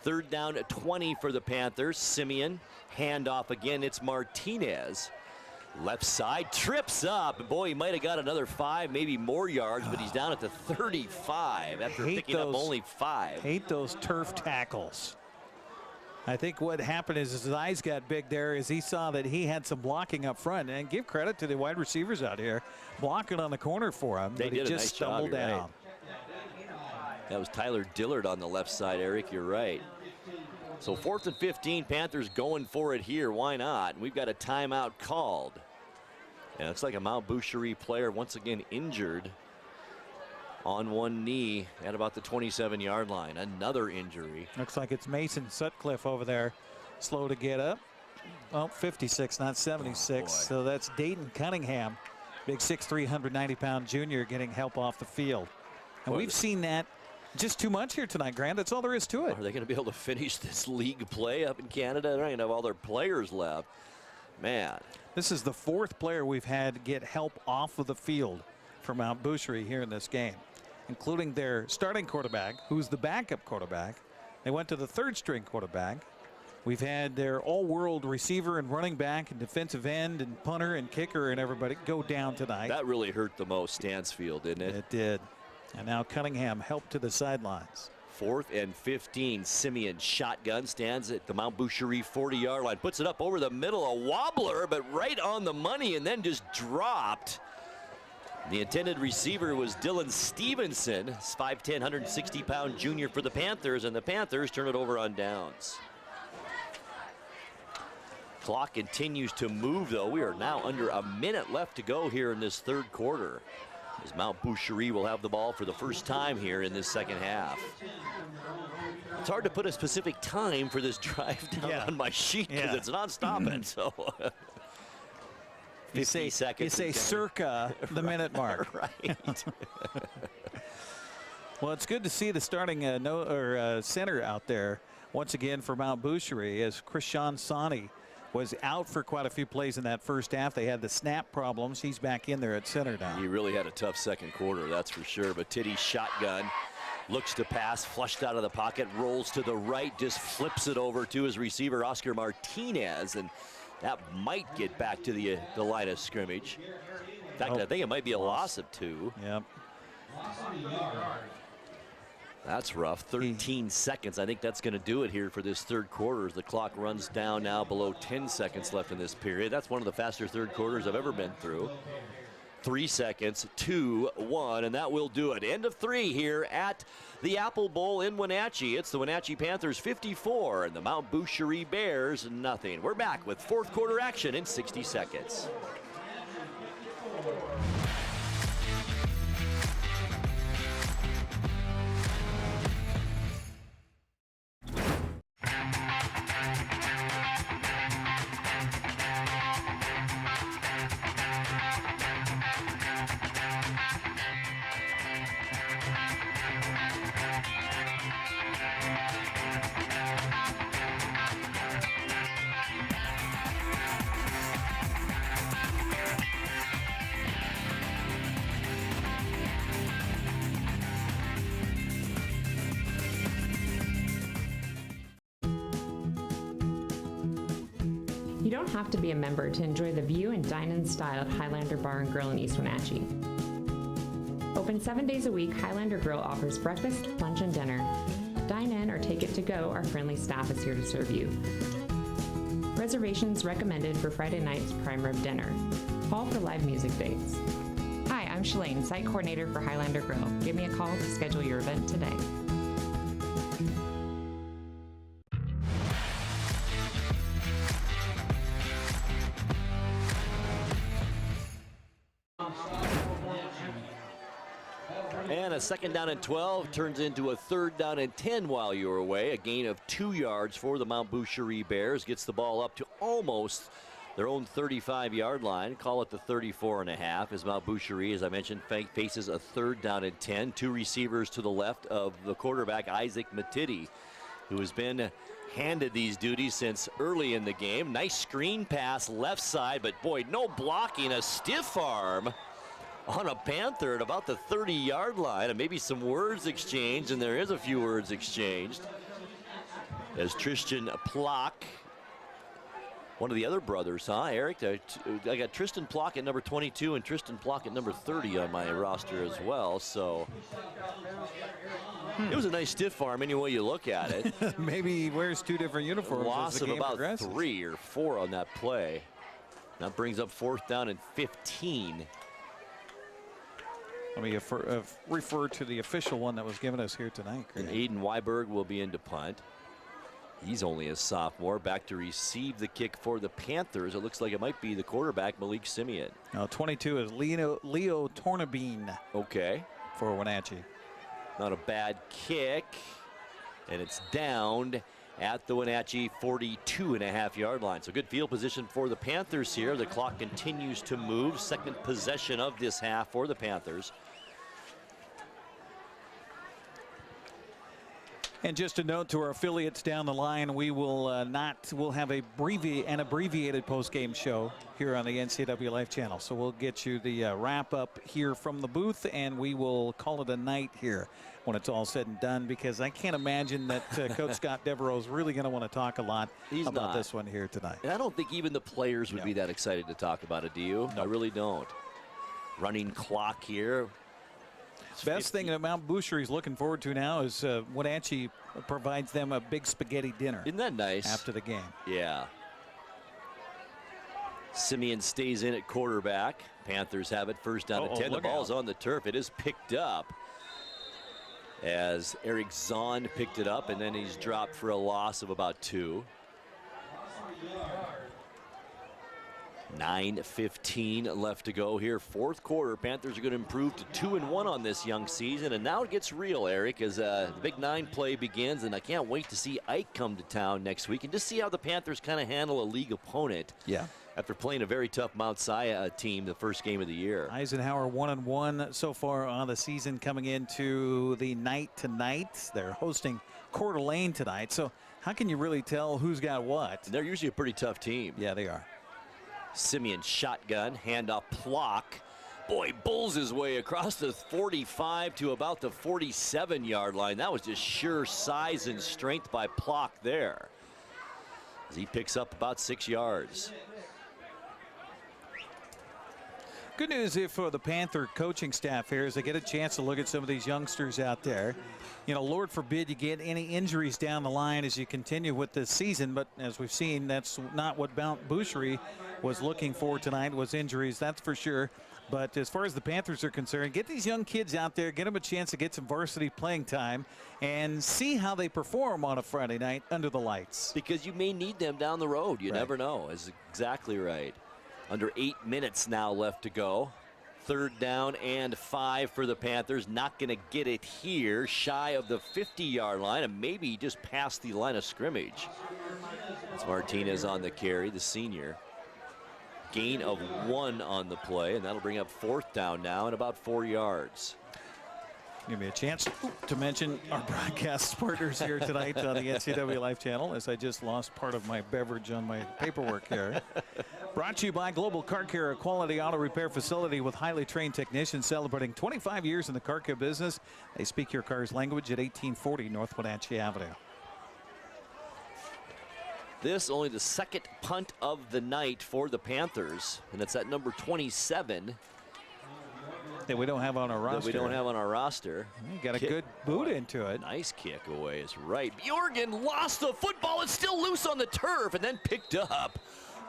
[SPEAKER 15] 3rd down, 20 for the Panthers. Simeon, handoff again. It's Martinez. Left side, trips up. Boy, he might have got another 5, maybe more yards, but he's down at the 35 after picking up only 5.
[SPEAKER 2] Hate those turf tackles. I think what happened is his eyes got big there as he saw that he had some blocking up front. And give credit to the wide receivers out here blocking on the corner for him.
[SPEAKER 15] They
[SPEAKER 2] but
[SPEAKER 15] did
[SPEAKER 2] he
[SPEAKER 15] a
[SPEAKER 2] just
[SPEAKER 15] nice job,
[SPEAKER 2] stumbled down.
[SPEAKER 15] Right. That was Tyler Dillard on the left side, Eric. You're right. So 4th and 15, Panthers going for it here. Why not? We've got a timeout called. And it's like a Mount Butchheir player once again injured on one knee at about the 27-yard line. Another injury.
[SPEAKER 2] Looks like it's Mason Sutcliffe over there, slow to get up. Well, 56, not 76. So that's Dayton Cunningham, big 6'3", 190-pound junior, getting help off the field. And we've seen that just too much here tonight, Grant. That's all there is to it.
[SPEAKER 15] Are they going to be able to finish this league play up in Canada? They're not going to have all their players left. Man.
[SPEAKER 2] This is the 4th player we've had get help off of the field for Mount Butchheir here in this game, including their starting quarterback, who's the backup quarterback. They went to the 3rd-string quarterback. We've had their all-world receiver and running back and defensive end and punter and kicker and everybody go down tonight.
[SPEAKER 15] That really hurt the most, Stansfield, didn't it?
[SPEAKER 2] It did. And now Cunningham helped to the sidelines.
[SPEAKER 15] 4th and 15. Simeon shotgun, stands at the Mount Boucherie 40-yard line, puts it up over the middle, a wobbler, but right on the money, and then just dropped. The intended receiver was Dylan Stevenson, 5'10", 160-pound junior for the Panthers, and the Panthers turn it over on downs. Clock continues to move, though. We are now under a minute left to go here in this third quarter, as Mount Boucherie will have the ball for the first time here in this second half. It's hard to put a specific time for this drive down on my sheet because it's non-stopping. So
[SPEAKER 2] you say
[SPEAKER 15] seconds.
[SPEAKER 2] You say circa the minute mark.
[SPEAKER 15] Right.
[SPEAKER 2] Well, it's good to see the starting center out there once again for Mount Boucherie, as Krishan Sani was out for quite a few plays in that first half. They had the snap problems. He's back in there at center now.
[SPEAKER 15] He really had a tough second quarter, that's for sure. But Titty's shotgun, looks to pass, flushed out of the pocket, rolls to the right, just flips it over to his receiver, Oscar Martinez, and that might get back to the line of scrimmage. In fact, I think it might be a loss of 2.
[SPEAKER 2] Yep.
[SPEAKER 15] That's rough. 13 seconds. I think that's going to do it here for this third quarter as the clock runs down now below 10 seconds left in this period. That's one of the faster third quarters I've ever been through. 3 seconds, 2, 1, and that will do it. End of 3 here at the Apple Bowl in Wenatchee. It's the Wenatchee Panthers 54 and the Mount Boucherie Bears nothing. We're back with fourth quarter action in 60 seconds.
[SPEAKER 1] You don't have to be a member to enjoy the view and dine in style at Highlander Bar and Grill in East Wenatchee. Open 7 days a week, Highlander Grill offers breakfast, lunch, and dinner. Dine in or take it to go, our friendly staff is here to serve you. Reservations recommended for Friday night's prime rib dinner. Call for live music dates. Hi, I'm Shalane, site coordinator for Highlander Grill. Give me a call to schedule your event today. And a second down and 12 turns into a third down and 10 while you're away. A gain of 2 yards for the Mount Boucherie Bears. Gets the ball up to almost their own 35-yard line. Call it the 34.5 as Mount Boucherie, as I mentioned, faces a third down and 10. 2 receivers to the left of the quarterback, Isaac Matidi, who has been handed these duties since early in the game. Nice screen pass left side, but boy, no blocking. A stiff arm on a Panther at about the 30-yard line, and maybe some words exchanged, and there is a few words exchanged as Tristan Plock, one of the other brothers, huh, Eric? I got Tristan Plock at number 22 and Tristan Plock at number 30 on my roster as well, so it was a nice stiff arm any way you look at it.
[SPEAKER 2] Maybe he wears 2 different uniforms.
[SPEAKER 15] Loss of about 3 or 4 on that play. That brings up 4th down and 15.
[SPEAKER 2] Let me refer to the official one that was given us here tonight.
[SPEAKER 15] And Aiden Weiberg will be in to punt. He's only a sophomore. Back to receive the kick for the Panthers. It looks like it might be the quarterback, Malik Simeon.
[SPEAKER 2] Now 22 is Leo Tornabine.
[SPEAKER 15] Okay.
[SPEAKER 2] For Wenatchee.
[SPEAKER 15] Not a bad kick. And it's downed at the Wenatchee 42.5-yard line. So good field position for the Panthers here. The clock continues to move. Second possession of this half for the Panthers.
[SPEAKER 2] And just a note to our affiliates down the line, we will we'll have an abbreviated post-game show here on the NCAA Life channel. So we'll get you the wrap up here from the booth, and we will call it a night here when it's all said and done, because I can't imagine that Coach Scott Devereaux is really going to want to talk a lot about this one here tonight.
[SPEAKER 15] And I don't think even the players would be that excited to talk about it, do you? No. I really don't. Running clock here.
[SPEAKER 2] Best thing that Mount Boucherie is looking forward to now is Wenatchee provides them a big spaghetti dinner.
[SPEAKER 1] Isn't that nice?
[SPEAKER 2] After the game.
[SPEAKER 1] Yeah. Simeon stays in at quarterback. Panthers have it first down to 10. The ball's on the turf. It is picked up as Eric Zahn picked it up, and then he's dropped for a loss of about 2. 9:15 left to go here. Fourth quarter. Panthers are going to improve to 2-1 on this young season. And now it gets real, Eric, as the Big 9 play begins. And I can't wait to see Ike come to town next week and just see how the Panthers kind of handle a league opponent.
[SPEAKER 2] Yeah.
[SPEAKER 1] After playing a very tough Mount Si team the first game of the year.
[SPEAKER 2] Eisenhower 1-1 so far on the season, coming into the night tonight. They're hosting Coeur d'Alene tonight. So how can you really tell who's got what?
[SPEAKER 1] They're usually a pretty tough team.
[SPEAKER 2] Yeah, they are.
[SPEAKER 1] Simeon shotgun, handoff Plock. Boy, bulls his way across the 45 to about the 47-yard line. That was just sheer size and strength by Plock there, as he picks up about 6 yards.
[SPEAKER 2] Good news if for the Panther coaching staff here is they get a chance to look at some of these youngsters out there. You know, Lord forbid you get any injuries down the line as you continue with this season, but as we've seen, that's not what Mount Boucherie was looking for tonight, was injuries, that's for sure. But as far as the Panthers are concerned, get these young kids out there, get them a chance to get some varsity playing time and see how they perform on a Friday night under the lights.
[SPEAKER 1] Because you may need them down the road. You never know. Is exactly right. Under 8 minutes now left to go. 3rd down and 5 for the Panthers. Not going to get it here. Shy of the 50-yard line, and maybe just past the line of scrimmage. It's Martinez on the carry, the senior. Gain of 1 on the play, and that'll bring up 4th down now and about 4 yards.
[SPEAKER 2] Give me a chance to mention our broadcast partners here tonight on the NCW Life Channel, as I just lost part of my beverage on my paperwork here. Brought to you by Global Car Care, a quality auto repair facility with highly trained technicians celebrating 25 years in the car care business. They speak your car's language at 1840 North Wenatchee Avenue.
[SPEAKER 1] This only the 2nd punt of the night for the Panthers, and it's at number 27.
[SPEAKER 2] That we don't have on our roster. He got a good boot into it.
[SPEAKER 1] Nice kick away is right. Bjorgen lost the football. It's still loose on the turf and then picked up.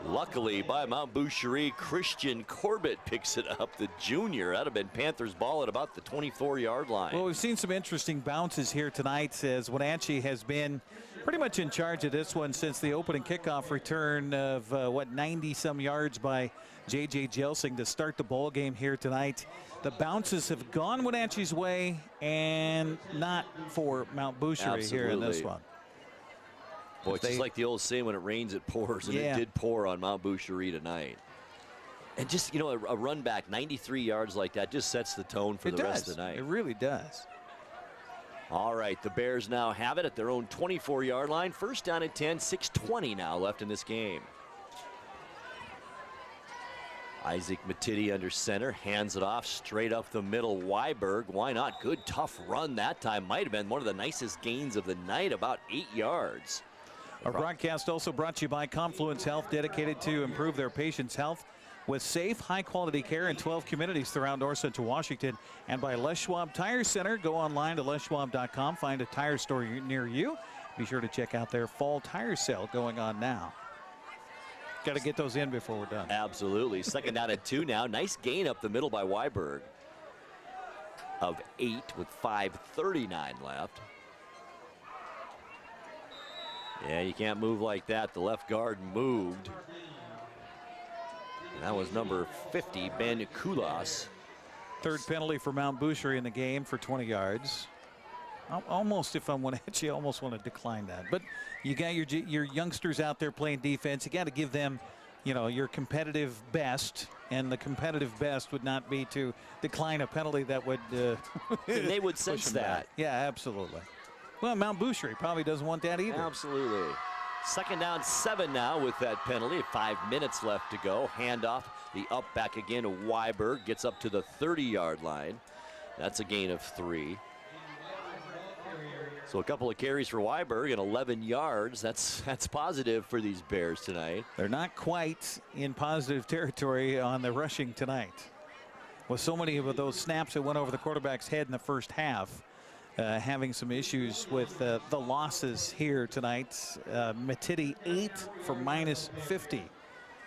[SPEAKER 1] Luckily by Mount Boucherie, Christian Corbett picks it up, the junior. That'd have been Panthers ball at about the 24-yard line.
[SPEAKER 2] Well, we've seen some interesting bounces here tonight as Wenatchee has been pretty much in charge of this one since the opening kickoff return of 90-some yards by J.J. Jelsing to start the ball game here tonight. The bounces have gone Wenatchee's way and not for Mount Boucherie here in this one.
[SPEAKER 1] Boy, it's just like the old saying, when it rains, it pours, and it did pour on Mount Boucherie tonight. And just, you know, a run back 93 yards like that just sets the tone for the rest of the night.
[SPEAKER 2] It really does.
[SPEAKER 1] All right, the Bears now have it at their own 24-yard line. 1st down and 10, 6:20 now left in this game. Isaac Matidi under center, hands it off straight up the middle. Weiberg, why not? Good tough run that time. Might have been one of the nicest gains of the night, about 8 yards.
[SPEAKER 2] Our broadcast also brought to you by Confluence Health, dedicated to improve their patients' health with safe, high-quality care in 12 communities throughout North Central Washington. And by Les Schwab Tire Center. Go online to leschwab.com. Find a tire store near you. Be sure to check out their fall tire sale going on now. Got to get those in before we're done.
[SPEAKER 1] Absolutely. 2nd down and 2 now. Nice gain up the middle by Weiberg of 8 with 5:39 left. Yeah, you can't move like that. The left guard moved. And that was number 50, Ben Kulas.
[SPEAKER 2] 3rd penalty for Mount Boucherie in the game for 20 yards. Almost, if I'm Wenatchee, I almost want to decline that. But you got your youngsters out there playing defense. You got to give them, you know, your competitive best. And the competitive best would not be to decline a penalty that would.
[SPEAKER 1] They would sense that.
[SPEAKER 2] Yeah, absolutely. Well, Mount Boucherie probably doesn't want that either.
[SPEAKER 1] Absolutely. 2nd down, 7 now with that penalty. 5 minutes left to go. Handoff, the up back again to Weiberg. Gets up to the 30-yard line. That's a gain of 3. So a couple of carries for Weiberg and 11 yards. That's positive for these Bears tonight.
[SPEAKER 2] They're not quite in positive territory on the rushing tonight. with so many of those snaps that went over the quarterback's head in the first half. Having some issues with the losses here tonight. Matiti 8 for -50,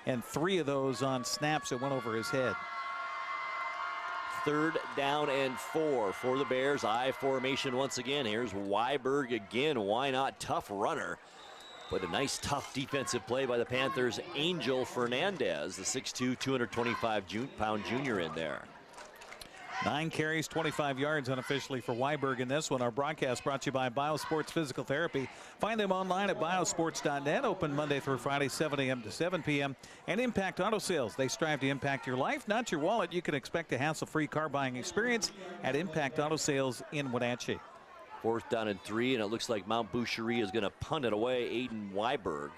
[SPEAKER 2] and 3 of those on snaps that went over his head.
[SPEAKER 1] 3rd down and 4 for the Bears. I formation once again. Here's Weiberg again. Why not? Tough runner. But a nice, tough defensive play by the Panthers. Angel Fernandez, the 6'2", 225-pound junior in there.
[SPEAKER 2] 9 carries, 25 yards unofficially for Weiberg in this one. Our broadcast brought to you by BioSports Physical Therapy. Find them online at biosports.net. Open Monday through Friday, 7 a.m. to 7 p.m. And Impact Auto Sales. They strive to impact your life, not your wallet. You can expect a hassle-free car buying experience at Impact Auto Sales in Wenatchee.
[SPEAKER 1] 4th down and 3, and it looks like Mount Boucherie is going to punt it away. Aiden Weiberg.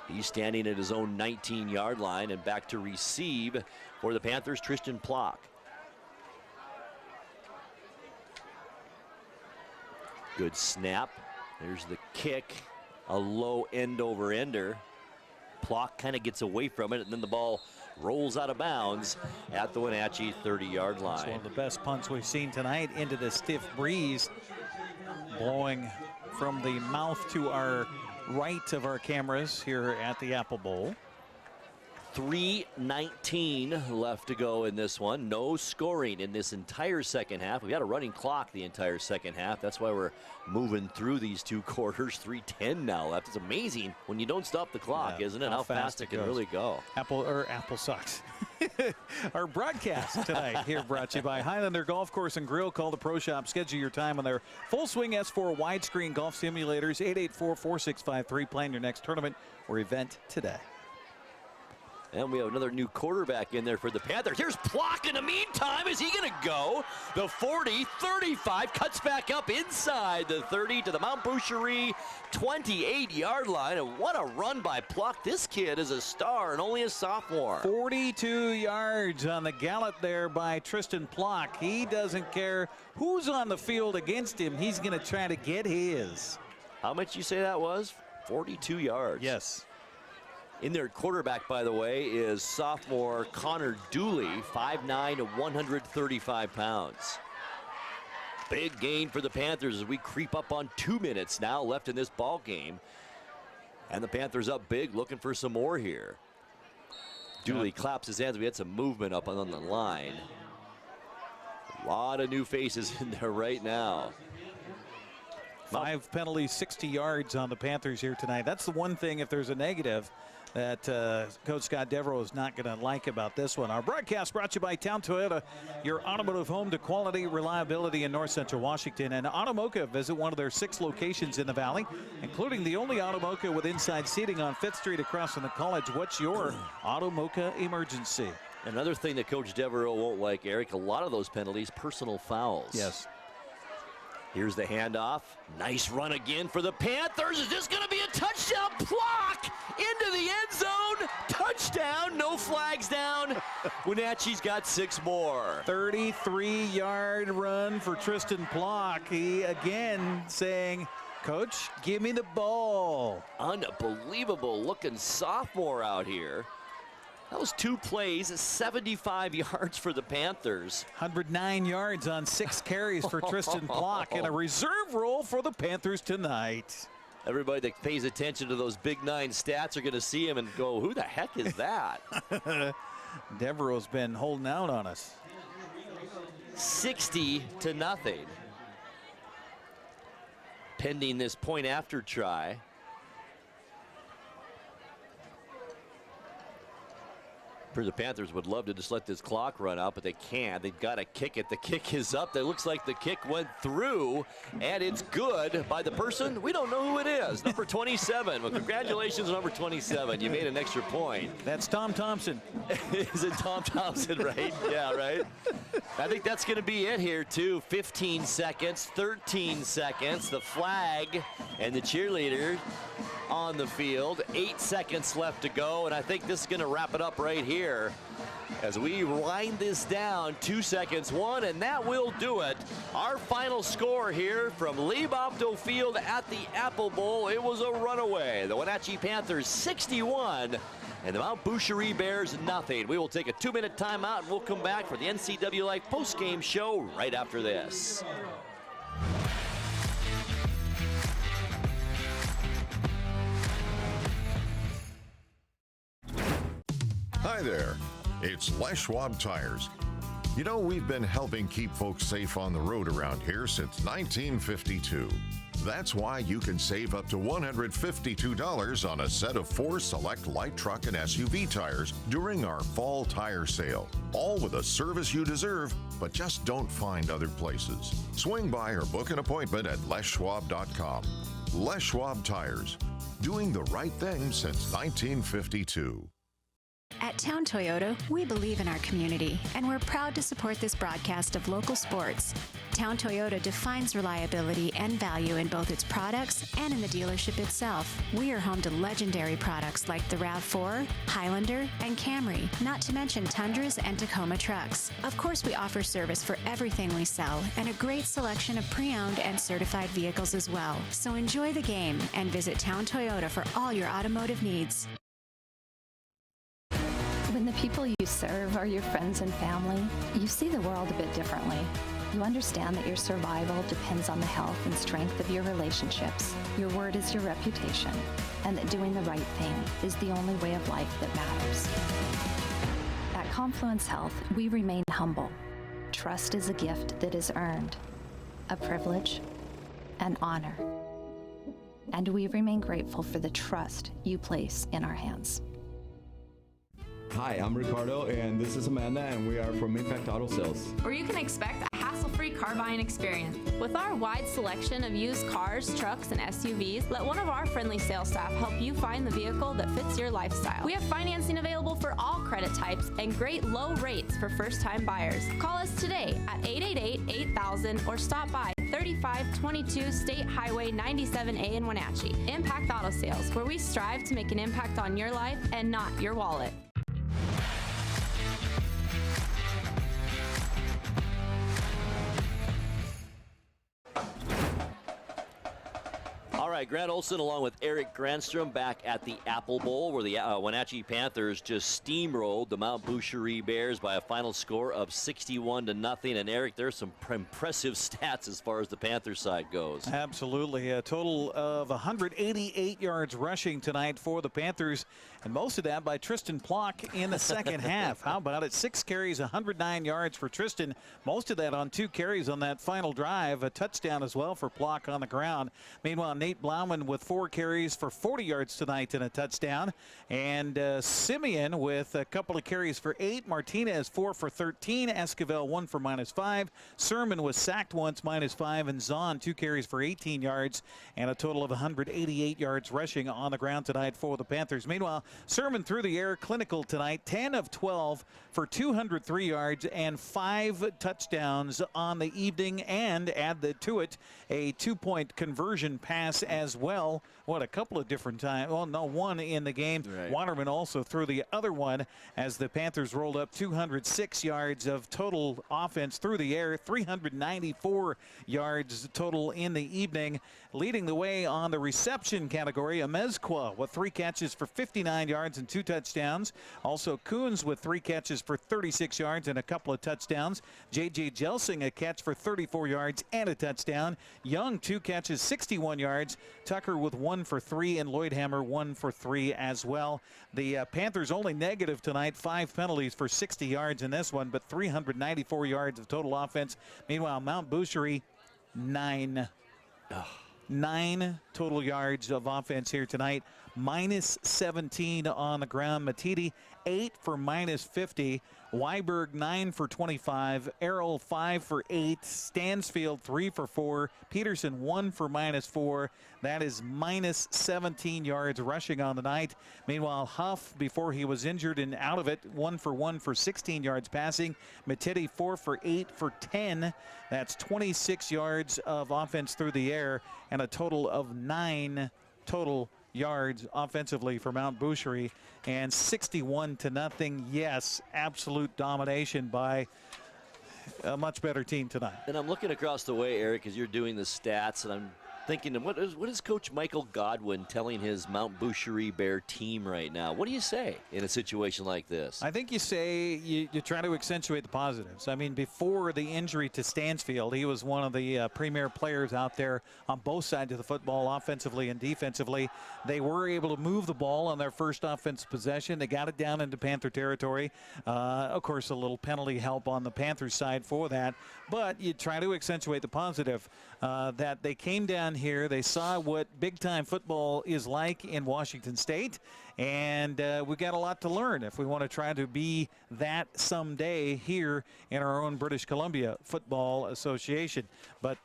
[SPEAKER 1] He's standing at his own 19-yard line, and back to receive for the Panthers, Tristan Plock. Good snap. There's the kick. A low end-over-ender. Plock kind of gets away from it, and then the ball rolls out of bounds at the Wenatchee 30-yard line.
[SPEAKER 2] It's one of the best punts we've seen tonight into the stiff breeze, blowing from the mouth to our right of our cameras here at the Apple Bowl.
[SPEAKER 1] 3:19 left to go in this one. No scoring in this entire second half. We've got a running clock the entire second half. That's why we're moving through these 2 quarters. 3:10 now left. It's amazing when you don't stop the clock, isn't it? How fast it can really go.
[SPEAKER 2] Apple sucks. Our broadcast tonight here brought to you by Highlander Golf Course and Grill. Call the Pro Shop. Schedule your time on their Full Swing S4 widescreen golf simulators. 884-4653. Plan your next tournament or event today.
[SPEAKER 1] And we have another new quarterback in there for the Panthers. Here's Plock in the meantime. Is he going to go? The 40, 35, cuts back up inside the 30 to the Mount Boucherie 28-yard line. And what a run by Plock. This kid is a star and only a sophomore.
[SPEAKER 2] 42 yards on the gallop there by Tristan Plock. He doesn't care who's on the field against him. He's going to try to get his.
[SPEAKER 1] How much you say that was? 42 yards.
[SPEAKER 2] Yes.
[SPEAKER 1] In their quarterback, by the way, is sophomore Connor Dooley, 5'9", 135 pounds. Big gain for the Panthers as we creep up on 2 minutes now left in this ball game. And the Panthers up big, looking for some more here. Dooley claps his hands. We had some movement up on the line. A lot of new faces in there right now.
[SPEAKER 2] 5 penalties, 60 yards on the Panthers here tonight. That's the one thing, if there's a negative, that Coach Scott Devereaux is not going to like about this one. Our broadcast brought to you by Town Toyota, your automotive home to quality, reliability in North Central Washington. And Automoka, visit one of their 6 locations in the Valley, including the only Automoka with inside seating on 5th Street across from the college. What's your Automoka emergency?
[SPEAKER 1] Another thing that Coach Devereaux won't like, Eric, a lot of those penalties, personal fouls.
[SPEAKER 2] Yes.
[SPEAKER 1] Here's the handoff. Nice run again for the Panthers. Is this going to be a touchdown? Plock into the end zone. Touchdown. No flags down. Wenatchee's got 6 more.
[SPEAKER 2] 33-yard run for Tristan Plock. He again saying, Coach, give me the ball.
[SPEAKER 1] Unbelievable looking sophomore out here. That was 2 plays, 75 yards for the Panthers.
[SPEAKER 2] 109 yards on 6 carries for Tristan Plock, and a reserve role for the Panthers tonight.
[SPEAKER 1] Everybody that pays attention to those Big 9 stats are going to see him and go, who the heck is that?
[SPEAKER 2] Devereaux's been holding out on us.
[SPEAKER 1] 60-0. Pending this point after try. The Panthers would love to just let this clock run out, but they can't. They've got to kick it. The kick is up. It looks like the kick went through, and it's good by the person. We don't know who it is. Number 27. Well, congratulations, number 27. You made an extra point.
[SPEAKER 2] That's Tom Thompson.
[SPEAKER 1] Is it Tom Thompson, right? Yeah, right. I think that's going to be it here, too. 15 seconds, 13 seconds. The flag and the cheerleader on the field. 8 seconds left to go, and I think this is going to wrap it up right here as we wind this down. 2 seconds, 1, and that will do it. Our final score here from Leib-Opto Field at the Apple Bowl. It was a runaway. The Wenatchee Panthers 61 and the Mount Boucherie Bears nothing. We will take a 2-minute timeout, and we'll come back for the NCAA postgame show right after this.
[SPEAKER 20] Hi there, it's Les Schwab Tires. You know, we've been helping keep folks safe on the road around here since 1952. That's why you can save up to $152 on a set of 4 select light truck and SUV tires during our fall tire sale. All with a service you deserve, but just don't find other places. Swing by or book an appointment at leschwab.com. Les Schwab Tires, doing the right thing since 1952.
[SPEAKER 21] At Town Toyota, we believe in our community, and we're proud to support this broadcast of local sports. Town Toyota defines reliability and value in both its products and in the dealership itself. We are home to legendary products like the RAV4, Highlander, and Camry, not to mention Tundras and Tacoma trucks. Of course, we offer service for everything we sell, and a great selection of pre-owned and certified vehicles as well. So enjoy the game and visit Town Toyota for all your automotive needs.
[SPEAKER 13] When the people you serve are your friends and family, you see the world a bit differently. You understand that your survival depends on the health and strength of your relationships. Your word is your reputation, and that doing the right thing is the only way of life that matters. At Confluence Health, we remain humble. Trust is a gift that is earned, a privilege, an honor. And we remain grateful for the trust you place in our hands.
[SPEAKER 5] Hi, I'm Ricardo, and this is Amanda, and we are from Impact Auto Sales,
[SPEAKER 6] where you can expect a hassle-free car buying experience. With our wide selection of used cars, trucks, and SUVs, let one of our friendly sales staff help you find the vehicle that fits your lifestyle. We have financing available for all credit types and great low rates for first-time buyers. Call us today at 888-8000 or stop by 3522 State Highway 97A in Wenatchee. Impact Auto Sales, where we strive to make an impact on your life and not your wallet.
[SPEAKER 1] All right, Grant Olson along with Eric Granstrom back at the Apple Bowl, where the Wenatchee Panthers just steamrolled the Mount Boucherie Bears by a final score of 61-0. And Eric, there's some impressive stats as far as the Panthers side goes.
[SPEAKER 2] Absolutely. A total of 188 yards rushing tonight for the Panthers, and most of that by Tristan Plock in the second half. How about it? 6 carries, 109 yards for Tristan. Most of that on 2 carries on that final drive. A touchdown as well for Plock on the ground. Meanwhile, Nate Blauman with 4 carries for 40 yards tonight and a touchdown. And Simeon with a couple of carries for 8. Martinez 4 for 13. Esquivel 1 for -5. Sermon was sacked once, -5. And Zahn 2 carries for 18 yards and a total of 188 yards rushing on the ground tonight for the Panthers. Meanwhile, Sermon through the air, clinical tonight, 10 of 12 for 203 yards and 5 touchdowns on the evening, and add to it a 2-point conversion pass as well. What, a couple of different times. Well, no, one in the game. Right. Waterman also threw the other one as the Panthers rolled up 206 yards of total offense through the air, 394 yards total in the evening. Leading the way on the reception category, Amezcua with 3 catches for 59 yards and 2 touchdowns. Also Coons with 3 catches for 36 yards and a couple of touchdowns. J.J. Jelsing a catch for 34 yards and a touchdown. Young 2 catches, 61 yards. Tucker with 1 for 3, and Lloydhammer 1 for 3 as well. The Panthers only negative tonight, 5 penalties for 60 yards in this one, but 394 yards of total offense. Meanwhile, Mount Boucherie 9 total yards of offense here tonight. -17 on the ground. Matidi 8 for -50. Weiberg 9 for 25. Errol 5 for 8. Stansfield 3 for 4. Peterson 1 for -4. That is -17 yards rushing on the night. Meanwhile, Huff, before he was injured and out of it, 1 for 1 for 16 yards passing. Matidi 4 for 8 for 10. That's 26 yards of offense through the air and a total of 9 total yards offensively for Mount Boucherie, and 61-0. Yes, absolute domination by a much better team tonight.
[SPEAKER 1] And I'm looking across the way, Eric, as you're doing the stats, and I'm thinking, what is Coach Michael Godwin telling his Mount Boucherie Bear team right now? What do you say in a situation like this?
[SPEAKER 2] I think you say you try to accentuate the positives. I mean, before the injury to Stansfield, he was one of the premier players out there on both sides of the football, offensively and defensively. They were able to move the ball on their first offensive possession. They got it down into Panther territory. Of course, a little penalty help on the Panthers side for that. But you try to accentuate the positive that they came down here. They saw what big-time football is like in Washington State. And we've got a lot to learn if we want to try to be that someday here in our own British Columbia Football Association. But,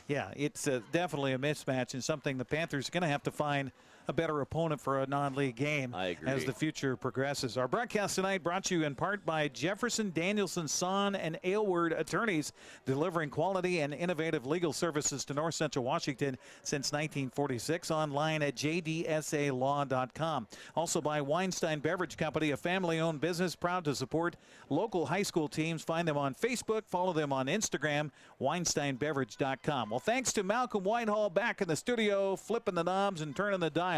[SPEAKER 2] yeah, it's definitely a mismatch and something the Panthers are going to have to find a better opponent for a non-league game as the future progresses. Our broadcast tonight brought to you in part by Jefferson, Danielson, Son, and Aylward attorneys, delivering quality and innovative legal services to North Central Washington since 1946. Online at jdsalaw.com. Also by Weinstein Beverage Company, a family-owned business proud to support local high school teams. Find them on Facebook. Follow them on Instagram, WeinsteinBeverage.com. Well, thanks to Malcolm Whitehall back in the studio, flipping the knobs and turning the dials.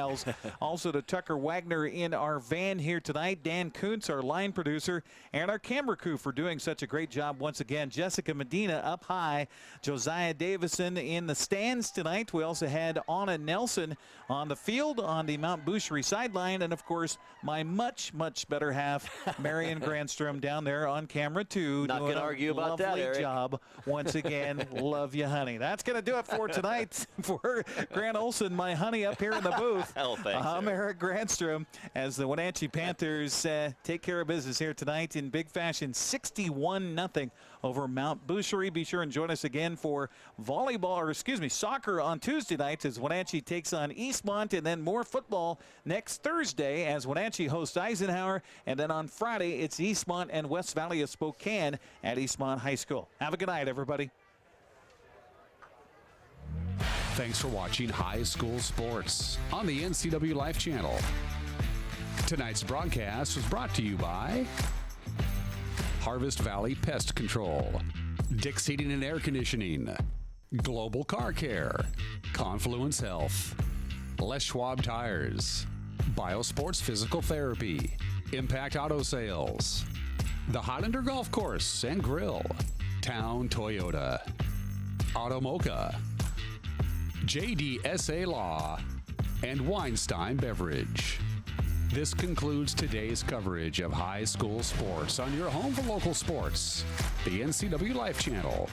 [SPEAKER 2] Also to Tucker Wagner in our van here tonight. Dan Kuntz, our line producer, and our camera crew for doing such a great job once again. Jessica Medina up high. Josiah Davison in the stands tonight. We also had Anna Nelson on the field on the Mount Boucherie sideline. And, of course, my much, much better half, Marion Grandstrom, down there on camera, too.
[SPEAKER 1] Not going to argue about that, Eric.
[SPEAKER 2] Lovely job once again. Love you, honey. That's going to do it for tonight. For Grant Olson, my honey, up here in the booth.
[SPEAKER 1] Oh, thanks,
[SPEAKER 2] I'm Eric Grandstrom as the Wenatchee Panthers take care of business here tonight in big fashion, 61-0 over Mount Boucherie. Be sure and join us again for soccer on Tuesday nights as Wenatchee takes on Eastmont, and then more football next Thursday as Wenatchee hosts Eisenhower, and then on Friday it's Eastmont and West Valley of Spokane at Eastmont High School. Have a good night, everybody.
[SPEAKER 7] Thanks for watching High School Sports on the NCW Life Channel. Tonight's broadcast was brought to you by Harvest Valley Pest Control, Dick's Heating and Air Conditioning, Global Car Care, Confluence Health, Les Schwab Tires, Biosports Physical Therapy, Impact Auto Sales, the Highlander Golf Course and Grill, Town Toyota, Automoka, JDSA Law, and Weinstein Beverage. This concludes today's coverage of high school sports on your home for local sports, the NCW Life Channel.